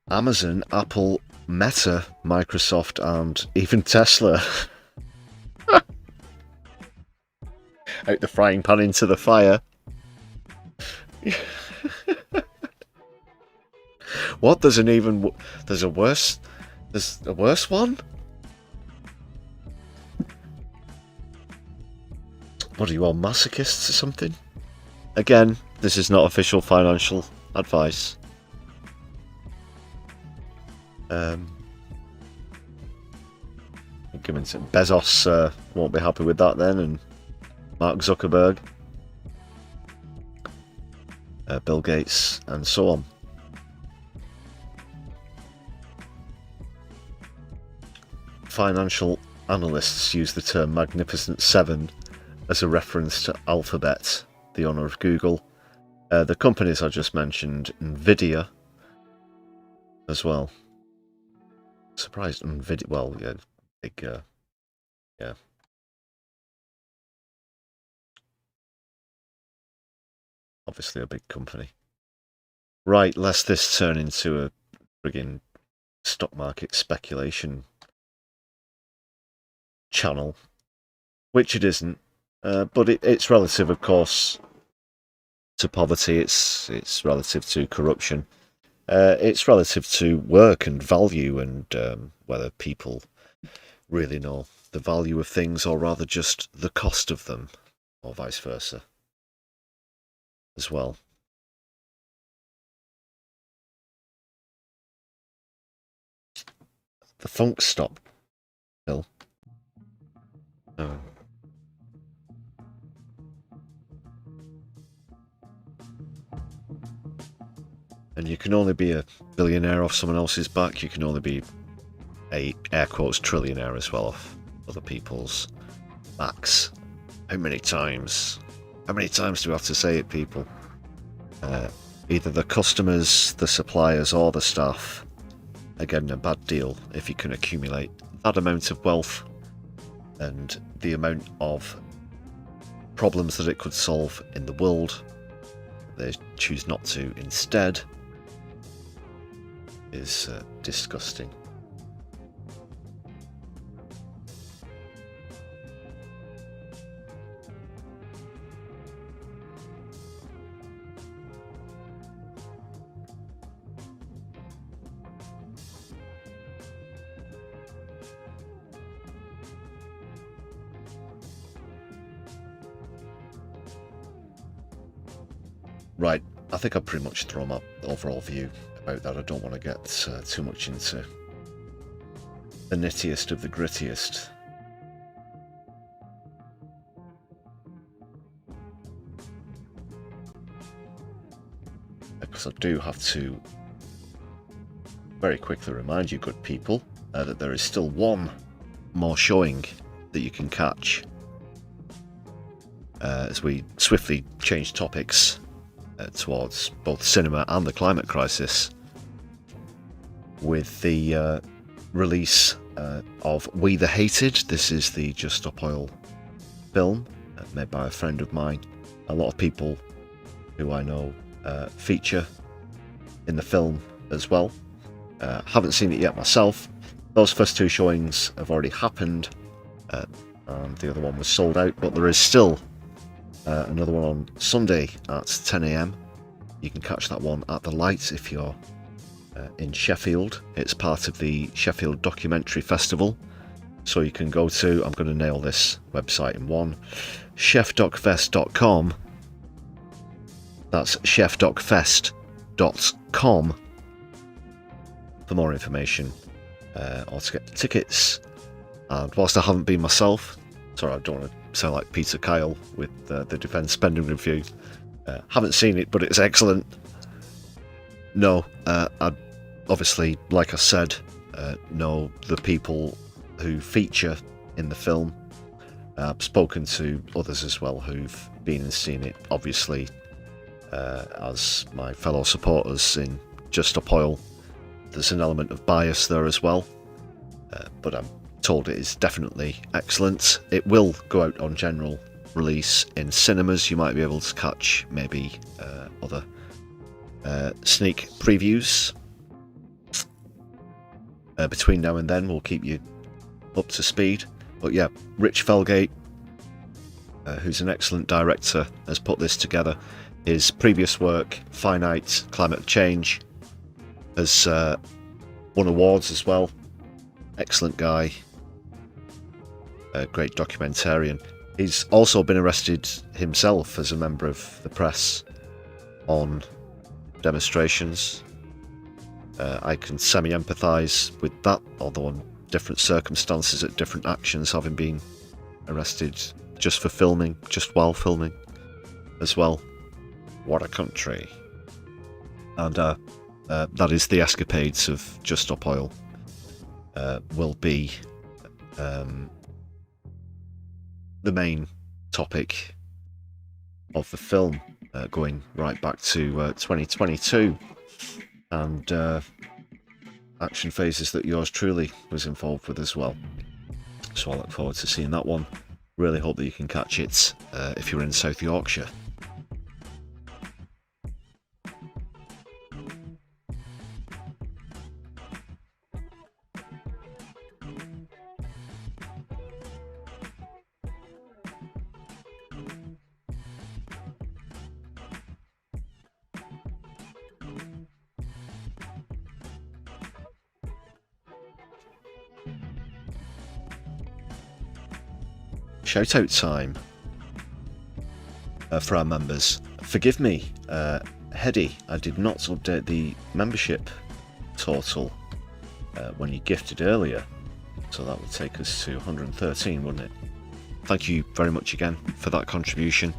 Amazon, Apple, Meta, Microsoft, and even Tesla. Out the frying pan into the fire. What? There's a worse one? What are you all, masochists or something? Again, this is not official financial advice. Bezos won't be happy with that then, and Mark Zuckerberg, Bill Gates, and so on. Financial analysts use the term Magnificent Seven as a reference to Alphabet, the owner of Google. The companies I just mentioned, Nvidia, as well. Surprised Nvidia, well, yeah, big, yeah. Obviously a big company. Right, lest this turn into a friggin' stock market speculation channel, which it isn't, but it's relative, of course, to poverty, it's relative to corruption, it's relative to work and value, and whether people really know the value of things, or rather just the cost of them, or vice versa as well. The funk stop, Bill. Oh. And you can only be a billionaire off someone else's back. You can only be a, air quotes, trillionaire as well off other people's backs. How many times? How many times do we have to say it, people? Either the customers, the suppliers, or the staff are getting a bad deal if you can accumulate that amount of wealth, and the amount of problems that it could solve in the world they choose not to instead is disgusting. Right, I think I've pretty much thrown my overall view about that. I don't want to get too much into the nittiest of the grittiest. Because I do have to very quickly remind you, good people, that there is still one more showing that you can catch as we swiftly change topics towards both cinema and the climate crisis, with the release of We the Hated. This is the Just Stop Oil film made by a friend of mine. A lot of people who I know feature in the film as well. Haven't seen it yet myself. Those first two showings have already happened, and the other one was sold out, but there is still another one on Sunday at 10 AM. You can catch that one at the Lights if you're in Sheffield. It's part of the Sheffield Documentary Festival, so you can go to, I'm going to nail this website in one, chefdocfest.com. That's chefdocfest.com for more information or to get tickets. And whilst I haven't been myself, sorry, I don't want to sound like Peter Kyle with the Defence Spending Review. Haven't seen it, but it's excellent. No, I obviously, like I said, know the people who feature in the film. I've spoken to others as well who've been and seen it, obviously, as my fellow supporters in Just Stop Oil. There's an element of bias there as well, but I'm told it is definitely excellent. It will go out on general release in cinemas. You might be able to catch maybe other sneak previews. Between now and then, we'll keep you up to speed. But yeah, Rich Felgate, who's an excellent director, has put this together. His previous work, Finite Climate Change, has won awards as well. Excellent guy. A great documentarian. He's also been arrested himself as a member of the press on demonstrations. I can semi-empathise with that, although on different circumstances at different actions, having been arrested just for filming, just while filming as well. What a country. And that is the escapades of Just Stop Oil. Will be the main topic of the film, going right back to 2022, and action phases that yours truly was involved with as well. So I look forward to seeing that one. Really hope that you can catch it if you're in South Yorkshire. Shout out time for our members. Forgive me, Hedy, I did not update the membership total when you gifted earlier, so that would take us to 113, wouldn't it? Thank you very much again for that contribution.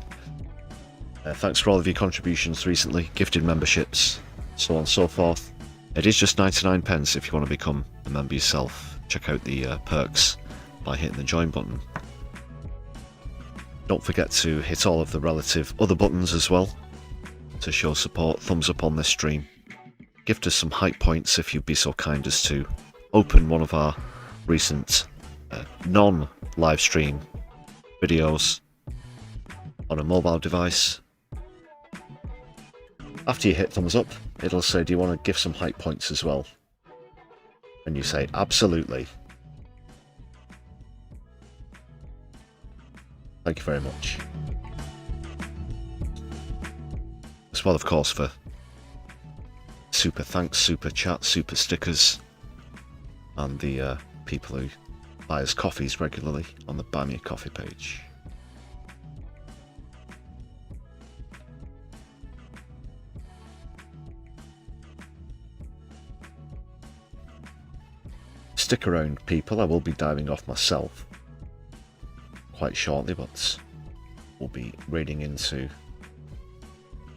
Thanks for all of your contributions recently, gifted memberships, so on and so forth. It is just 99 pence if you want to become a member yourself. Check out the perks by hitting the join button. Don't forget to hit all of the relative other buttons as well to show support. Thumbs up on this stream. Gift us some hype points if you'd be so kind as to open one of our recent non-live stream videos on a mobile device. After you hit thumbs up, it'll say, do you want to give some hype points as well? And you say, absolutely. Thank you very much. As well, of course, for super thanks, super chat, super stickers, and the people who buy us coffees regularly on the Buy Me a Coffee page. stick around, people. I will be diving off myself quite shortly, but we'll be raiding into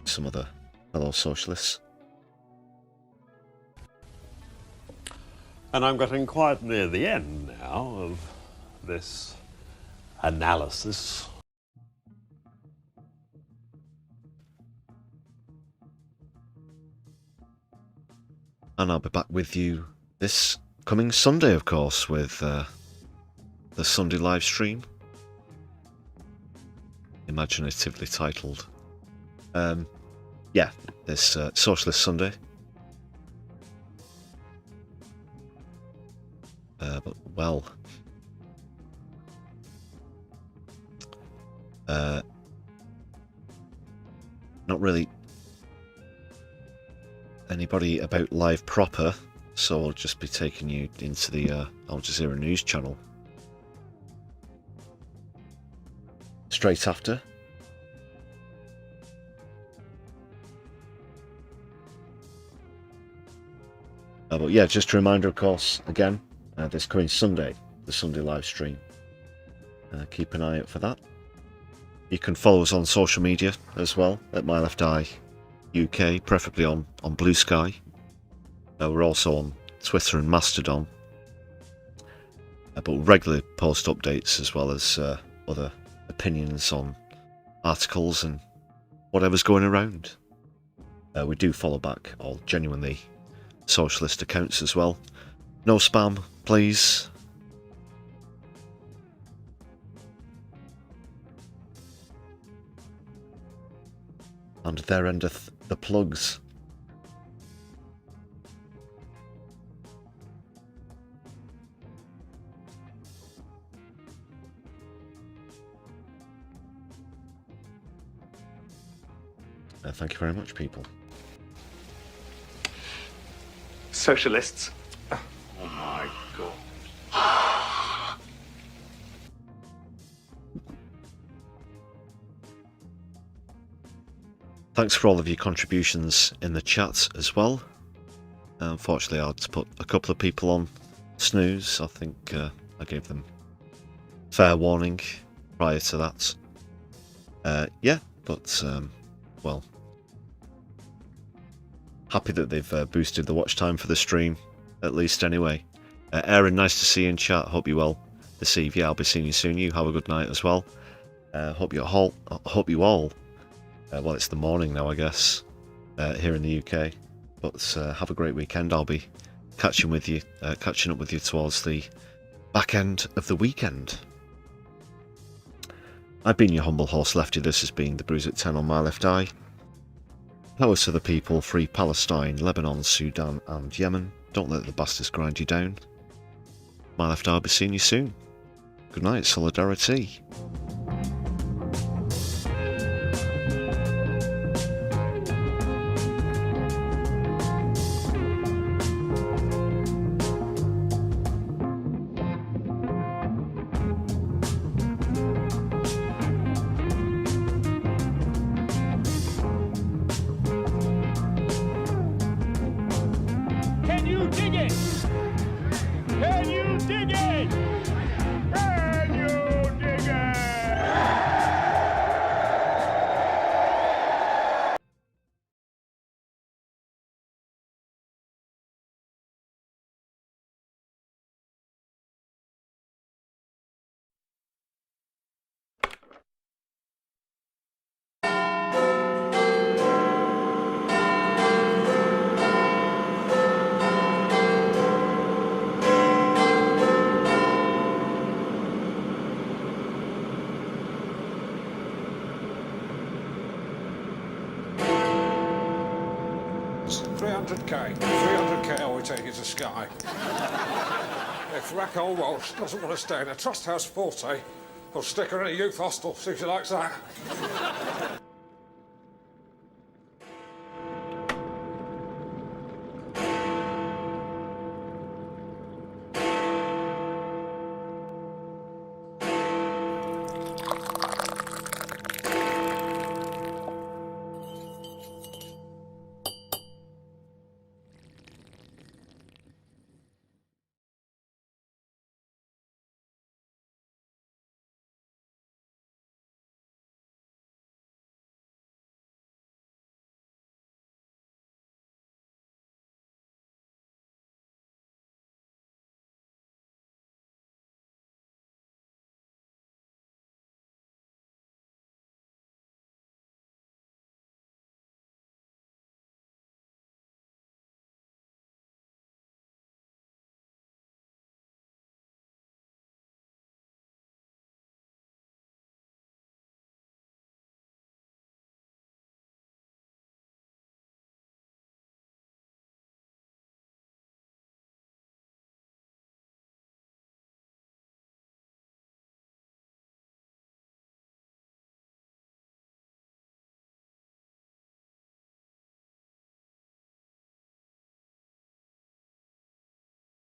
some other fellow socialists. And I'm getting quite near the end now of this analysis. And I'll be back with you this coming Sunday, of course, with the Sunday live stream. Imaginatively titled. Yeah, this Socialist Sunday. But, well... not really anybody about live proper, so I'll just be taking you into the Al Jazeera News channel straight after. But yeah, just a reminder, of course, again, this coming Sunday, the Sunday live stream. Keep an eye out for that. You can follow us on social media as well, at My Left Eye UK, preferably on Blue Sky. We're also on Twitter and Mastodon. But we'll regularly post updates as well as other opinions on articles and whatever's going around. We do follow back all genuinely socialist accounts as well. No spam, please. And there endeth the plugs. Thank you very much, people. Socialists. Oh my God. Thanks for all of your contributions in the chat as well. Unfortunately, I had to put a couple of people on snooze. I think I gave them fair warning prior to that. Yeah, but, well, happy that they've boosted the watch time for the stream, at least anyway. Aaron, nice to see you in chat. Hope you're well this eve. Yeah, I'll be seeing you soon. You have a good night as well. Hope you all, well, it's the morning now, I guess, here in the UK. But have a great weekend. I'll be catching up with you towards the back end of the weekend. I've been your humble host, Lefty. This has been the Brews at 10 on My Left Eye. Power to the people, free Palestine, Lebanon, Sudan and Yemen. Don't let the bastards grind you down. My Left Eye, I'll be seeing you soon. Good night, Solidari-Tea. Can you dig it? Can you dig it? Can you dig it? $300k I will take it to Sky. If Raquel Walsh doesn't want to stay in a Trust House 40, he'll stick her in a youth hostel, see if she likes that.